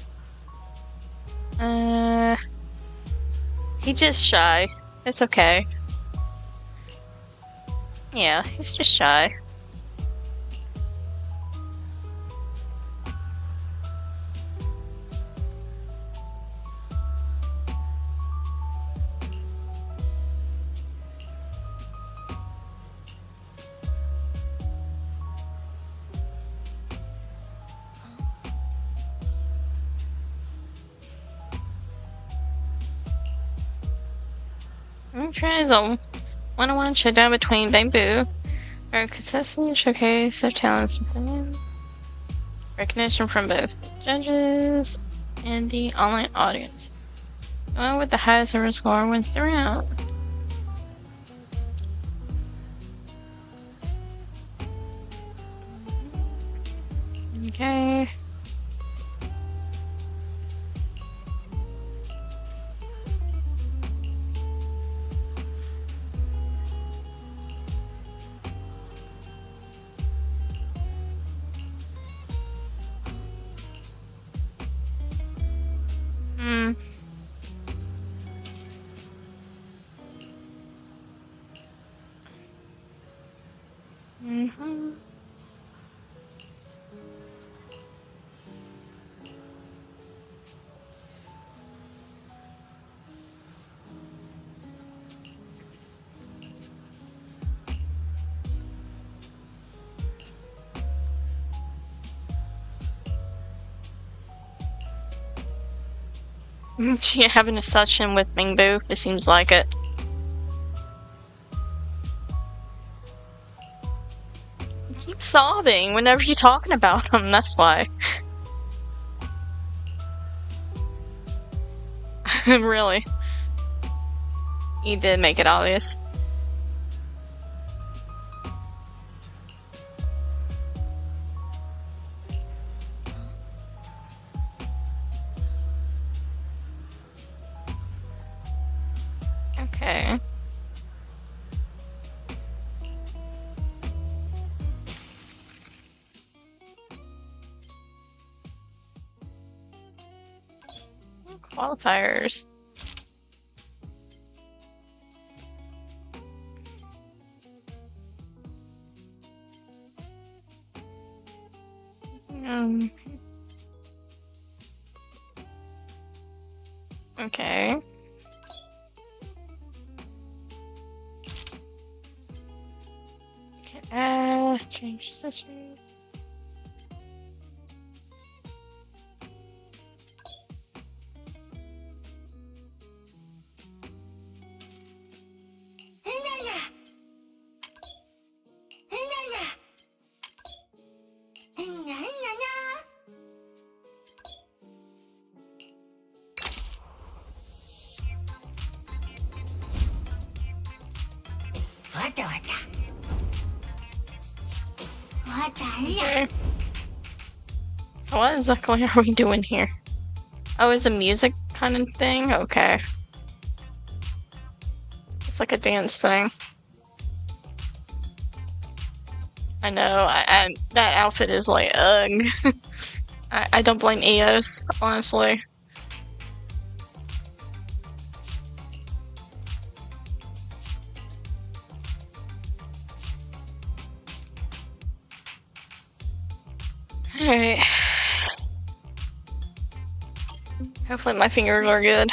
He's just shy. It's okay. Yeah, he's just shy. I'm trying a one-on-one showdown between Bamboo. Our contestants showcase their talents and recognition from both the judges and the online audience. The one with the highest overall score wins the round. Okay. She having a session with Mingbu? It seems like it. You keep sobbing whenever you're talking about him, that's why. Really. You did make it obvious. Okay. Qualifiers. Okay. Okay, change this one. Okay. So what exactly are we doing here? Oh, is a music kind of thing? Okay. It's like a dance thing. I know, that outfit is like, ugh. I don't blame EOS, honestly. Alright. Hopefully my fingers are good.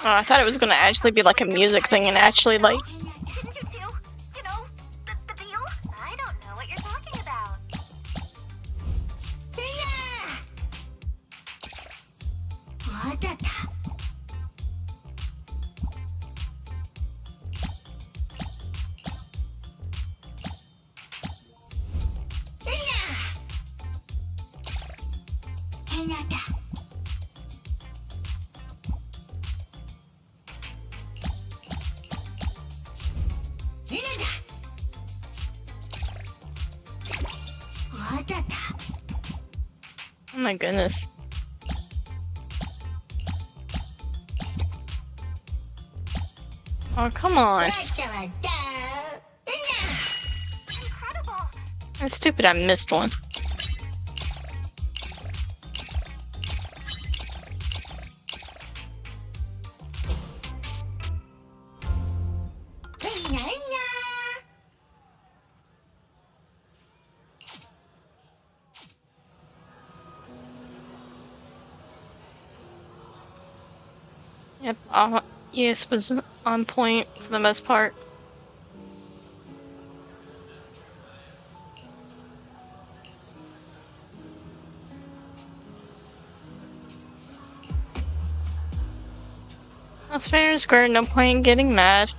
Oh, I thought it was gonna actually be like a music thing and actually like... Didn't you do, you know, the deal? I don't know what you're talking about. Oh my goodness. Oh, come on. Incredible. That's stupid, I missed one. Yep, yes, was on point for the most part. That's fair and square, no point in getting mad.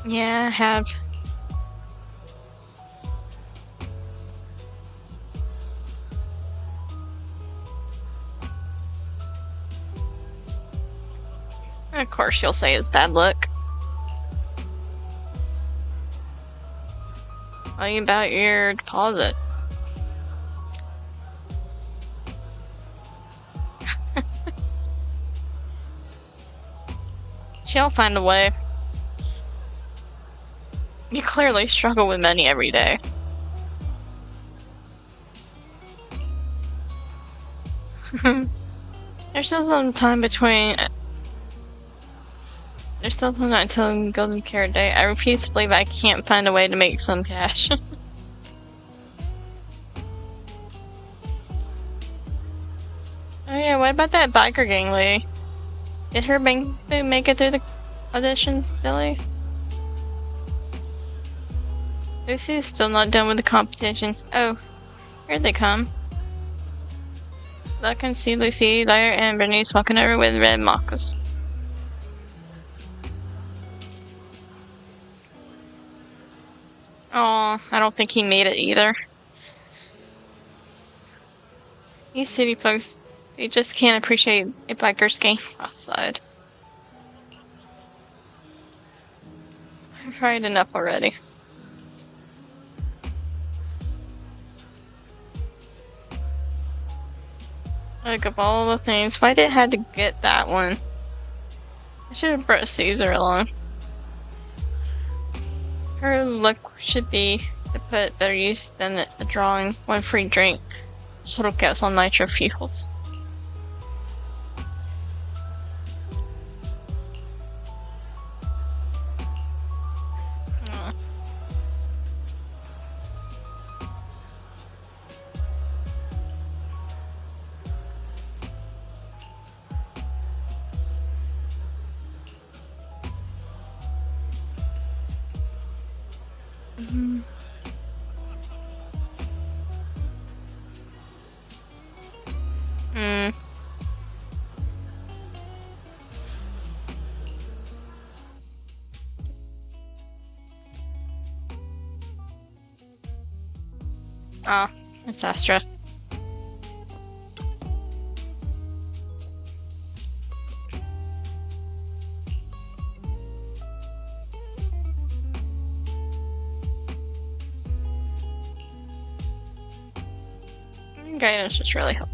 Yeah, I have. Of course you'll say it's bad luck. Tell you about your deposit. She'll find a way. You clearly struggle with money every day. There's still some time between... There's still some time until Golden Carrot Day. I refuse to believe I can't find a way to make some cash. Oh yeah, what about that biker gang lady? Did her make it through the auditions, Billy? Lucy is still not done with the competition. Oh, here they come. I can see Lucy, Lyra, and Bernice walking over with red moccas. Oh, I don't think he made it either. These city folks, they just can't appreciate a biker's game outside. I've tried enough already. Like, of all the things, why did it have to get that one? I should have brought Caesar along. Her look should be to put better use than the drawing one free drink. Little gets on nitro fuels. Ah, it's Astra. Guidance just really helped.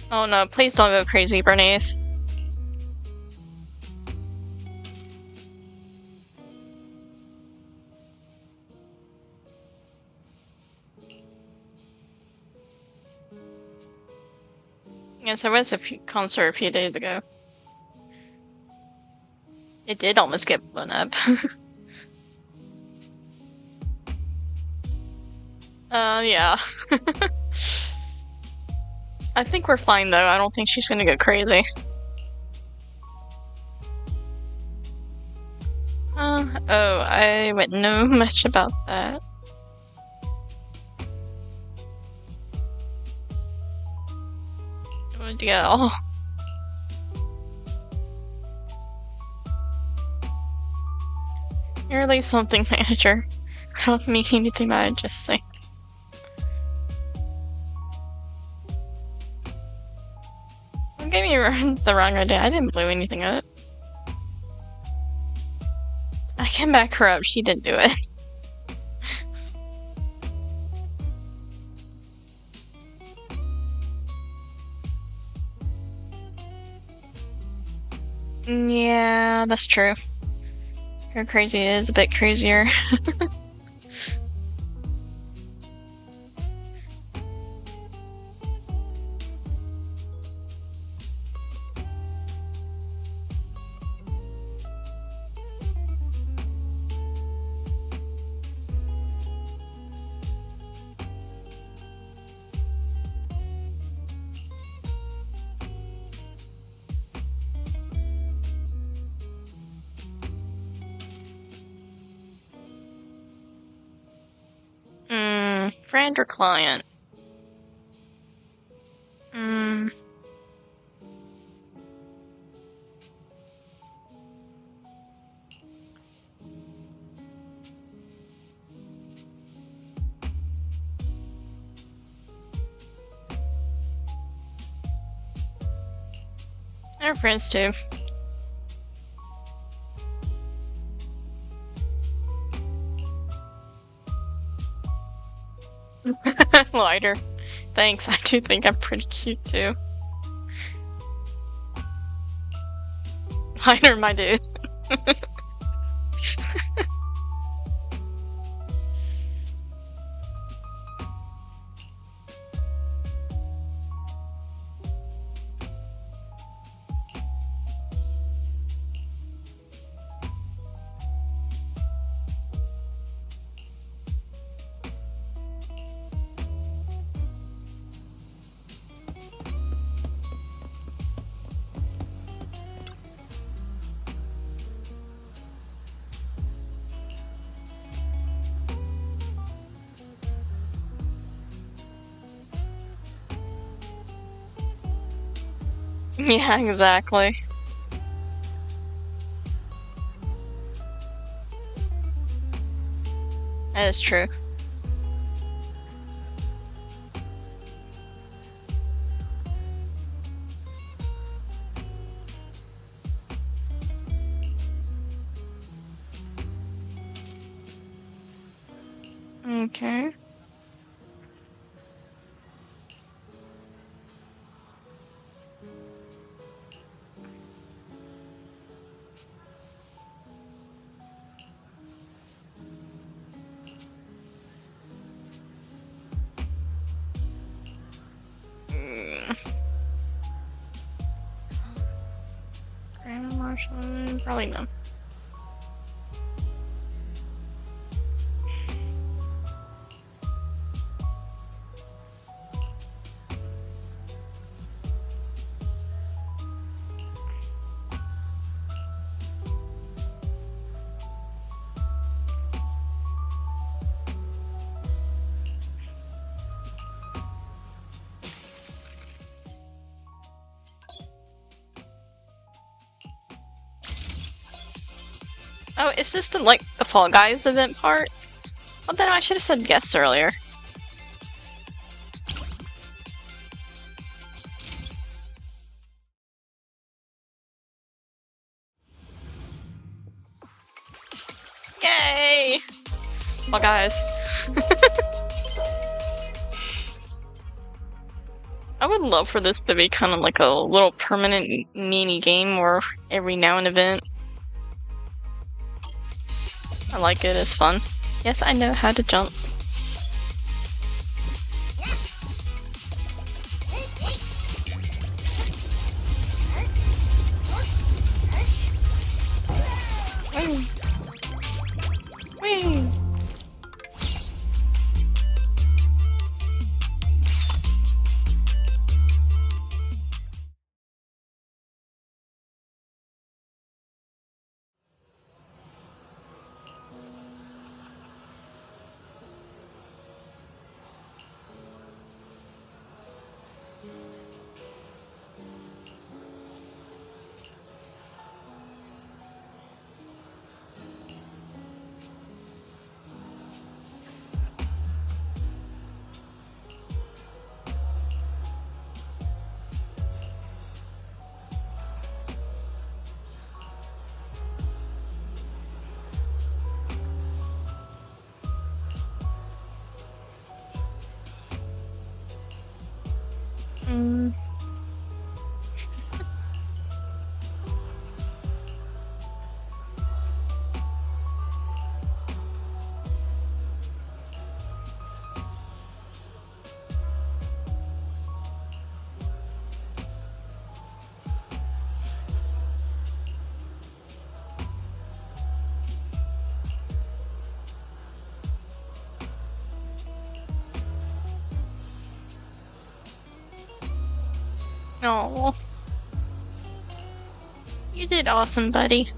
Oh no, please don't go crazy, Bernice. Yes, I went to a concert a few days ago. It did almost get blown up. Yeah. I think we're fine though. I don't think she's gonna go crazy. Oh, I wouldn't know much about that. Yeah. Oh. You're like something manager. I don't mean anything by it, just saying. Don't get me the wrong idea. I didn't blow anything up. I can back her up. She didn't do it. Yeah, that's true. Her crazy is a bit crazier. Friend or client? They're friends too. Lighter. Thanks, I do think I'm pretty cute too. Lighter, my dude. Yeah, exactly. That is true. Okay. Grand Marshal, probably no. Oh, is this the the Fall Guys event part? Well, then I should have said yes earlier. Yay! Fall Guys. I would love for this to be kind of like a little permanent mini game or every now and event. I like it, it's fun. Yes, I know how to jump. Wee. Wee. Oh, you did awesome, buddy.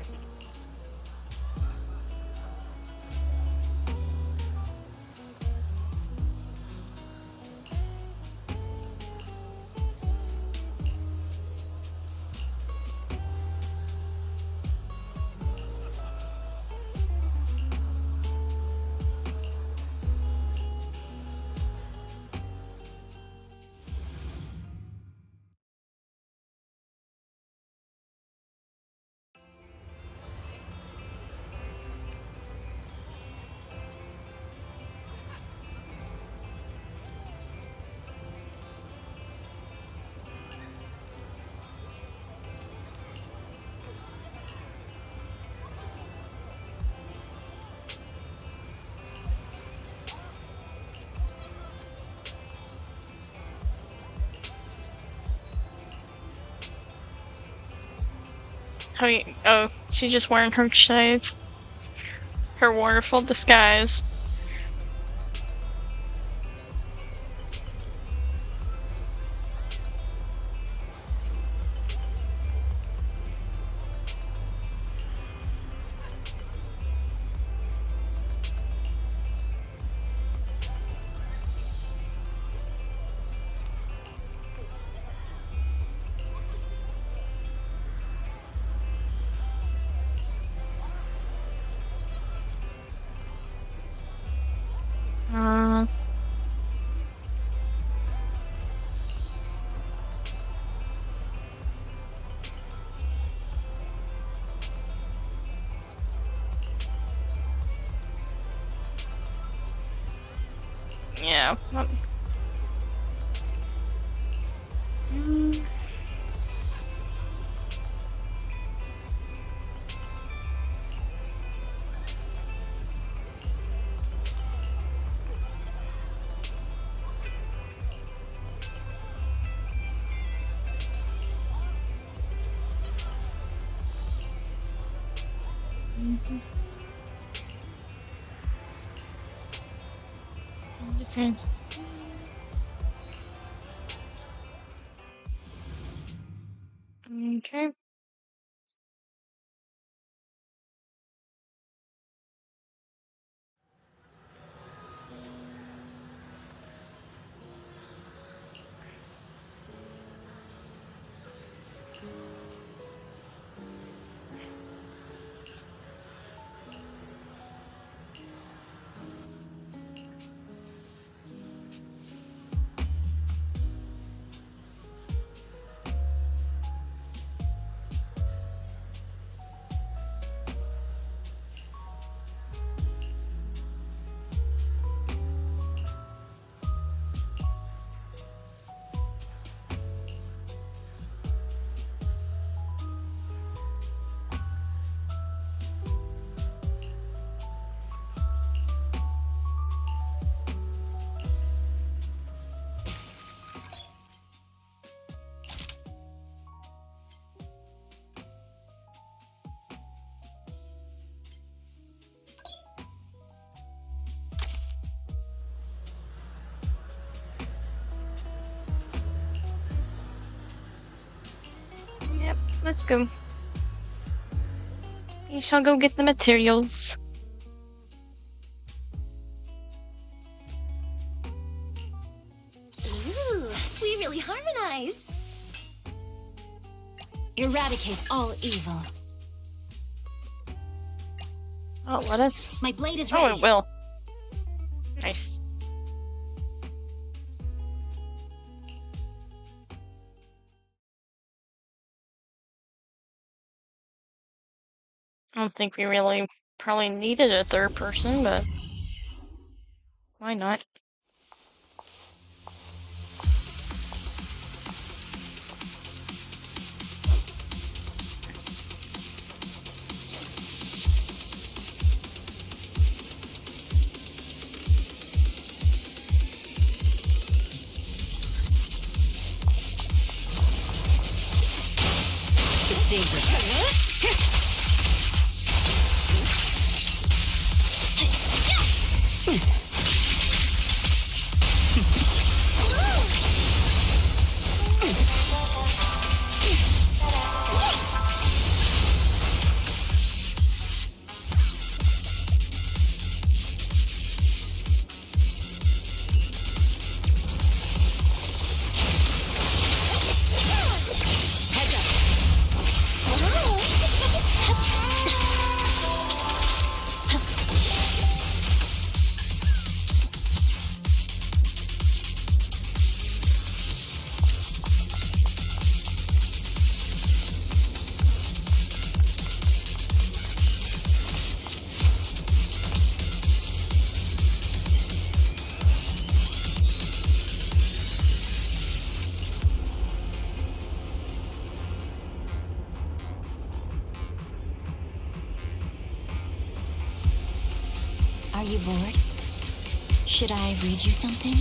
Oh, she's just wearing her shades. Her wonderful disguise. Yeah. Okay. Yep, let's go. We shall go get the materials. Ooh, we really harmonize. Eradicate all evil. Oh, let us. My blade is Oh, ready. it will. Nice. I don't think we really probably needed a third person, but why not? It's dangerous. Are you bored? Should I read you something?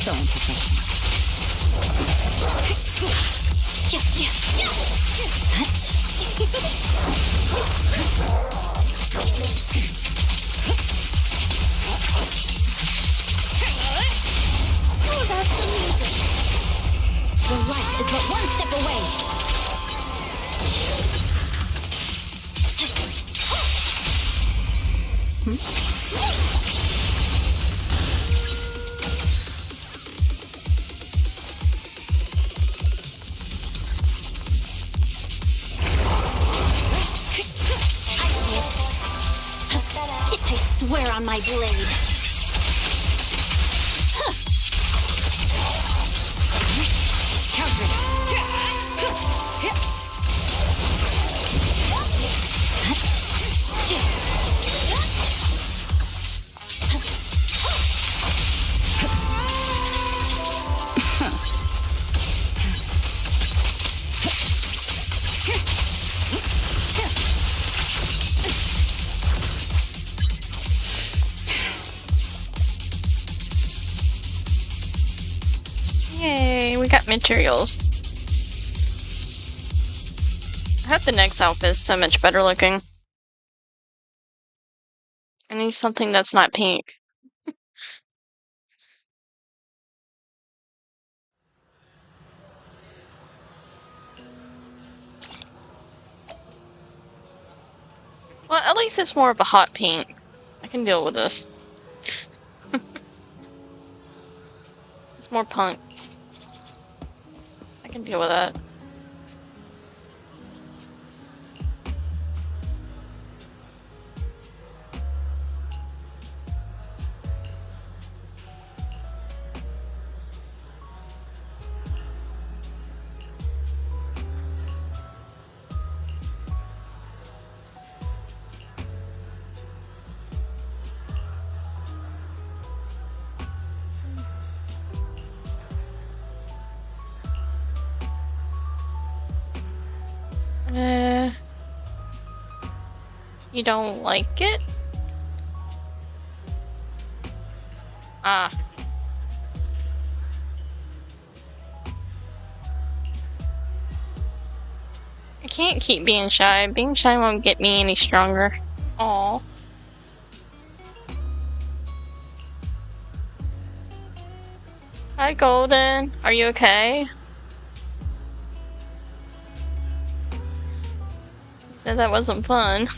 So unprofessional. Oh, that's amazing. Your life is but one step away. I swear on my blade. Yay, we got materials. I hope the next outfit is so much better looking. I need something that's not pink. Well, at least it's more of a hot pink. I can deal with this. It's more punk. I can deal with that. You don't like it? Ah. I can't keep being shy. Being shy won't get me any stronger. Aw. Hi, Golden. Are you okay? You said that wasn't fun.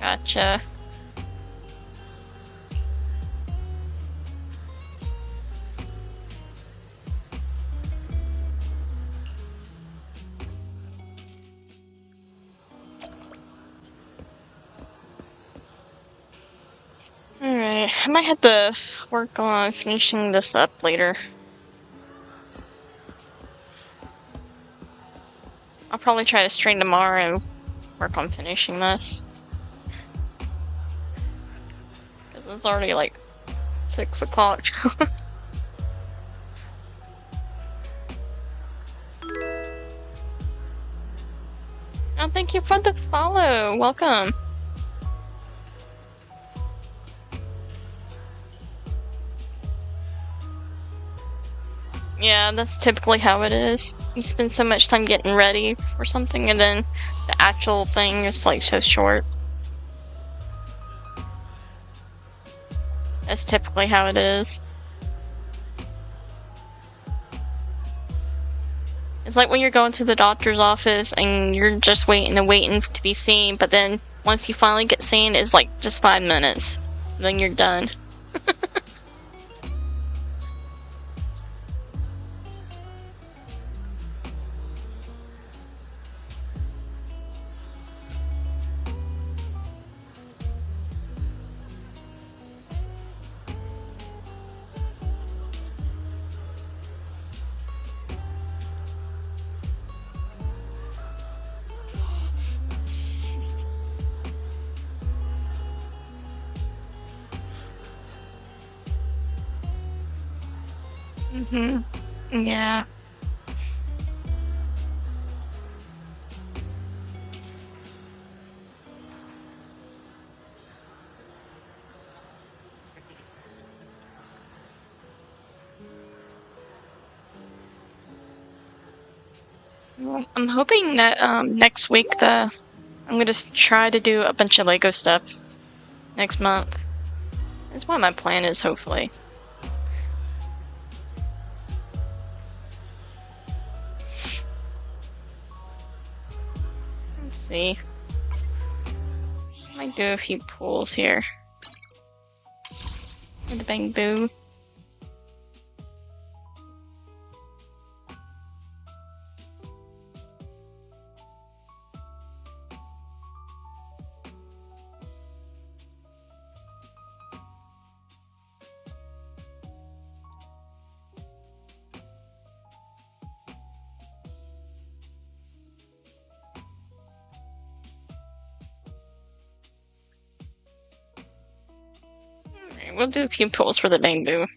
Gotcha. Alright, I might have to work on finishing this up later. I'll probably try to stream tomorrow and work on finishing this. Because it's already like 6 o'clock. Oh, thank you for the follow. Welcome. Yeah, that's typically how it is. You spend so much time getting ready for something and then the actual thing is like so short. That's typically how it is. It's like when you're going to the doctor's office and you're just waiting to be seen, but then once you finally get seen, it's like just 5 minutes. Then you're done. Yeah. Well, I'm hoping that next week I'm gonna try to do a bunch of Lego stuff next month. That's what my plan is, hopefully. Let's see. Might do a few pulls here. With the bang boom. Alright, we'll do a few pulls for the bang boom.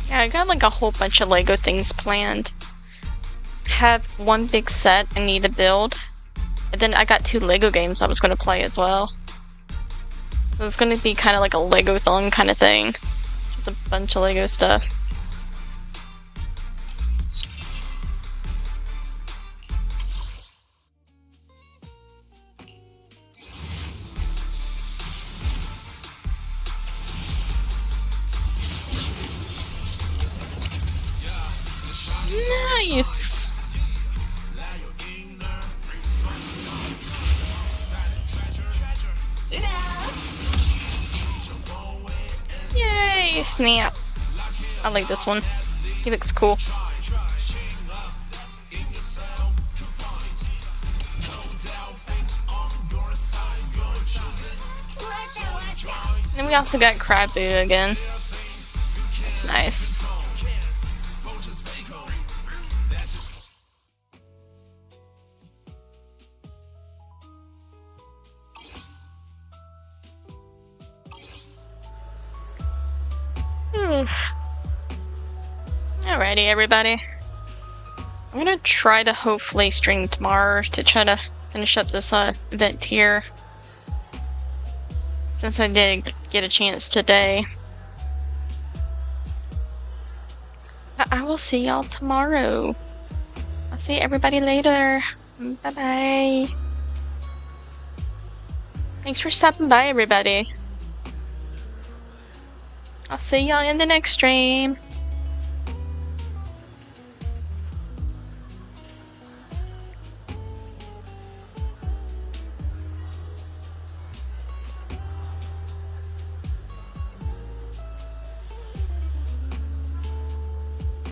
Yeah, I got like a whole bunch of Lego things planned. Have one big set I need to build. And then I got 2 Lego games I was going to play as well. So it's going to be kind of like a Lego-thon kind of thing. Just a bunch of Lego stuff. Nice! Yay! Snap! I like this one. He looks cool. And we also got crab food again. That's nice. Alrighty, everybody. I'm gonna try to hopefully stream tomorrow to try to finish up this event here. Since I did get a chance today. But I will see y'all tomorrow. I'll see everybody later. Bye-bye. Thanks for stopping by, everybody. I'll see y'all in the next stream.